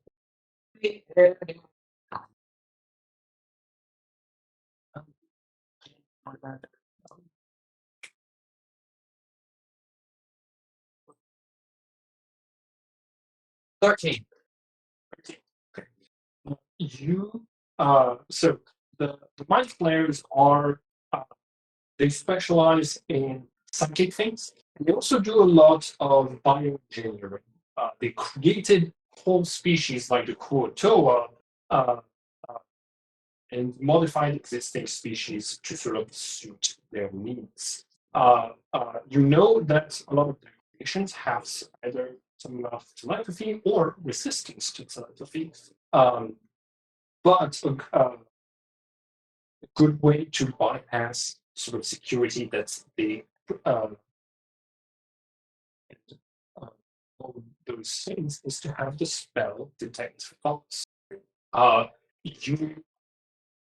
[SPEAKER 2] $13.
[SPEAKER 1] You so the mind flayers are they specialize in psychic things. And they also do a lot of bioengineering. They created whole species like the Kuotoa uh, and modified existing species to sort of suit their needs. You know that a lot of the patients have either some amount of telepathy or resistance to telepathy. But a good way to bypass sort of security that's the all those things is to have the spell detect thoughts. You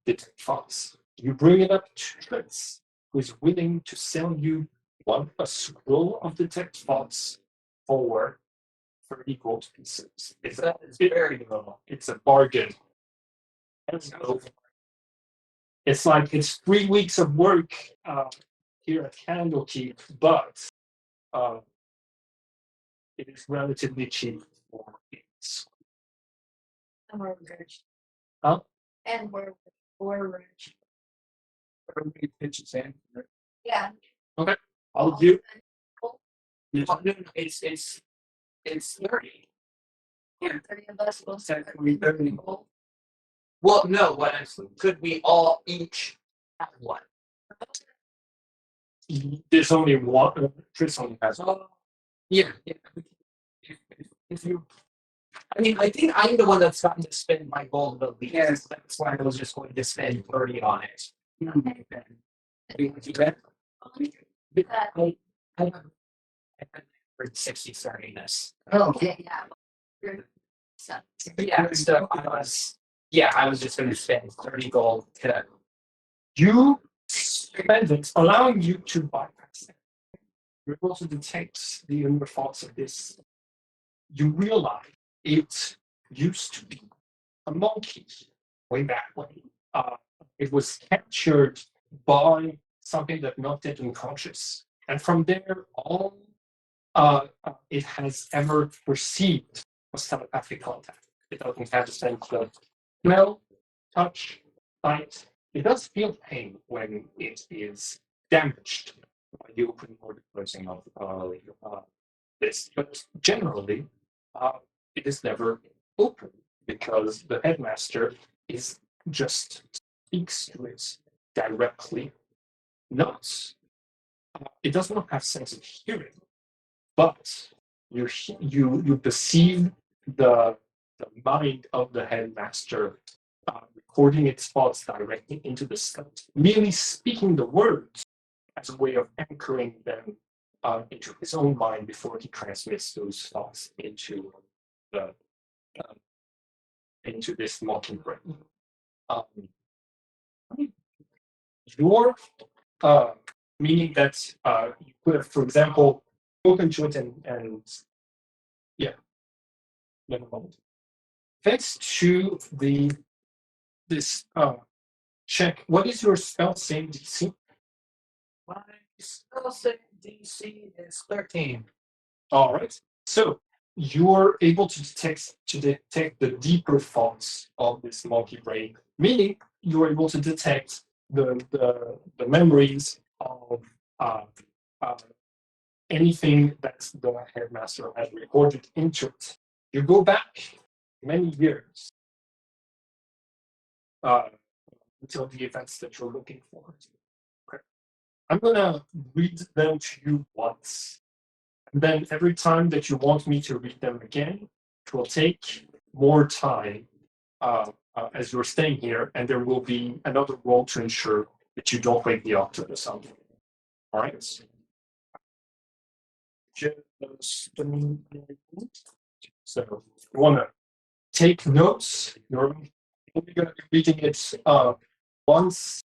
[SPEAKER 1] detect thoughts. You bring it up to Tritz, who is willing to sell you a scroll of detect thoughts for 30 gold pieces. It's very low. It's a bargain. So it's like it's 3 weeks of work here at Candlekeep, but it is relatively cheap for it's.
[SPEAKER 3] And we're rich.
[SPEAKER 1] Huh?
[SPEAKER 3] And we're rich.
[SPEAKER 4] Everybody pitches in.
[SPEAKER 3] Yeah.
[SPEAKER 1] I'll do.
[SPEAKER 2] Well, no, it's 30.
[SPEAKER 3] Yeah. 30 of us will
[SPEAKER 4] Technically 30.
[SPEAKER 2] Well, no, what could we all each have one?
[SPEAKER 1] There's only one. Tris only has one.
[SPEAKER 2] Yeah. If you, I mean, I think I'm the one that's gotten to spend my gold the least.
[SPEAKER 4] Yes.
[SPEAKER 2] That's why I was just going to spend 30 on it.
[SPEAKER 3] Okay.
[SPEAKER 2] Do you bet?
[SPEAKER 3] That-
[SPEAKER 2] I have for 60 starting this.
[SPEAKER 4] Oh,
[SPEAKER 3] Okay, yeah. So,
[SPEAKER 2] Yeah, so I was just going to spend 30 gold to.
[SPEAKER 1] You spend it, allowing you to bypass it. You're able to detect the inner thoughts of this. You realize it used to be a monkey way back when. It was captured by something that knocked it unconscious. And from there, all it has ever perceived was telepathic contact. It doesn't have the sense of smell, touch, sight. It does feel pain when it is damaged by the opening or the closing of this. But generally, it is never open because the headmaster is just speaks to it directly. Not, it does not have sense of hearing, but you perceive the mind of the headmaster recording its thoughts directly into the skull, merely speaking the words as a way of anchoring them into his own mind before he transmits those thoughts the um, into this mockingbird. Um, your meaning that you could have, for example, spoken to it and yeah, never mind. Thanks to this check. What is your spell save DC?
[SPEAKER 2] My spell save DC is 13.
[SPEAKER 1] All right. So you're able to detect the deeper thoughts of this monkey brain, meaning you're able to detect the memories of uh, uh, anything that the headmaster has recorded into it. You go back many years uh, until the events that you're looking for. Okay. I'm gonna read them to you once. And then every time that you want me to read them again, it will take more time as you're staying here, and there will be another roll to ensure that you don't wake the octopus up. All right. So you want to take notes. You're only going to be reading it once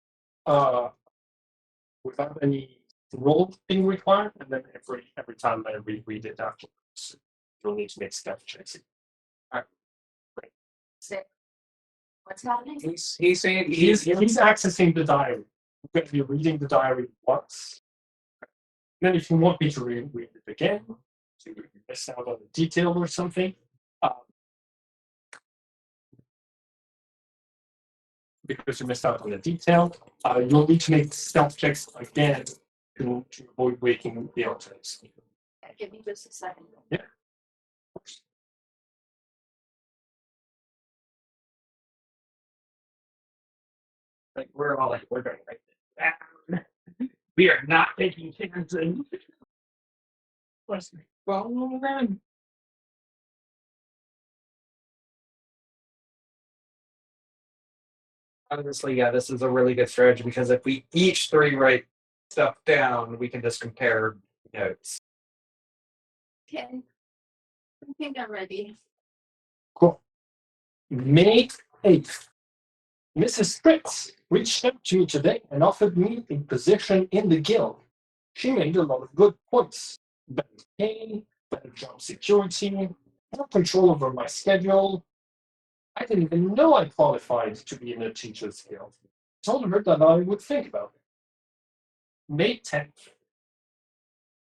[SPEAKER 1] without any roll being required, and then every time I reread it afterwards, you'll need to make step checks. All right, great.
[SPEAKER 3] Sick. What's happening?
[SPEAKER 4] He's saying
[SPEAKER 1] He's accessing the diary. You're going to be reading the diary once. Then, if you want me to read it again, so you miss out on a detail or something, because you missed out on the detail, you'll need to make stealth checks again to avoid waking the alternatives.
[SPEAKER 3] Give me just a second.
[SPEAKER 1] Yeah. Of course.
[SPEAKER 2] Like we're all like, we're going to write this down. We are not taking chances.
[SPEAKER 4] Well, then.
[SPEAKER 2] Honestly, yeah, this is a really good strategy because if we each three write stuff down, we can just compare notes.
[SPEAKER 3] Okay. I think I'm ready.
[SPEAKER 1] Cool. May 8th. Mrs. Fritz reached out to me today and offered me a position in the guild. She made a lot of good points. Better pay, better job security, more control over my schedule. I didn't even know I qualified to be in a teacher's guild. I told her that I would think about it. May 10th.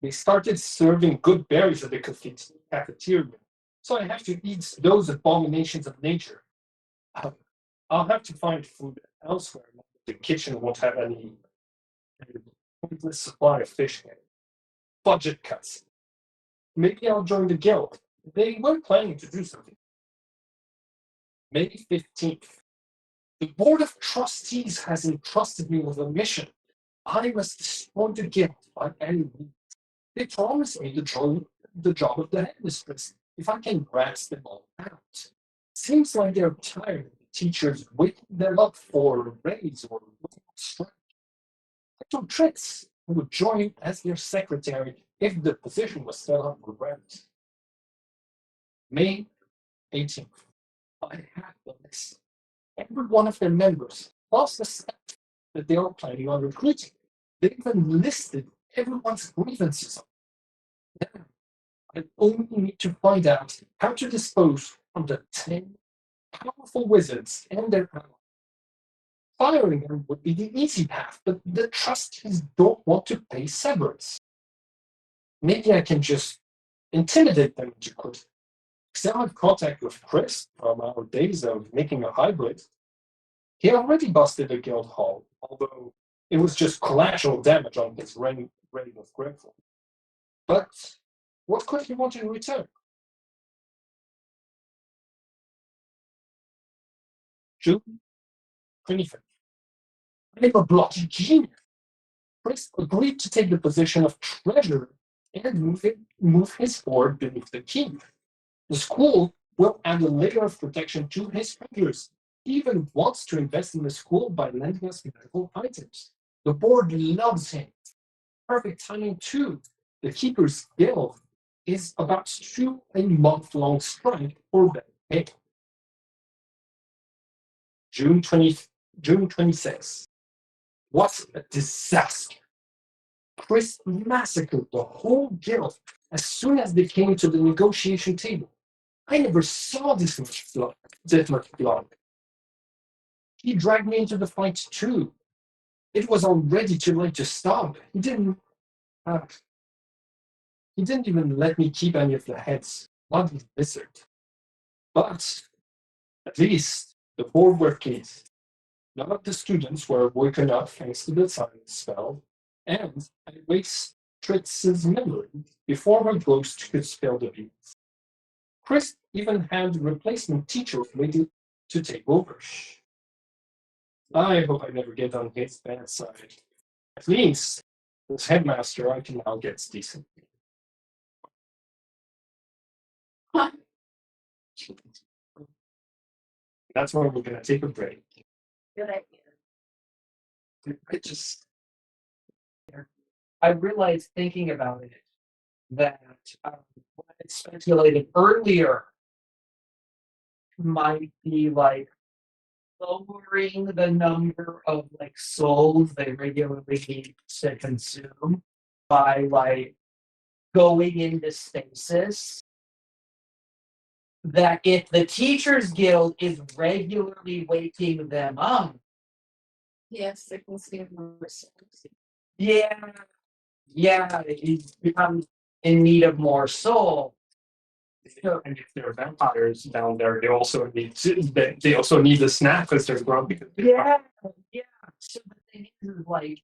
[SPEAKER 1] They started serving good berries at the cafeteria, so I have to eat those abominations of nature. I'll have to find food elsewhere. The kitchen won't have any pointless supply of fish here. Budget cuts. Maybe I'll join the guild. They were planning to do something. May 15th. The Board of Trustees has entrusted me with a mission. I must destroy the guild by any means. They promised me the job of the headmistress if I can grasp them all out. Seems like they're tired of the teachers waking them up for a raise or strike. I told Tritz I would join as their secretary if the position was still up for grabs. May 18th. I have the list. Every one of their members, plus the staff that they are planning on recruiting. They even listed everyone's grievances. Now, I only need to find out how to dispose of the 10 powerful wizards and their allies. Firing them would be the easy path, but the trustees don't want to pay severance. Maybe I can just intimidate them into quitting. Still have contact with Chris from our days of making a hybrid. He already busted a guild hall, although it was just collateral damage on his reign of grateful. But what could he want in return? June 25th. I'm a bloody genius. Chris agreed to take the position of treasurer and move his board beneath the king. The school will add a layer of protection to his fingers. He even wants to invest in the school by lending us medical items. The board loves him. Perfect timing, too. The Keeper's Guild is about to do a month-long strike for better pay. June 26th. What a disaster. Chris massacred the whole guild as soon as they came to the negotiation table. I never saw this much blood. He dragged me into the fight too. It was already too late to stop. Uh, he didn't even let me keep any of the heads. Bloody lizard. But at least the board were pleased. None of the students were woken up thanks to the silence spell, and I erased Tritz's memory before her ghost could spill the beans. Chris even had replacement teachers waiting to take over. I hope I never get on his bad side. At least, as headmaster, I can now get decent. That's why we're gonna take a break.
[SPEAKER 3] Good idea.
[SPEAKER 1] I just
[SPEAKER 2] I realized thinking about it that what I speculated earlier might be like lowering the number of like souls they regularly need to consume by like going into stasis. That if the Teachers Guild is regularly waking them up,
[SPEAKER 3] Yes, they can see more souls.
[SPEAKER 2] yeah, it becomes in need of more soul.
[SPEAKER 1] and if there are vampires down there, they also need the snack because they're grumpy.
[SPEAKER 2] Yeah. So the thing is like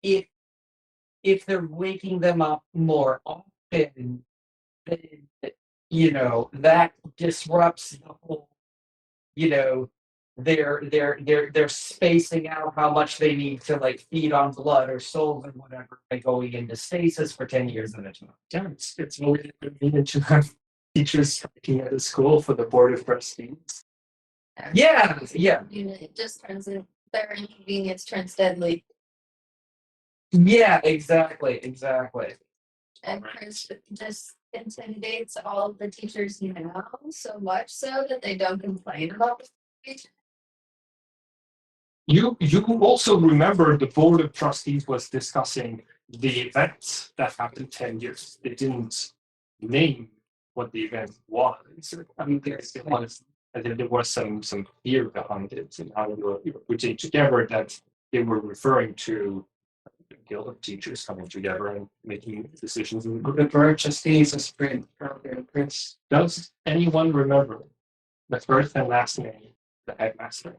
[SPEAKER 2] if they're waking them up more often, then that disrupts the whole, they're spacing out how much they need to like feed on blood or souls or whatever by going into stasis for 10 years at a time.
[SPEAKER 1] Yeah, it's really convenient to have teachers working at a school for the board of trustees.
[SPEAKER 2] Yeah.
[SPEAKER 3] It just turns in their inconvenience turns deadly.
[SPEAKER 2] Yeah, exactly.
[SPEAKER 3] And Chris just intimidates all of the teachers now so much so that they don't complain about the situation.
[SPEAKER 1] You also remember the board of trustees was discussing the event that happened 10 years. They didn't name what the event was. I mean, there was some fear behind it, and how they were putting together that they were referring to the guild of teachers coming together and making decisions.
[SPEAKER 4] The board of trustees is print program, Chris.
[SPEAKER 1] Does anyone remember the first and last name of the headmaster?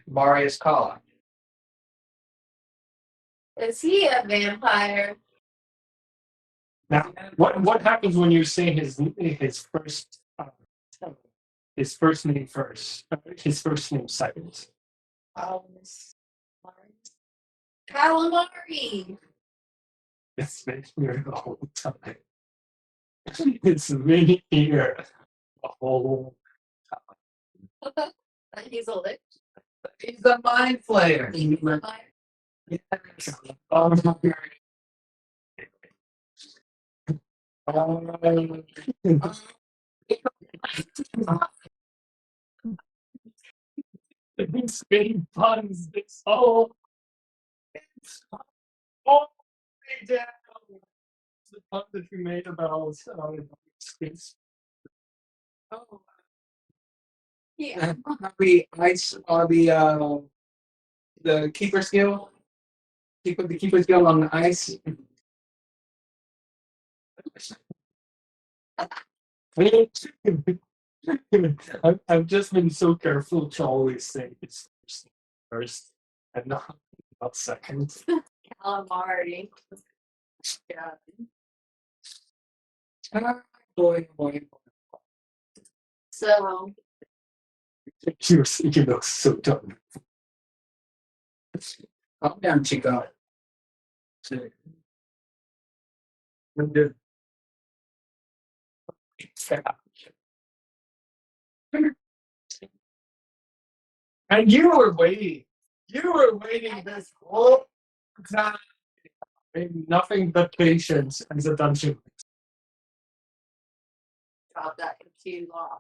[SPEAKER 2] Marius Kala.
[SPEAKER 3] Is he a vampire?
[SPEAKER 1] Now, what happens when you say his first name first, his first name second?
[SPEAKER 3] Calamari.
[SPEAKER 1] It's been here the whole time. It's been here the whole.
[SPEAKER 3] He's a lich.
[SPEAKER 2] He's a mind flayer. Yes.
[SPEAKER 1] It's been puns this whole. It's all the way down. The pun that you made about space.
[SPEAKER 3] Oh. Yeah.
[SPEAKER 4] The ice or the keeper skill. The keeper skill on the ice.
[SPEAKER 1] I've just been so careful to always say it's first and not second.
[SPEAKER 3] Calamari. Yeah.
[SPEAKER 4] Boy.
[SPEAKER 3] So
[SPEAKER 1] You look so dumb.
[SPEAKER 4] Calm down, Chico.
[SPEAKER 1] And you were waiting. You were waiting this whole time. I mean, nothing but patience as a dungeon.
[SPEAKER 3] drop that for too long.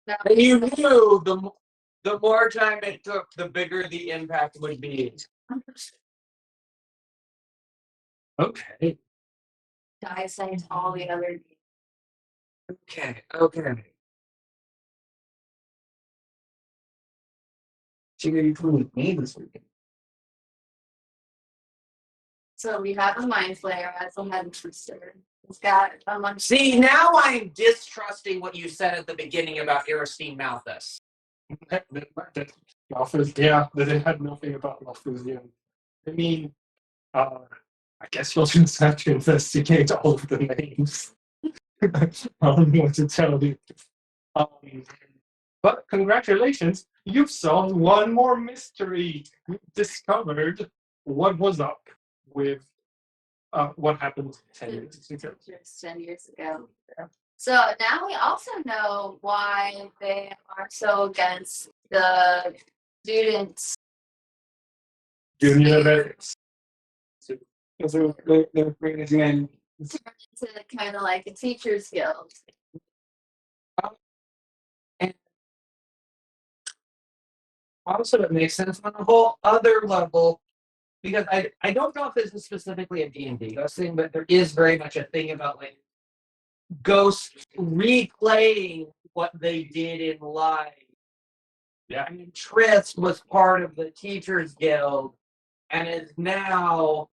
[SPEAKER 3] Now,
[SPEAKER 2] And you knew the more time it took, the bigger the impact would be.
[SPEAKER 1] Okay.
[SPEAKER 3] dissect all the other.
[SPEAKER 2] Okay.
[SPEAKER 4] Chico, you playing with me this weekend.
[SPEAKER 3] So we have a mind flayer as a headmaster. It's got a bunch.
[SPEAKER 2] See, now I'm distrusting what you said at the beginning about Aristine Malthus.
[SPEAKER 1] Malthus, yeah, that it had nothing about Malthusian. I mean, I guess you'll just have to investigate all of the names. I don't know what to tell you. But congratulations, you've solved one more mystery. You discovered what was up with what happened 10 years ago.
[SPEAKER 3] Just 10 years ago. So now we also know why they are so against the students.
[SPEAKER 1] Union events.
[SPEAKER 4] Because they're afraid of men.
[SPEAKER 3] To kind of like a teacher's guild.
[SPEAKER 2] And also, it makes sense on a whole other level, because I don't know if this is specifically a D&D ghost thing, but there is very much a thing about like ghosts replaying what they did in life.
[SPEAKER 1] Yeah.
[SPEAKER 2] I mean, Trist was part of the Teachers Guild and is now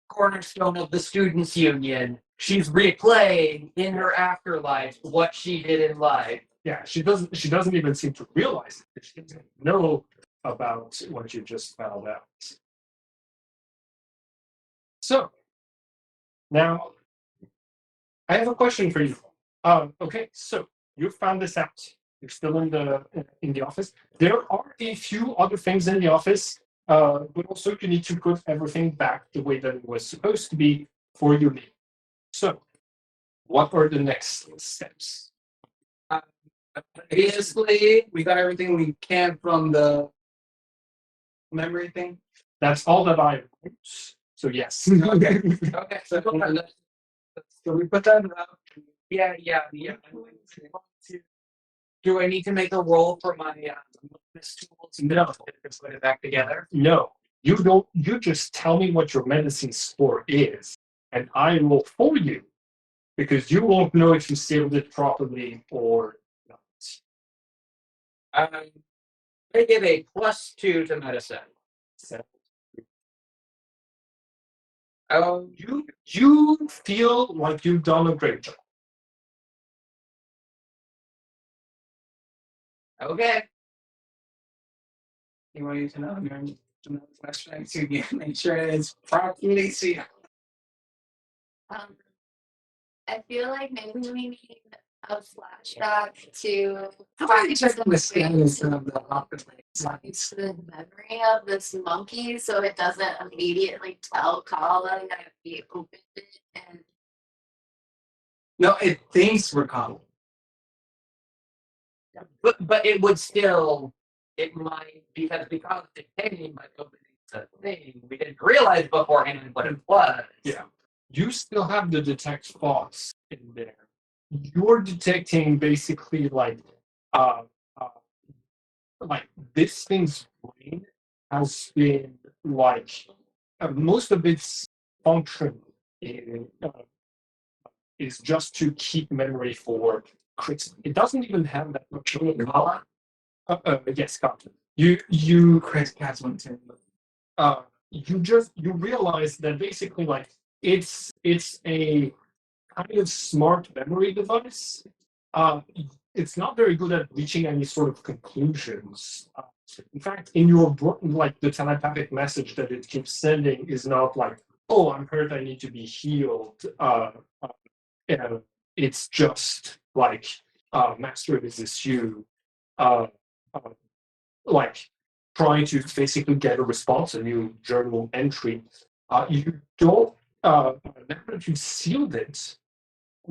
[SPEAKER 2] cornerstone of the Students' Union. She's replaying in her afterlife what she did in life.
[SPEAKER 1] Yeah, she doesn't even seem to realize it. She doesn't know about what you just found out. So now I have a question for you. Okay, so you found this out. You're still in the office. There are a few other things in the office, but also you need to put everything back the way that it was supposed to be for you leave. So, what are the next steps?
[SPEAKER 4] Obviously, we got everything we can from the memory thing.
[SPEAKER 1] That's all that I wrote. So yes.
[SPEAKER 4] Okay. Okay. So we put that up.
[SPEAKER 2] Yeah. Do I need to make a roll for my bonus tools?
[SPEAKER 1] No.
[SPEAKER 2] To put it back together.
[SPEAKER 1] No, you don't. You just tell me what your medicine score is, and I roll for you, because you won't know if you sealed it properly or not.
[SPEAKER 2] I give a +2 to medicine.
[SPEAKER 1] So
[SPEAKER 2] Oh,
[SPEAKER 1] you feel like you've done a great job.
[SPEAKER 2] okay.
[SPEAKER 4] You want you to know your flashlight to make sure it's properly sealed.
[SPEAKER 3] I feel like maybe we need a flashback to
[SPEAKER 4] How about you check on the
[SPEAKER 3] the
[SPEAKER 4] status of the opposite sides?
[SPEAKER 3] the memory of this monkey so it doesn't immediately tell Kala that we opened it and
[SPEAKER 4] No, it thinks we're calm.
[SPEAKER 2] But it would still, it might, because the came by opening the thing, we didn't realize beforehand what it was.
[SPEAKER 1] Yeah. You still have the detect thoughts in there. You're detecting basically uh, uh like this thing's brain has been most of its function is just to keep memory for crits. It doesn't even have that much. Yes, Captain. You
[SPEAKER 4] Chris Cat's one too.
[SPEAKER 1] you realize that basically it's a kind of smart memory device. Uh, it's not very good at reaching any sort of conclusions. In fact, in your the telepathic message that it keeps sending is not like, "Oh, I'm hurt. I need to be healed." It's just like, "Master, this is you." Uh, uh, like trying to basically get a response, a new journal entry. You don't. Now that you've sealed it,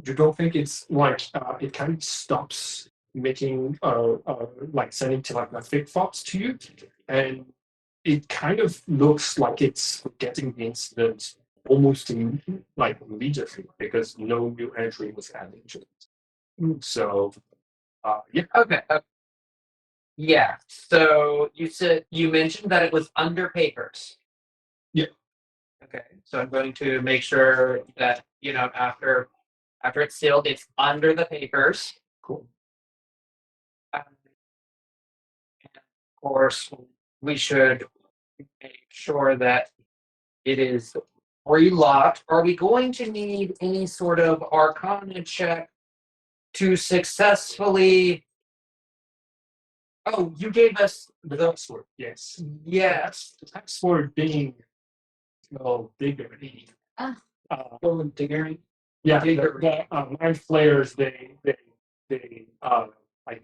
[SPEAKER 1] you don't think it's it kind of stops making sending telepathic thoughts to you, and it kind of looks like it's forgetting the incident almost immediately because no new entry was added to it. So yeah.
[SPEAKER 2] Okay. Yeah. So you mentioned that it was under papers.
[SPEAKER 1] Yeah.
[SPEAKER 2] Okay. So I'm going to make sure that after it's sealed, it's under the papers.
[SPEAKER 1] Cool.
[SPEAKER 2] And of course, we should make sure that it is relocked. Are we going to need any sort of Arcana check to successfully? Oh, you gave us
[SPEAKER 1] The password, yes.
[SPEAKER 2] yes.
[SPEAKER 1] The password being bigger.
[SPEAKER 3] Ah.
[SPEAKER 4] Digger.
[SPEAKER 1] Yeah, the mind flayers they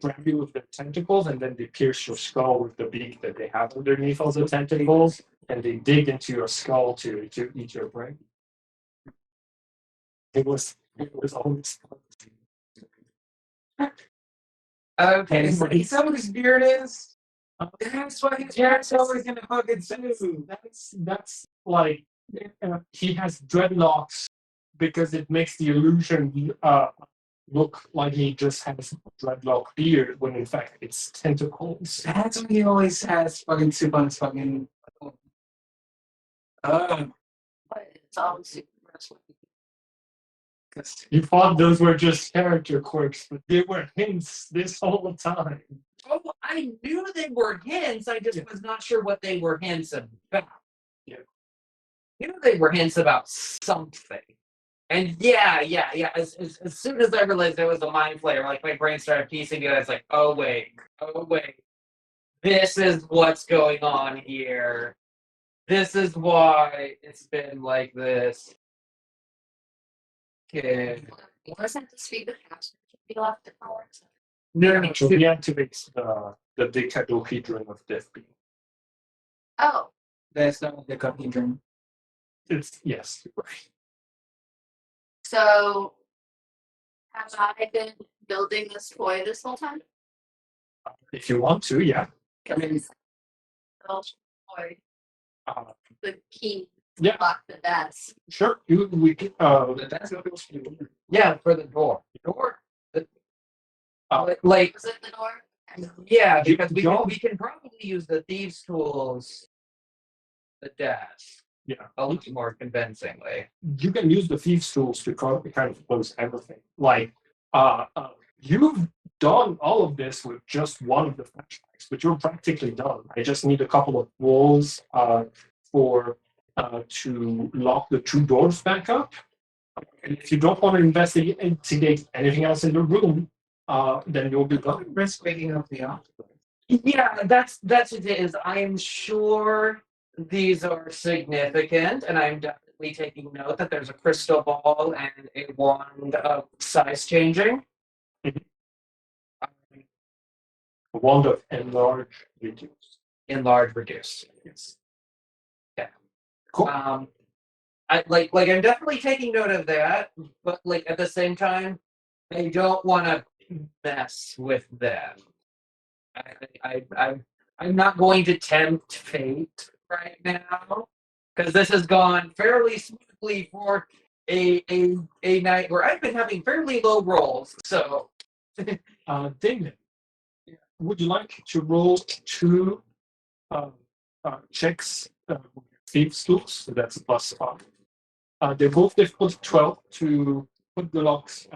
[SPEAKER 1] grab you with their tentacles and then they pierce your skull with the beak that they have underneath all the tentacles and they dig into your skull to eat your brain. It was always
[SPEAKER 4] Okay, so is that what his beard is? That's why his hair's always in the fucking suit.
[SPEAKER 1] That's like he has dreadlocks because it makes the illusion look like he just has a dreadlock beard when in fact it's tentacles.
[SPEAKER 4] That's why he always has fucking soup on his fucking.
[SPEAKER 3] but it's all super
[SPEAKER 1] You thought those were just character quirks, but they were hints this whole time.
[SPEAKER 2] Oh, I knew they were hints. I just was not sure what they were hints about.
[SPEAKER 1] Yeah.
[SPEAKER 2] They were hints about something. And yeah. As soon as I realized it was a mind flayer, my brain started piecing it. I was like, oh wait. This is what's going on here. This is why it's been like this. Okay.
[SPEAKER 3] wasn't the speed of fast be left the hours.
[SPEAKER 1] No. So deactivates the decadahedron of death beam.
[SPEAKER 3] Oh,
[SPEAKER 4] That's not the confusion.
[SPEAKER 1] It's yes. You're right.
[SPEAKER 3] so have I been building this toy this whole time?
[SPEAKER 1] If you want to, yeah.
[SPEAKER 3] I mean, toy,
[SPEAKER 1] Uh,
[SPEAKER 3] the key
[SPEAKER 1] Yeah.
[SPEAKER 3] to lock the desk.
[SPEAKER 1] sure.
[SPEAKER 4] That's not supposed to be.
[SPEAKER 2] Yeah, for the door. Door.
[SPEAKER 1] Uh,
[SPEAKER 2] Like
[SPEAKER 3] Was it the door?
[SPEAKER 2] yeah,
[SPEAKER 1] You
[SPEAKER 2] because
[SPEAKER 1] don't-
[SPEAKER 2] we can probably use the thieves' tools, the dash,
[SPEAKER 1] yeah.
[SPEAKER 2] a little more convincingly.
[SPEAKER 1] You can use the thieves tools to kind of close everything. Like you've done all of this with just one of the flashbacks, but you're practically done. I just need a couple of walls for to lock the two doors back up. And if you don't want to investigate anything else in the room, then you'll be done.
[SPEAKER 4] Risk waking up the office.
[SPEAKER 2] Yeah, that's it is. I am sure these are significant, and I'm definitely taking note that there's a crystal ball and a wand of size changing.
[SPEAKER 1] A wand of enlarge, reduce.
[SPEAKER 2] Enlarge, reduce.
[SPEAKER 1] Yes.
[SPEAKER 2] Yeah.
[SPEAKER 1] Cool.
[SPEAKER 2] I'm definitely taking note of that, but like at the same time, I don't want to mess with that. I'm not going to tempt fate right now because this has gone fairly smoothly for a night where I've been having fairly low rolls. So,
[SPEAKER 1] Damon, would you like to roll two checks with thieves tools? So that's a +5. They're both difficult 12 to put the locks.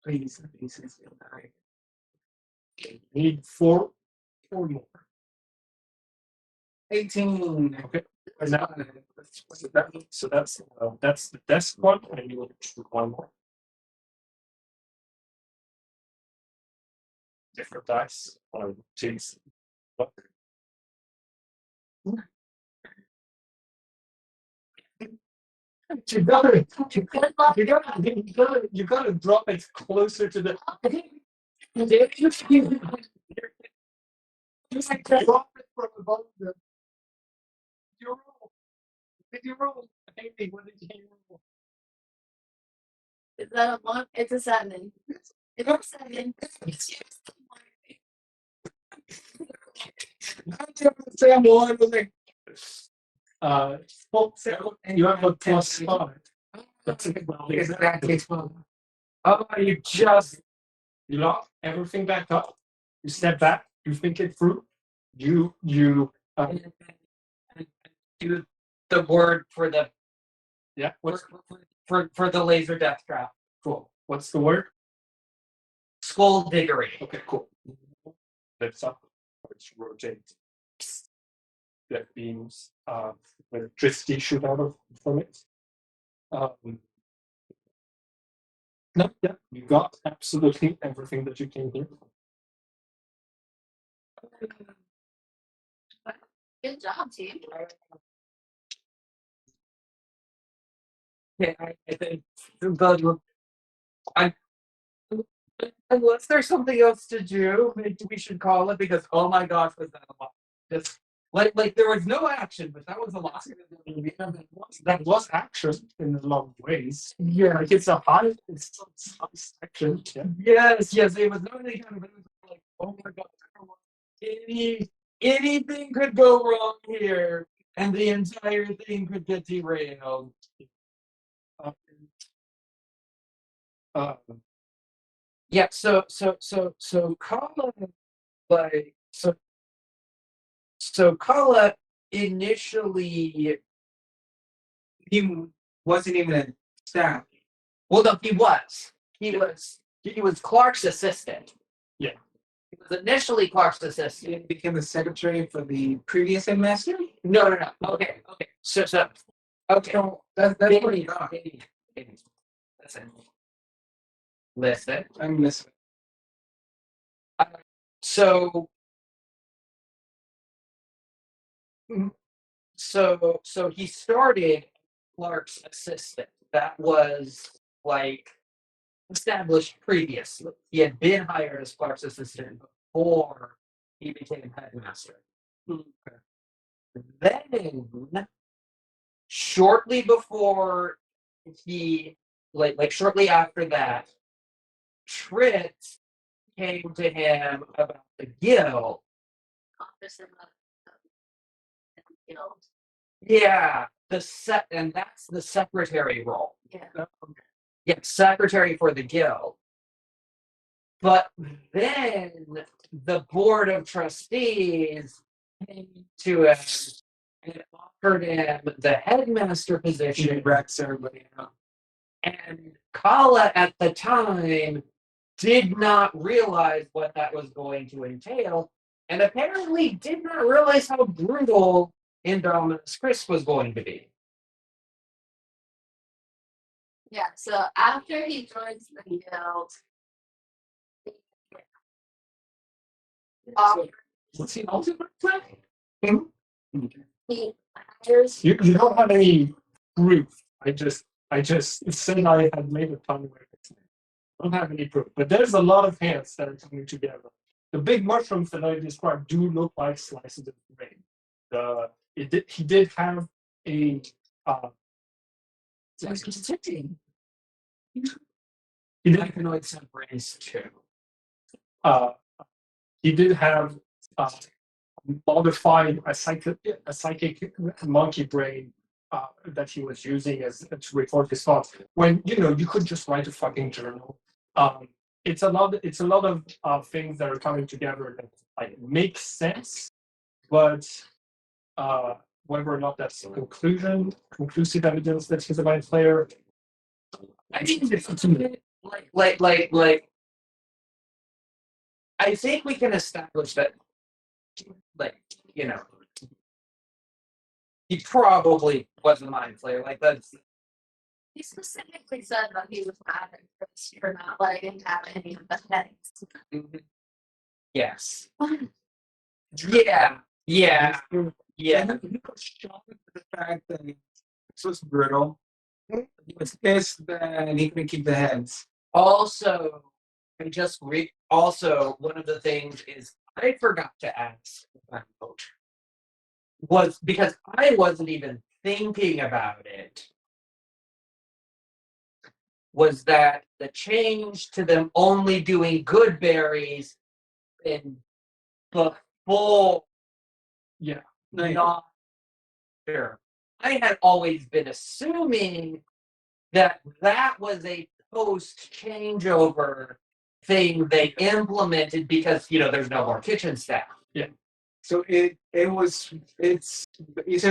[SPEAKER 4] Please.
[SPEAKER 1] Need four more.
[SPEAKER 4] 18.
[SPEAKER 1] Okay. And now, so that's the desk one, and you will do one more. Different dice. Jeez. You gotta, you gotta drop it closer to the. Just like drop it from above the. You roll. Did you roll? Amy, what did you roll?
[SPEAKER 3] Is that a 1? It's a 7. It's a 7.
[SPEAKER 4] Say I'm one with like
[SPEAKER 1] You have a +5. That's
[SPEAKER 4] exactly 12.
[SPEAKER 2] oh,
[SPEAKER 1] You lock everything back up. You step back. You think it through. You
[SPEAKER 2] do the word for the
[SPEAKER 1] yeah. What's
[SPEAKER 2] for the laser death trap.
[SPEAKER 1] cool? What's the word?
[SPEAKER 2] Skullduggery.
[SPEAKER 1] Okay, cool. Lifts up. Which rotates. That beams electricity shoot out of from it. No, yeah, you got absolutely everything that you came here.
[SPEAKER 3] Good job, team.
[SPEAKER 2] Yeah, I think I unless there's something else to do, maybe we should call it because oh my gosh, was that a lot? Just like there was no action, but that was a lot.
[SPEAKER 1] That was action in a lot of ways.
[SPEAKER 2] Yeah,
[SPEAKER 1] Like it's a high action. Yeah.
[SPEAKER 2] yes, it was not really kind of like oh my god, anything could go wrong here, and the entire thing could get derailed.
[SPEAKER 1] Uh,
[SPEAKER 2] Yeah, so Kala like so Kala initially
[SPEAKER 4] He wasn't even a staff.
[SPEAKER 2] well no he was Clark's assistant.
[SPEAKER 1] Yeah.
[SPEAKER 2] He was initially Clark's assistant.
[SPEAKER 4] He became the secretary for the previous headmaster.
[SPEAKER 2] No. Okay. So okay.
[SPEAKER 4] So that's what he got.
[SPEAKER 2] Listen. Listen.
[SPEAKER 4] I'm listening.
[SPEAKER 2] So he started Clark's assistant. That was like established previously. He had been hired as Clark's assistant before he became headmaster. Then, shortly before he, like shortly after that, Tritz came to him about the guild.
[SPEAKER 3] Officer of the guild.
[SPEAKER 2] Yeah, and that's the secretary role.
[SPEAKER 3] Yeah.
[SPEAKER 2] Yeah, secretary for the guild. But then the board of trustees came to him and offered him the headmaster position.
[SPEAKER 4] Rex everybody out.
[SPEAKER 2] And Kala at the time did not realize what that was going to entail, and apparently did not realize how brutal Indominus Chris was going to be.
[SPEAKER 3] Yeah, so after he joins the guild,
[SPEAKER 1] What's the ultimate plan?
[SPEAKER 3] he hires
[SPEAKER 1] You don't have any proof. I just said I had made a ton of it. I don't have any proof, but there's a lot of hands that are coming together. The big mushrooms that I described do look like slices of brain. He did have a
[SPEAKER 2] Sitting.
[SPEAKER 1] he did
[SPEAKER 2] Mechanoids have brains too.
[SPEAKER 1] he did have modified a psychic monkey brain that he was using as to record his thoughts. When you could just write a fucking journal. It's a lot of things that are coming together that like make sense, but whether or not that's conclusive evidence that he's a mind player.
[SPEAKER 2] I mean, like. I think we can establish that, he probably was a mind flayer. Like that's.
[SPEAKER 3] he specifically said that he was mad at Chris for not letting him have any of the heads.
[SPEAKER 2] Yes. Yeah. Yeah. Yeah.
[SPEAKER 4] And he was shocked at the fact that this was brittle. He was pissed that he couldn't keep the heads.
[SPEAKER 2] Also, also one of the things is I forgot to ask about was because I wasn't even thinking about it. Was that the change to them only doing good berries in before?
[SPEAKER 1] Yeah.
[SPEAKER 2] Not sure. I had always been assuming that was a post changeover thing they implemented because there's no more kitchen staff.
[SPEAKER 1] Yeah.
[SPEAKER 4] So you said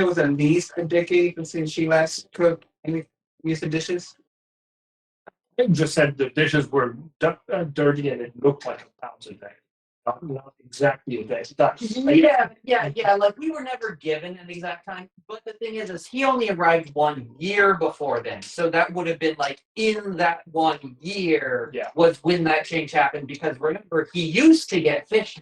[SPEAKER 4] it was at least a decade since she last cooked and used the dishes?
[SPEAKER 1] I just said the dishes were dirty and it looked like a day. Not exactly a day.
[SPEAKER 2] Yeah. Like we were never given an exact time, but the thing is he only arrived 1 year before then, so that would have been like in that 1 year was when that change happened. Because remember, he used to get fish.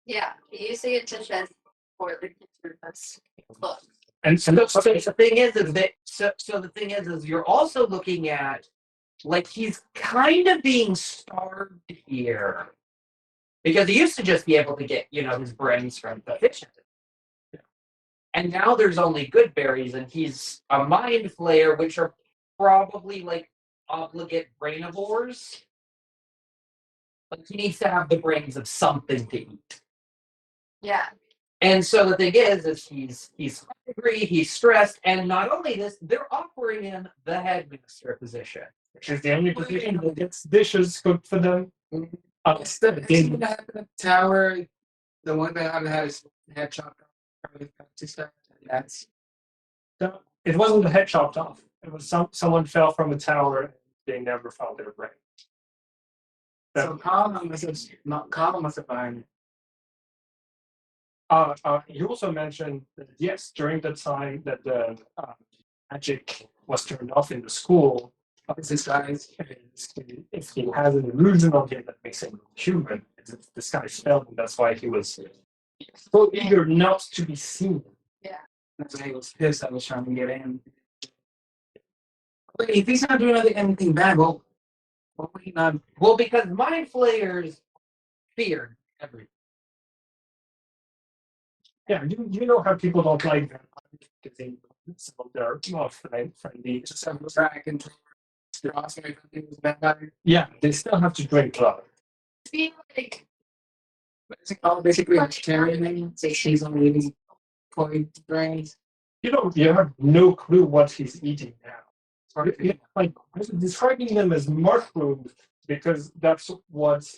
[SPEAKER 3] Yeah, he used to get dishes for the kitchen was closed.
[SPEAKER 1] And so
[SPEAKER 2] the thing is that so the thing is you're also looking at like he's kind of being starved here. Because he used to just be able to get, his brains from the fish. And now there's only good berries, and he's a mind flayer, which are probably like obligate brainivores. Like he needs to have the brains of something to eat.
[SPEAKER 3] Yeah.
[SPEAKER 2] And so the thing is he's hungry, he's stressed, and not only this, they're offering him the headmaster position.
[SPEAKER 1] which is the only position that gets dishes cooked for them.
[SPEAKER 4] It's the tower, the one that had his head chopped off. That's
[SPEAKER 1] It wasn't the head chopped off. It was someone fell from a tower and they never found their brain.
[SPEAKER 4] so Colin must have been.
[SPEAKER 1] You also mentioned that yes, during the time that the magic was turned off in the school, this guy, if he has an illusion on him that makes him human, this guy felt, and that's why he was so eager not to be seen.
[SPEAKER 3] Yeah.
[SPEAKER 4] That's why he was pissed. I was trying to get in. But if he's not doing anything bad, well, Why would he not?
[SPEAKER 2] Well, because mind flayers fear everything.
[SPEAKER 1] Yeah, you know how people don't like vampires because they some of their friendly.
[SPEAKER 4] Just have track and cross and everything was vampire.
[SPEAKER 1] Yeah, they still have to drink blood.
[SPEAKER 3] Feel like
[SPEAKER 4] It's all basically a vegetarian thing. So she's only point brains.
[SPEAKER 1] You have no clue what he's eating now. Like describing them as mushrooms because that's what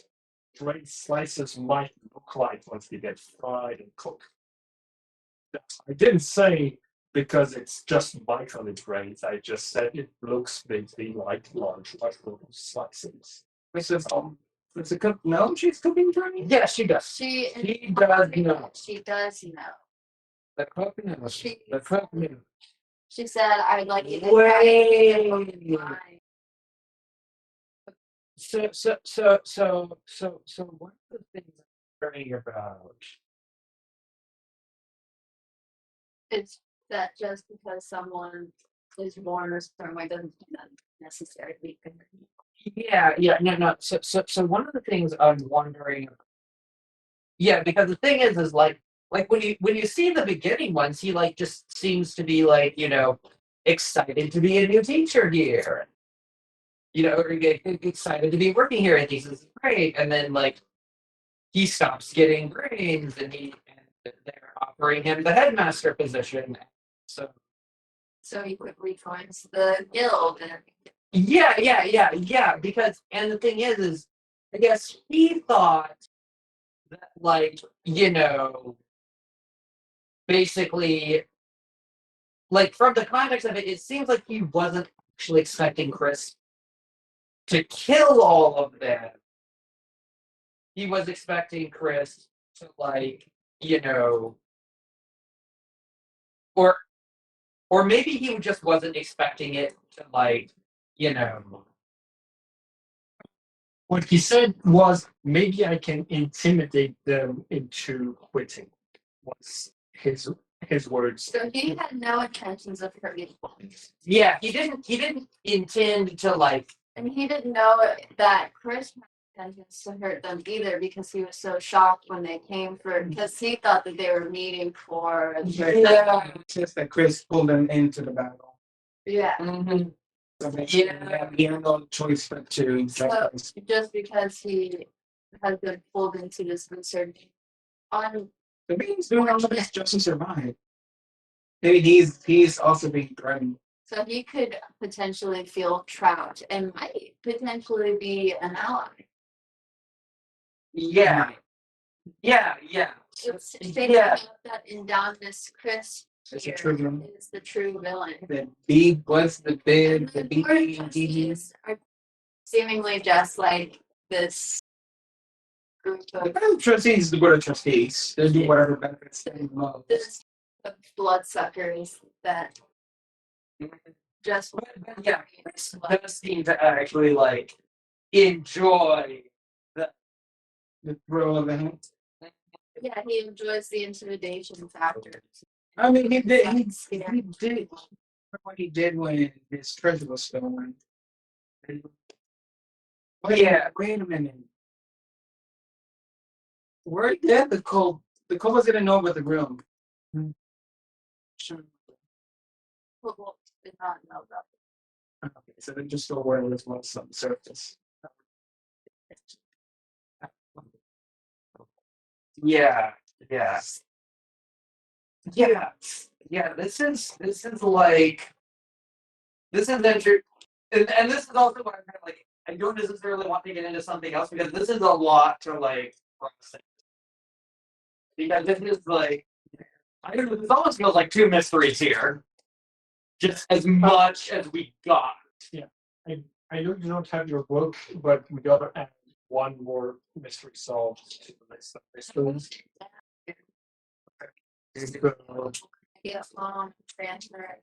[SPEAKER 1] bread slices might look like once they get fried and cooked. I didn't say because it's just micronutrients. I just said it looks vaguely like large mushroom slices.
[SPEAKER 4] This is it's a cook. No, she's cooking brains.
[SPEAKER 2] Yeah, she does.
[SPEAKER 3] she
[SPEAKER 2] does know.
[SPEAKER 3] She does know.
[SPEAKER 4] The cook knows.
[SPEAKER 3] She
[SPEAKER 4] The cook knew.
[SPEAKER 3] she said I'd like you to
[SPEAKER 2] Wait.
[SPEAKER 3] try.
[SPEAKER 2] So one of the things I'm worrying about.
[SPEAKER 3] It's that just because someone is born a certain way doesn't mean that necessarily good.
[SPEAKER 2] Yeah, no. So one of the things I'm wondering. Yeah, because the thing is like when you see the beginning ones, he like just seems to be like excited to be a new teacher here. Or excited to be working here, and this is great. And then like he stops getting grades, and they're offering him the headmaster position.
[SPEAKER 3] So he quickly joins the guild and
[SPEAKER 2] Yeah. Because and the thing is I guess he thought that like basically like from the context of it, it seems like he wasn't actually expecting Chris to kill all of them. He was expecting Chris to like or maybe he just wasn't expecting it to like you know
[SPEAKER 1] What he said was maybe I can intimidate them into quitting. Was his words.
[SPEAKER 3] so he had no intentions of hurting anyone.
[SPEAKER 2] Yeah, he didn't intend to like.
[SPEAKER 3] And he didn't know that Chris had intentions to hurt them either because he was so shocked when they came because he thought that they were meeting for
[SPEAKER 2] Yeah.
[SPEAKER 4] It's just that Chris pulled him into the battle.
[SPEAKER 3] yeah.
[SPEAKER 2] Mhm.
[SPEAKER 4] So he had no choice but to
[SPEAKER 3] So just because he has been pulled into this uncertainty on
[SPEAKER 4] the being's doing all of this just to survive. Maybe he's also being threatened.
[SPEAKER 3] so he could potentially feel trapped and might potentially be an ally.
[SPEAKER 2] Yeah.
[SPEAKER 3] It's thinking about that Indominus Chris
[SPEAKER 4] It's a
[SPEAKER 3] here
[SPEAKER 4] true villain.
[SPEAKER 3] is the true villain.
[SPEAKER 4] The B was the bid, the
[SPEAKER 3] And
[SPEAKER 4] B.
[SPEAKER 3] board of trustees are seemingly just like this group
[SPEAKER 4] The
[SPEAKER 3] of
[SPEAKER 4] board of trustees is the board of trustees. They do whatever benefits them most.
[SPEAKER 3] this of bloodsuckers that just
[SPEAKER 2] But yeah, Chris does seem to actually like enjoy
[SPEAKER 4] The thrill of it.
[SPEAKER 3] yeah, he enjoys the intimidation factor.
[SPEAKER 4] I mean, he did. He did what he did when his treasure was stolen. Wait a minute. Where did the cult? The cult was didn't know about the room. Sure.
[SPEAKER 3] Football did not know about
[SPEAKER 4] Okay, so they just saw where this was on the surface.
[SPEAKER 2] yeah. This is like this is inter- and this is also why I'm kind of like I don't necessarily want to get into something else because this is a lot to like process. Because this is like I don't know, this almost feels like two mysteries here. Just as much as we got.
[SPEAKER 1] I know you don't have your book, but we gotta add one more mystery solved to the list of mysteries.
[SPEAKER 3] yeah, transfer.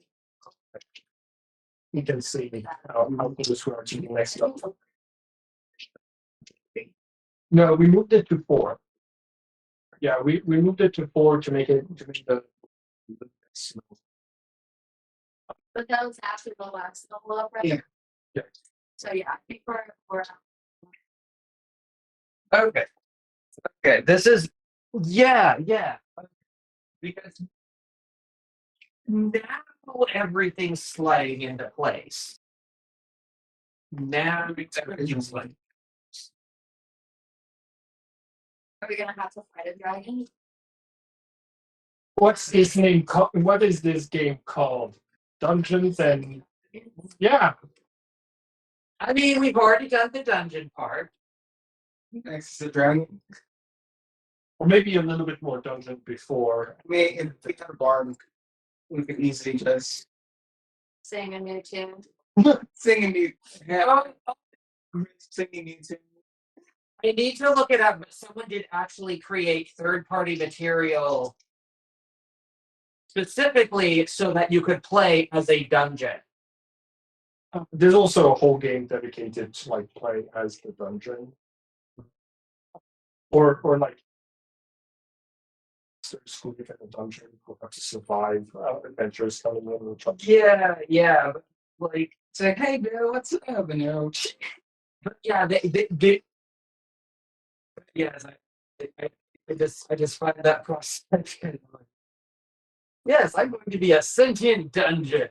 [SPEAKER 1] You can see how close we are to the next level. No, we moved it to 4. Yeah, we moved it to 4 to make the
[SPEAKER 3] But that was after the last level up, right?
[SPEAKER 4] Yeah.
[SPEAKER 3] So yeah, I think we're
[SPEAKER 2] Okay. Okay. This is yeah. Because now everything's sliding into place. Now everything's like
[SPEAKER 3] are we gonna have to fight a dragon?
[SPEAKER 1] What's this name called? What is this game called? Dungeons and yeah.
[SPEAKER 2] I mean, we've already done the dungeon part.
[SPEAKER 4] Next is a dragon.
[SPEAKER 1] Or maybe a little bit more dungeon before.
[SPEAKER 4] I mean, if we had a bard, we could easily just
[SPEAKER 3] Sing a new tune.
[SPEAKER 4] sing a new, yeah, singing new tune.
[SPEAKER 2] I need to look it up, but someone did actually create third-party material specifically so that you could play as a dungeon.
[SPEAKER 1] There's also a whole game dedicated to like play as the dungeon. Or like school within a dungeon who have to survive adventures coming in and try to
[SPEAKER 2] Yeah. But, like,
[SPEAKER 4] Say, hey, Bill, what's up? And you know,
[SPEAKER 2] but yeah, yes, I just find that prospect. Yes, I'm going to be a sentient dungeon.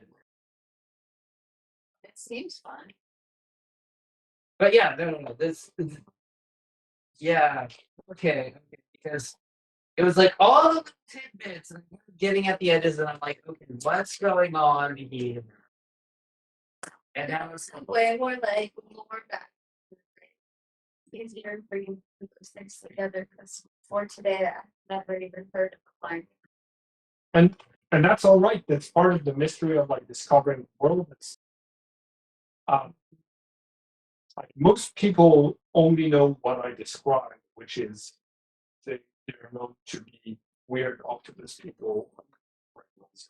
[SPEAKER 3] It seems fun.
[SPEAKER 2] But yeah, no. Yeah, okay, because it was like all of the tidbits and getting at the edges, and I'm like, okay, what's going on here? And now it's like,
[SPEAKER 3] Way more like lore back. Easier for you to put those things together because for today I've never even heard of a line.
[SPEAKER 1] and that's all right. That's part of the mystery of like discovering the world. It's, like most people only know what I described, which is they're known to be weird octopus people.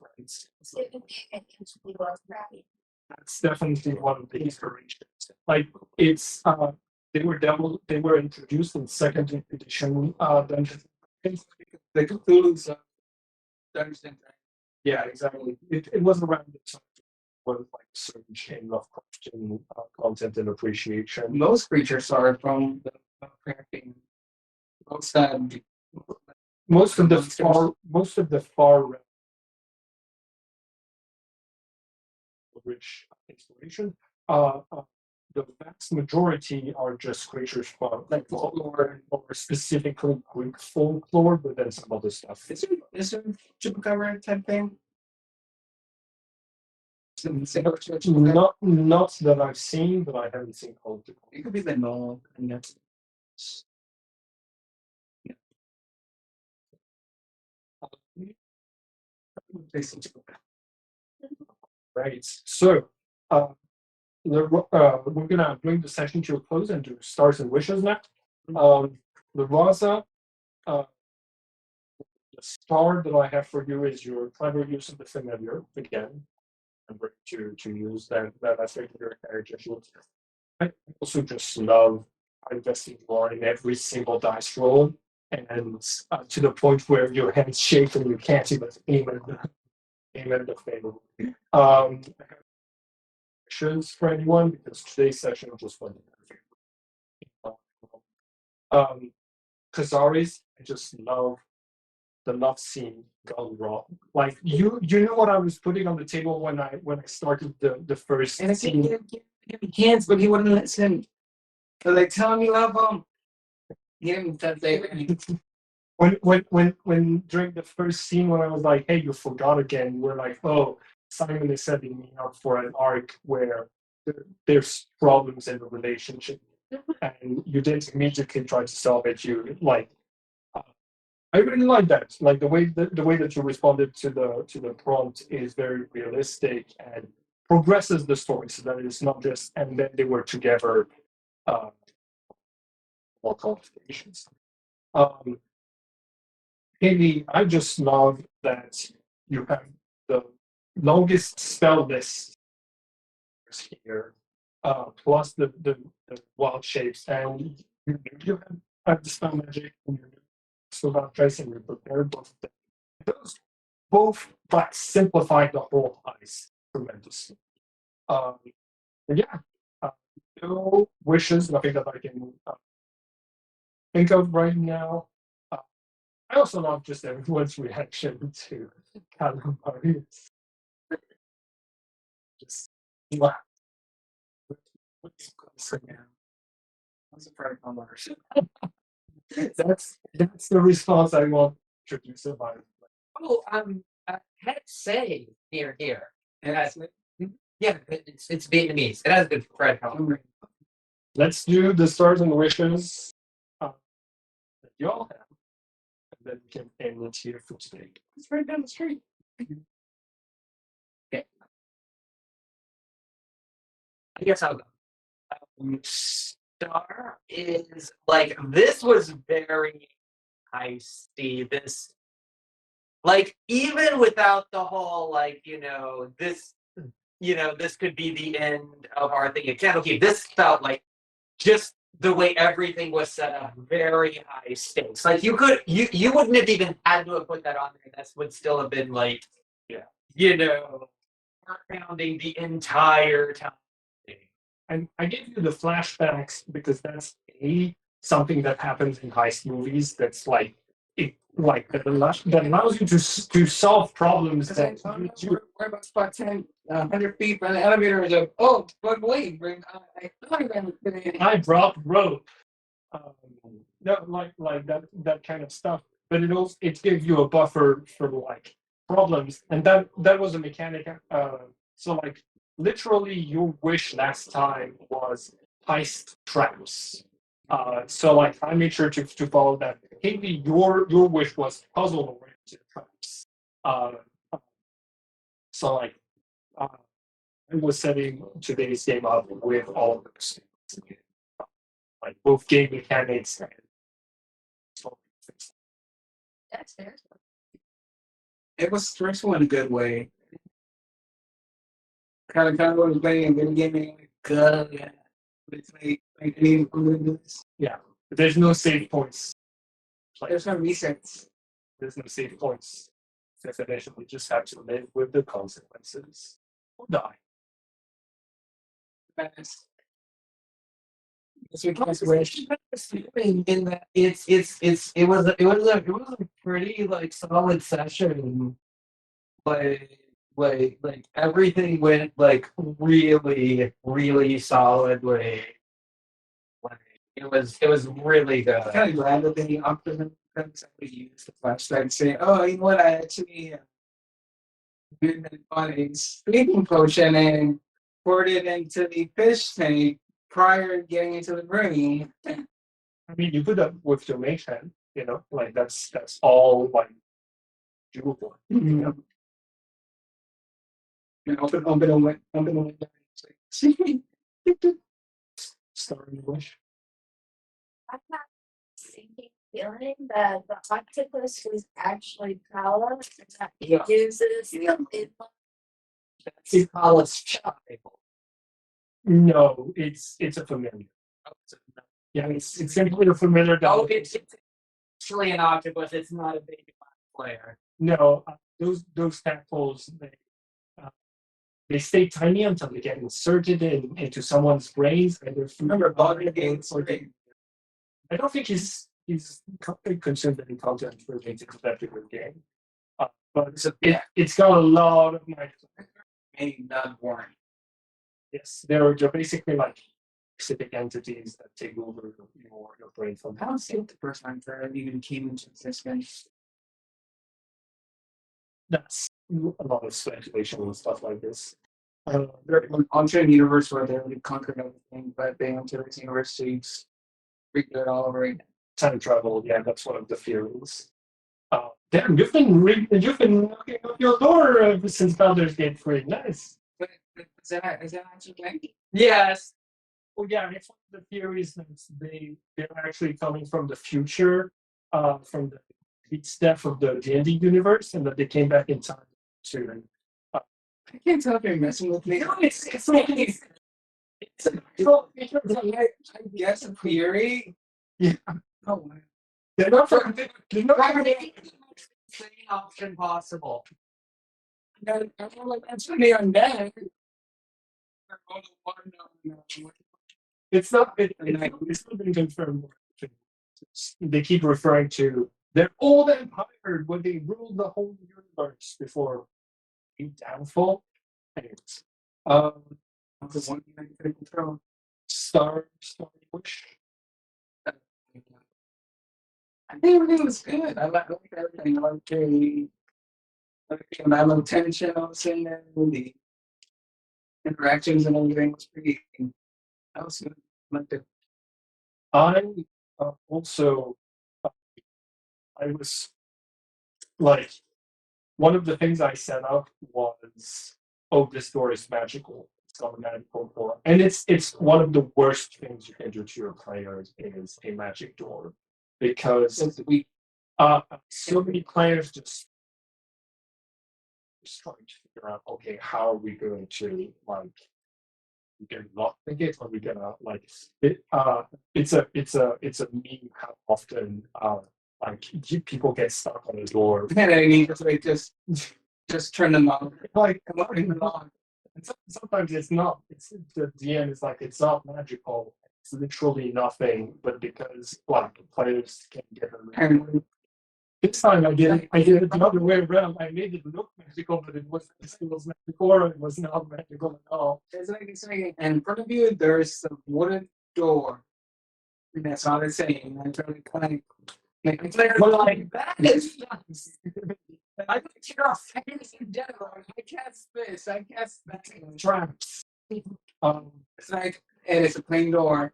[SPEAKER 1] Right?
[SPEAKER 3] So it can be interesting well crappy.
[SPEAKER 1] That's definitely one of the inspirations. Like it's they were introduced in second edition Dungeons.
[SPEAKER 4] the Cthulhu's Dungeons and Dragons.
[SPEAKER 1] Yeah, exactly. It was around the time where like surge in Lovecraftian content and appreciation.
[SPEAKER 4] Most creatures are from the crafting.
[SPEAKER 1] Most of the far rich inspiration. The vast majority are just creatures from like folklore or specifically Greek folklore, but then some other stuff.
[SPEAKER 4] Is there chupacabra type thing?
[SPEAKER 1] Not that I've seen, but I haven't seen called.
[SPEAKER 4] It could be the null. And that's
[SPEAKER 1] Right. So we're gonna bring the session to a close and do stars and wishes now. The Raza, the star that I have for you is your clever use of the familiar again. I'm ready to use that aspect of your character. I also just love investing more in every single dice roll, and to the point where your hands shake and you can't even aim at the thing. Questions for anyone because today's session just went. Kazaris, I just love the love scene gone wrong. Like you know what I was putting on the table when I started the first
[SPEAKER 4] and I
[SPEAKER 1] scene.
[SPEAKER 4] give me hands, but he wouldn't listen. So they tell me love him. Give him that they
[SPEAKER 1] When during the first scene when I was like, hey, you forgot again, we're like, oh, Simon is setting me up for an arc where there's problems in the relationship, and you didn't immediately try to solve it. You like, I really like that. Like the way that you responded to the prompt is very realistic and progresses the story so that it's not just and then they were together. More complications. Haley, I just love that you have the longest spell list here, plus the wild shapes, and you have the spell magic and you so about tracing you prepare both of them. Those both like simplify the whole ice tremendously. And yeah, no wishes, nothing that I can think of right now. I also love just everyone's reaction to calamari. Just wow.
[SPEAKER 4] That's a very conversation.
[SPEAKER 1] That's the response I want to survive.
[SPEAKER 2] Oh, head say here. It has, yeah, it's Vietnamese. It has good bread color.
[SPEAKER 1] Let's do the stars and wishes that you all have, and then we can end it here for today. It's right down the street. Okay.
[SPEAKER 2] I guess I'll go. Star is like this was very heisty. This like even without the whole like this this could be the end of our thing at Candlekeep. This felt like just the way everything was set up, very high stakes. Like you wouldn't have even had to have put that on there. That would still have been like, heart pounding the entire time.
[SPEAKER 1] And I give you the flashbacks because that's something that happens in heist movies. That's like that allows you to solve problems that
[SPEAKER 4] we're about spot 10, 100 feet from the elevator is like, oh, but wait,
[SPEAKER 1] I dropped rope. No, like that kind of stuff. But it gives you a buffer for like problems, and that was a mechanic. So like literally, your wish last time was heist traps. So like I made sure to follow that. Haley, your wish was puzzle oriented traps. So like I was setting today's game up with all of those things, like both game mechanics and
[SPEAKER 3] That's fair.
[SPEAKER 4] it was stressful in a good way. Kind of was playing and then getting like good. It's like
[SPEAKER 1] yeah. But there's no save points.
[SPEAKER 4] there's no resets.
[SPEAKER 1] There's no save points. Definition. We just have to live with the consequences or die.
[SPEAKER 4] Fast. So we can't wish.
[SPEAKER 2] In that it was a pretty like solid session. Like everything went like really solidly. Like it was really good.
[SPEAKER 4] I'm kind of glad that they opted because I used the flashlight and say, oh, you know what, I actually on a sleeping potion and poured it into the fish tank prior to getting into the room.
[SPEAKER 1] I mean, you could have with your mage hand, like that's all like doable.
[SPEAKER 4] Mm-hmm. And open a window.
[SPEAKER 1] Starting wish.
[SPEAKER 3] I'm not sinking feeling that the octopus was actually Paula and that he uses the inlet.
[SPEAKER 2] That's Paula's child.
[SPEAKER 1] No, it's a familiar. Yeah, it's simply a familiar.
[SPEAKER 2] Oh, it's actually an octopus. It's not a baby player.
[SPEAKER 1] No, those tadpoles they stay tiny until they get inserted into someone's brains, and they're
[SPEAKER 4] Remember Baldwin Gates?
[SPEAKER 1] I don't think he's consumed any content related to that particular game, but it's got a lot of my.
[SPEAKER 4] Maybe not boring.
[SPEAKER 1] Yes, they're basically like specific entities that take over your brain from.
[SPEAKER 4] I don't see what the first time for even came into existence.
[SPEAKER 1] That's a lot of speculation and stuff like this.
[SPEAKER 4] They're onto a universe where they already conquered everything, but they enter this universe to redo it all over again.
[SPEAKER 1] Time travel, yeah, that's one of the theories. Damn, you've been knocking up your door since Baldur's Gate 3. Nice.
[SPEAKER 4] But is that actually like?
[SPEAKER 2] Yes.
[SPEAKER 1] Well, yeah, it's one of the theories that they're actually coming from the future, from the peak stuff of the D&D universe, and that they came back in time to.
[SPEAKER 4] I can't tell if you're messing with me.
[SPEAKER 1] No, it's like
[SPEAKER 4] I guess a theory.
[SPEAKER 1] Yeah.
[SPEAKER 4] Oh wow.
[SPEAKER 1] They're not
[SPEAKER 2] Same option possible.
[SPEAKER 4] I don't like that's me on that.
[SPEAKER 1] It's not. It's not been confirmed. They keep referring to their old empire when they ruled the whole universe before the downfall. Anyways,
[SPEAKER 4] The one thing I couldn't control.
[SPEAKER 1] Star Wish.
[SPEAKER 4] I think everything was good. I like everything. I like that little tension I was seeing there. The interactions and everything was pretty. That was good. I liked it.
[SPEAKER 1] I also I was like one of the things I set up was, oh, this door is magical. It's got a magical door, and it's one of the worst things you can do to your players is a magic door, because we so many players just trying to figure out, okay, how are we going to like get locked in it, or we gonna like it? It's a meme how often like people get stuck on the door.
[SPEAKER 4] And then you just turn them on.
[SPEAKER 1] Like
[SPEAKER 4] Turn them on.
[SPEAKER 1] and sometimes it's not. It's the DM is like it's not magical. It's literally nothing, but because like players can get a
[SPEAKER 4] And
[SPEAKER 1] this time I did it the other way around. I made it look magical, but it was magical, or it was not magical at all.
[SPEAKER 4] it's like, and in front of you, there's a wooden door. And that's all it's saying. And it's really like that is nuts. I think you're a famous endeavor. I guess this. I guess that.
[SPEAKER 1] Traps.
[SPEAKER 4] It's like, and it's a plain door.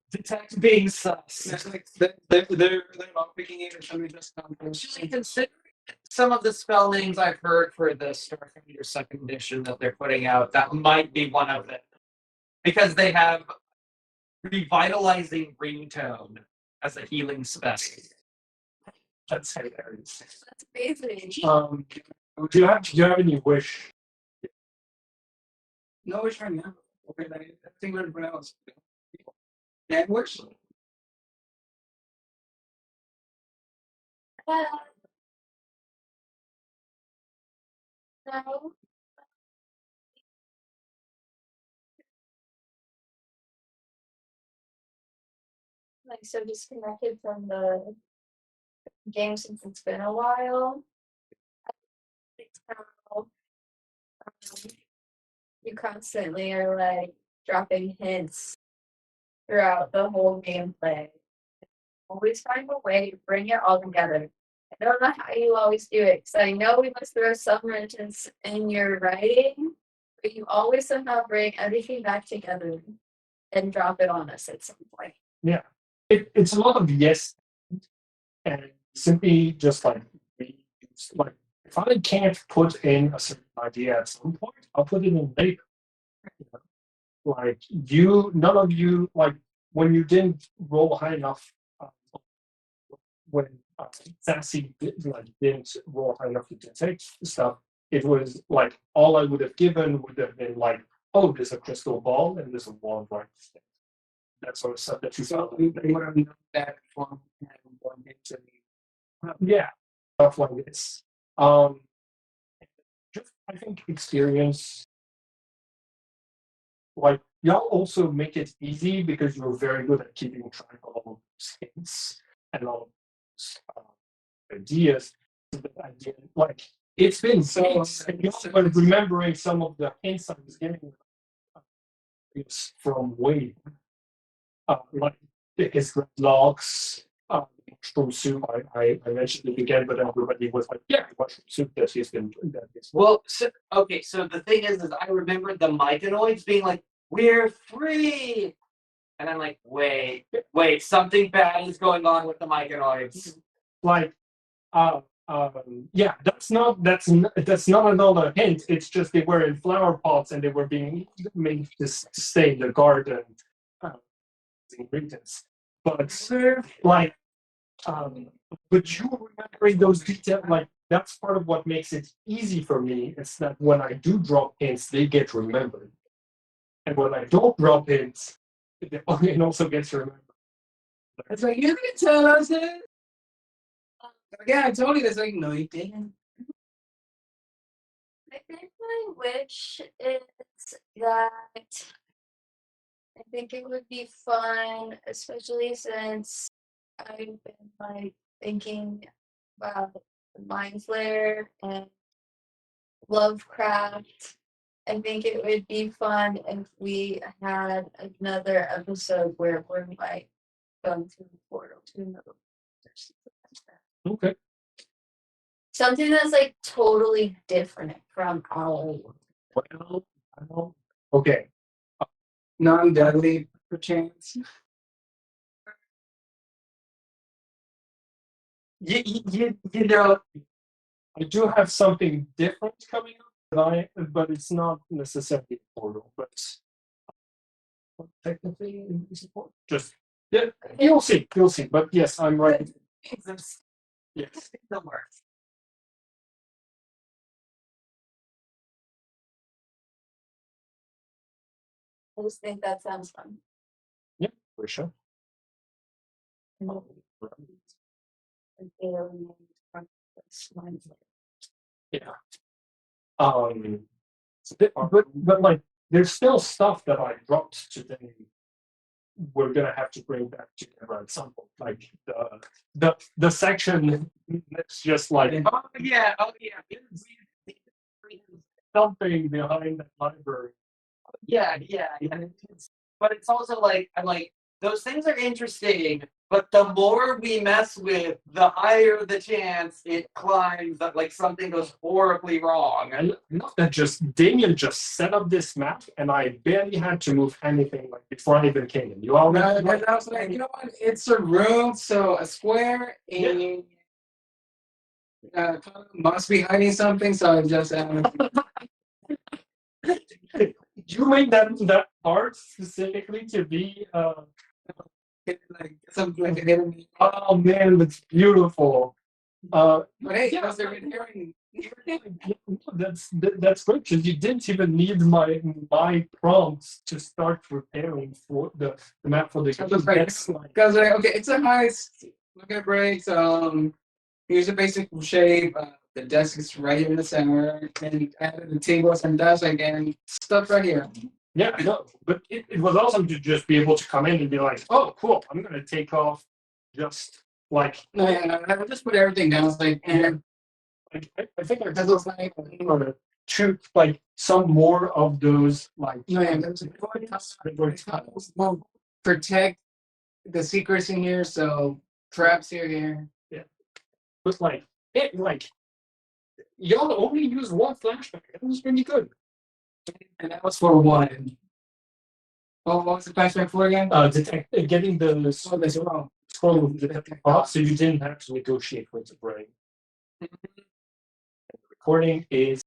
[SPEAKER 1] Detect being sus.
[SPEAKER 4] It's like they're all picking it, and somebody just
[SPEAKER 2] Actually, consider some of the spell names I've heard for the Starfinder second edition that they're putting out. That might be one of them, because they have revitalizing ringtone as a healing spell.
[SPEAKER 1] That's hilarious.
[SPEAKER 3] That's amazing.
[SPEAKER 1] Do you have any wish?
[SPEAKER 4] no wish right now. Okay, I think everyone else. And wish.
[SPEAKER 3] No. Like so disconnected from the game since it's been a while. It's how you constantly are like dropping hints throughout the whole gameplay. Always find a way to bring it all together. I don't know how you always do it, because I know we must throw some wrenches in your writing, but you always somehow bring everything back together and drop it on us at some point.
[SPEAKER 1] Yeah, it's a lot of yes, and simply just like reuse. Like if I can't put in a certain idea at some point, I'll put it in later. You know? Like none of you, like when you didn't roll high enough, when Sassy didn't roll high enough to detect stuff, it was like all I would have given would have been like, oh, there's a crystal ball and there's a wall of light. That sort of stuff that you
[SPEAKER 4] So
[SPEAKER 1] found.
[SPEAKER 4] we would have known that from one into
[SPEAKER 1] Yeah, stuff like this. Just I think experience, like y'all also make it easy because you're very good at keeping track of all those hints and all those ideas. So that I didn't like. It's been so, and y'all were remembering some of the hints I was giving. It's from Wade, like his dreadlocks. Mushroom soup. I mentioned it again, but everybody was like, "Yeah, mushroom soup." That he's been that.
[SPEAKER 2] Well, so the thing is I remember the myconoids being like, "We're free," and I'm like, "Wait, something bad is going on with the myconoids."
[SPEAKER 1] Like, yeah, that's not another hint. It's just they were in flower pots and they were being made to sustain the garden ingredients. But like, but you remembering those details, like that's part of what makes it easy for me. Is that when I do drop hints, they get remembered, and when I don't drop hints, it also gets remembered.
[SPEAKER 4] It's like, you didn't tell us it. Yeah, I told you this. Like, no, you didn't.
[SPEAKER 3] I think my wish is that I think it would be fun, especially since I've been like thinking about Mind Flayer and Lovecraft. I think it would be fun if we had another episode where we're like going through the portal to another world or something like that.
[SPEAKER 1] Okay.
[SPEAKER 3] Something that's like totally different from our world.
[SPEAKER 1] Well, okay.
[SPEAKER 4] Non-deadly, perchance.
[SPEAKER 1] You know, I do have something different coming up, but it's not necessarily a portal, but technically it's a portal. Just yeah, you'll see. But yes, I'm right.
[SPEAKER 2] Jesus,
[SPEAKER 1] Yes.
[SPEAKER 2] the worst.
[SPEAKER 3] I just think that sounds fun.
[SPEAKER 1] Yeah, for sure.
[SPEAKER 3] An alien from this Mind Flayer.
[SPEAKER 1] Yeah. But like, there's still stuff that I dropped today. We're gonna have to bring back together at some point. Like the section that's just like
[SPEAKER 2] Oh yeah.
[SPEAKER 1] something behind the library.
[SPEAKER 2] Yeah. But it's also like I'm like those things are interesting, but the more we mess with, the higher the chance it climbs that like something goes horribly wrong.
[SPEAKER 1] And not that just Damien just set up this map, and I barely had to move anything like before I even came in. You already
[SPEAKER 4] No, I was like, you know what? It's a room, so a square, and must be hiding something. So I just
[SPEAKER 1] you made that part specifically to be
[SPEAKER 4] like something like a hidden.
[SPEAKER 1] oh man, that's beautiful.
[SPEAKER 4] But hey,
[SPEAKER 1] Yeah.
[SPEAKER 4] because they're inherent.
[SPEAKER 1] That's great because you didn't even need my prompts to start preparing for the map for the game. That's like
[SPEAKER 4] Because okay, it's a heist. Look at breaks. Here's a basic shape. The desk is right here in the center, and added the tables and desk and stuff right here.
[SPEAKER 1] yeah, I know. But it was awesome to just be able to come in and be like, oh, cool, I'm gonna take off just like
[SPEAKER 4] No, yeah, I just put everything down. It's like, and
[SPEAKER 1] I think I
[SPEAKER 4] that looks like.
[SPEAKER 1] shoot like some more of those like
[SPEAKER 4] No, yeah, well, protect the secrets in here. So traps here.
[SPEAKER 1] but like it like y'all only use one flashback. It was really good.
[SPEAKER 4] And that was for one. Oh, what was the flashback for again?
[SPEAKER 1] Getting the
[SPEAKER 4] Oh, that's wrong.
[SPEAKER 1] scroll of the off, so you didn't have to negotiate with the brain. The recording is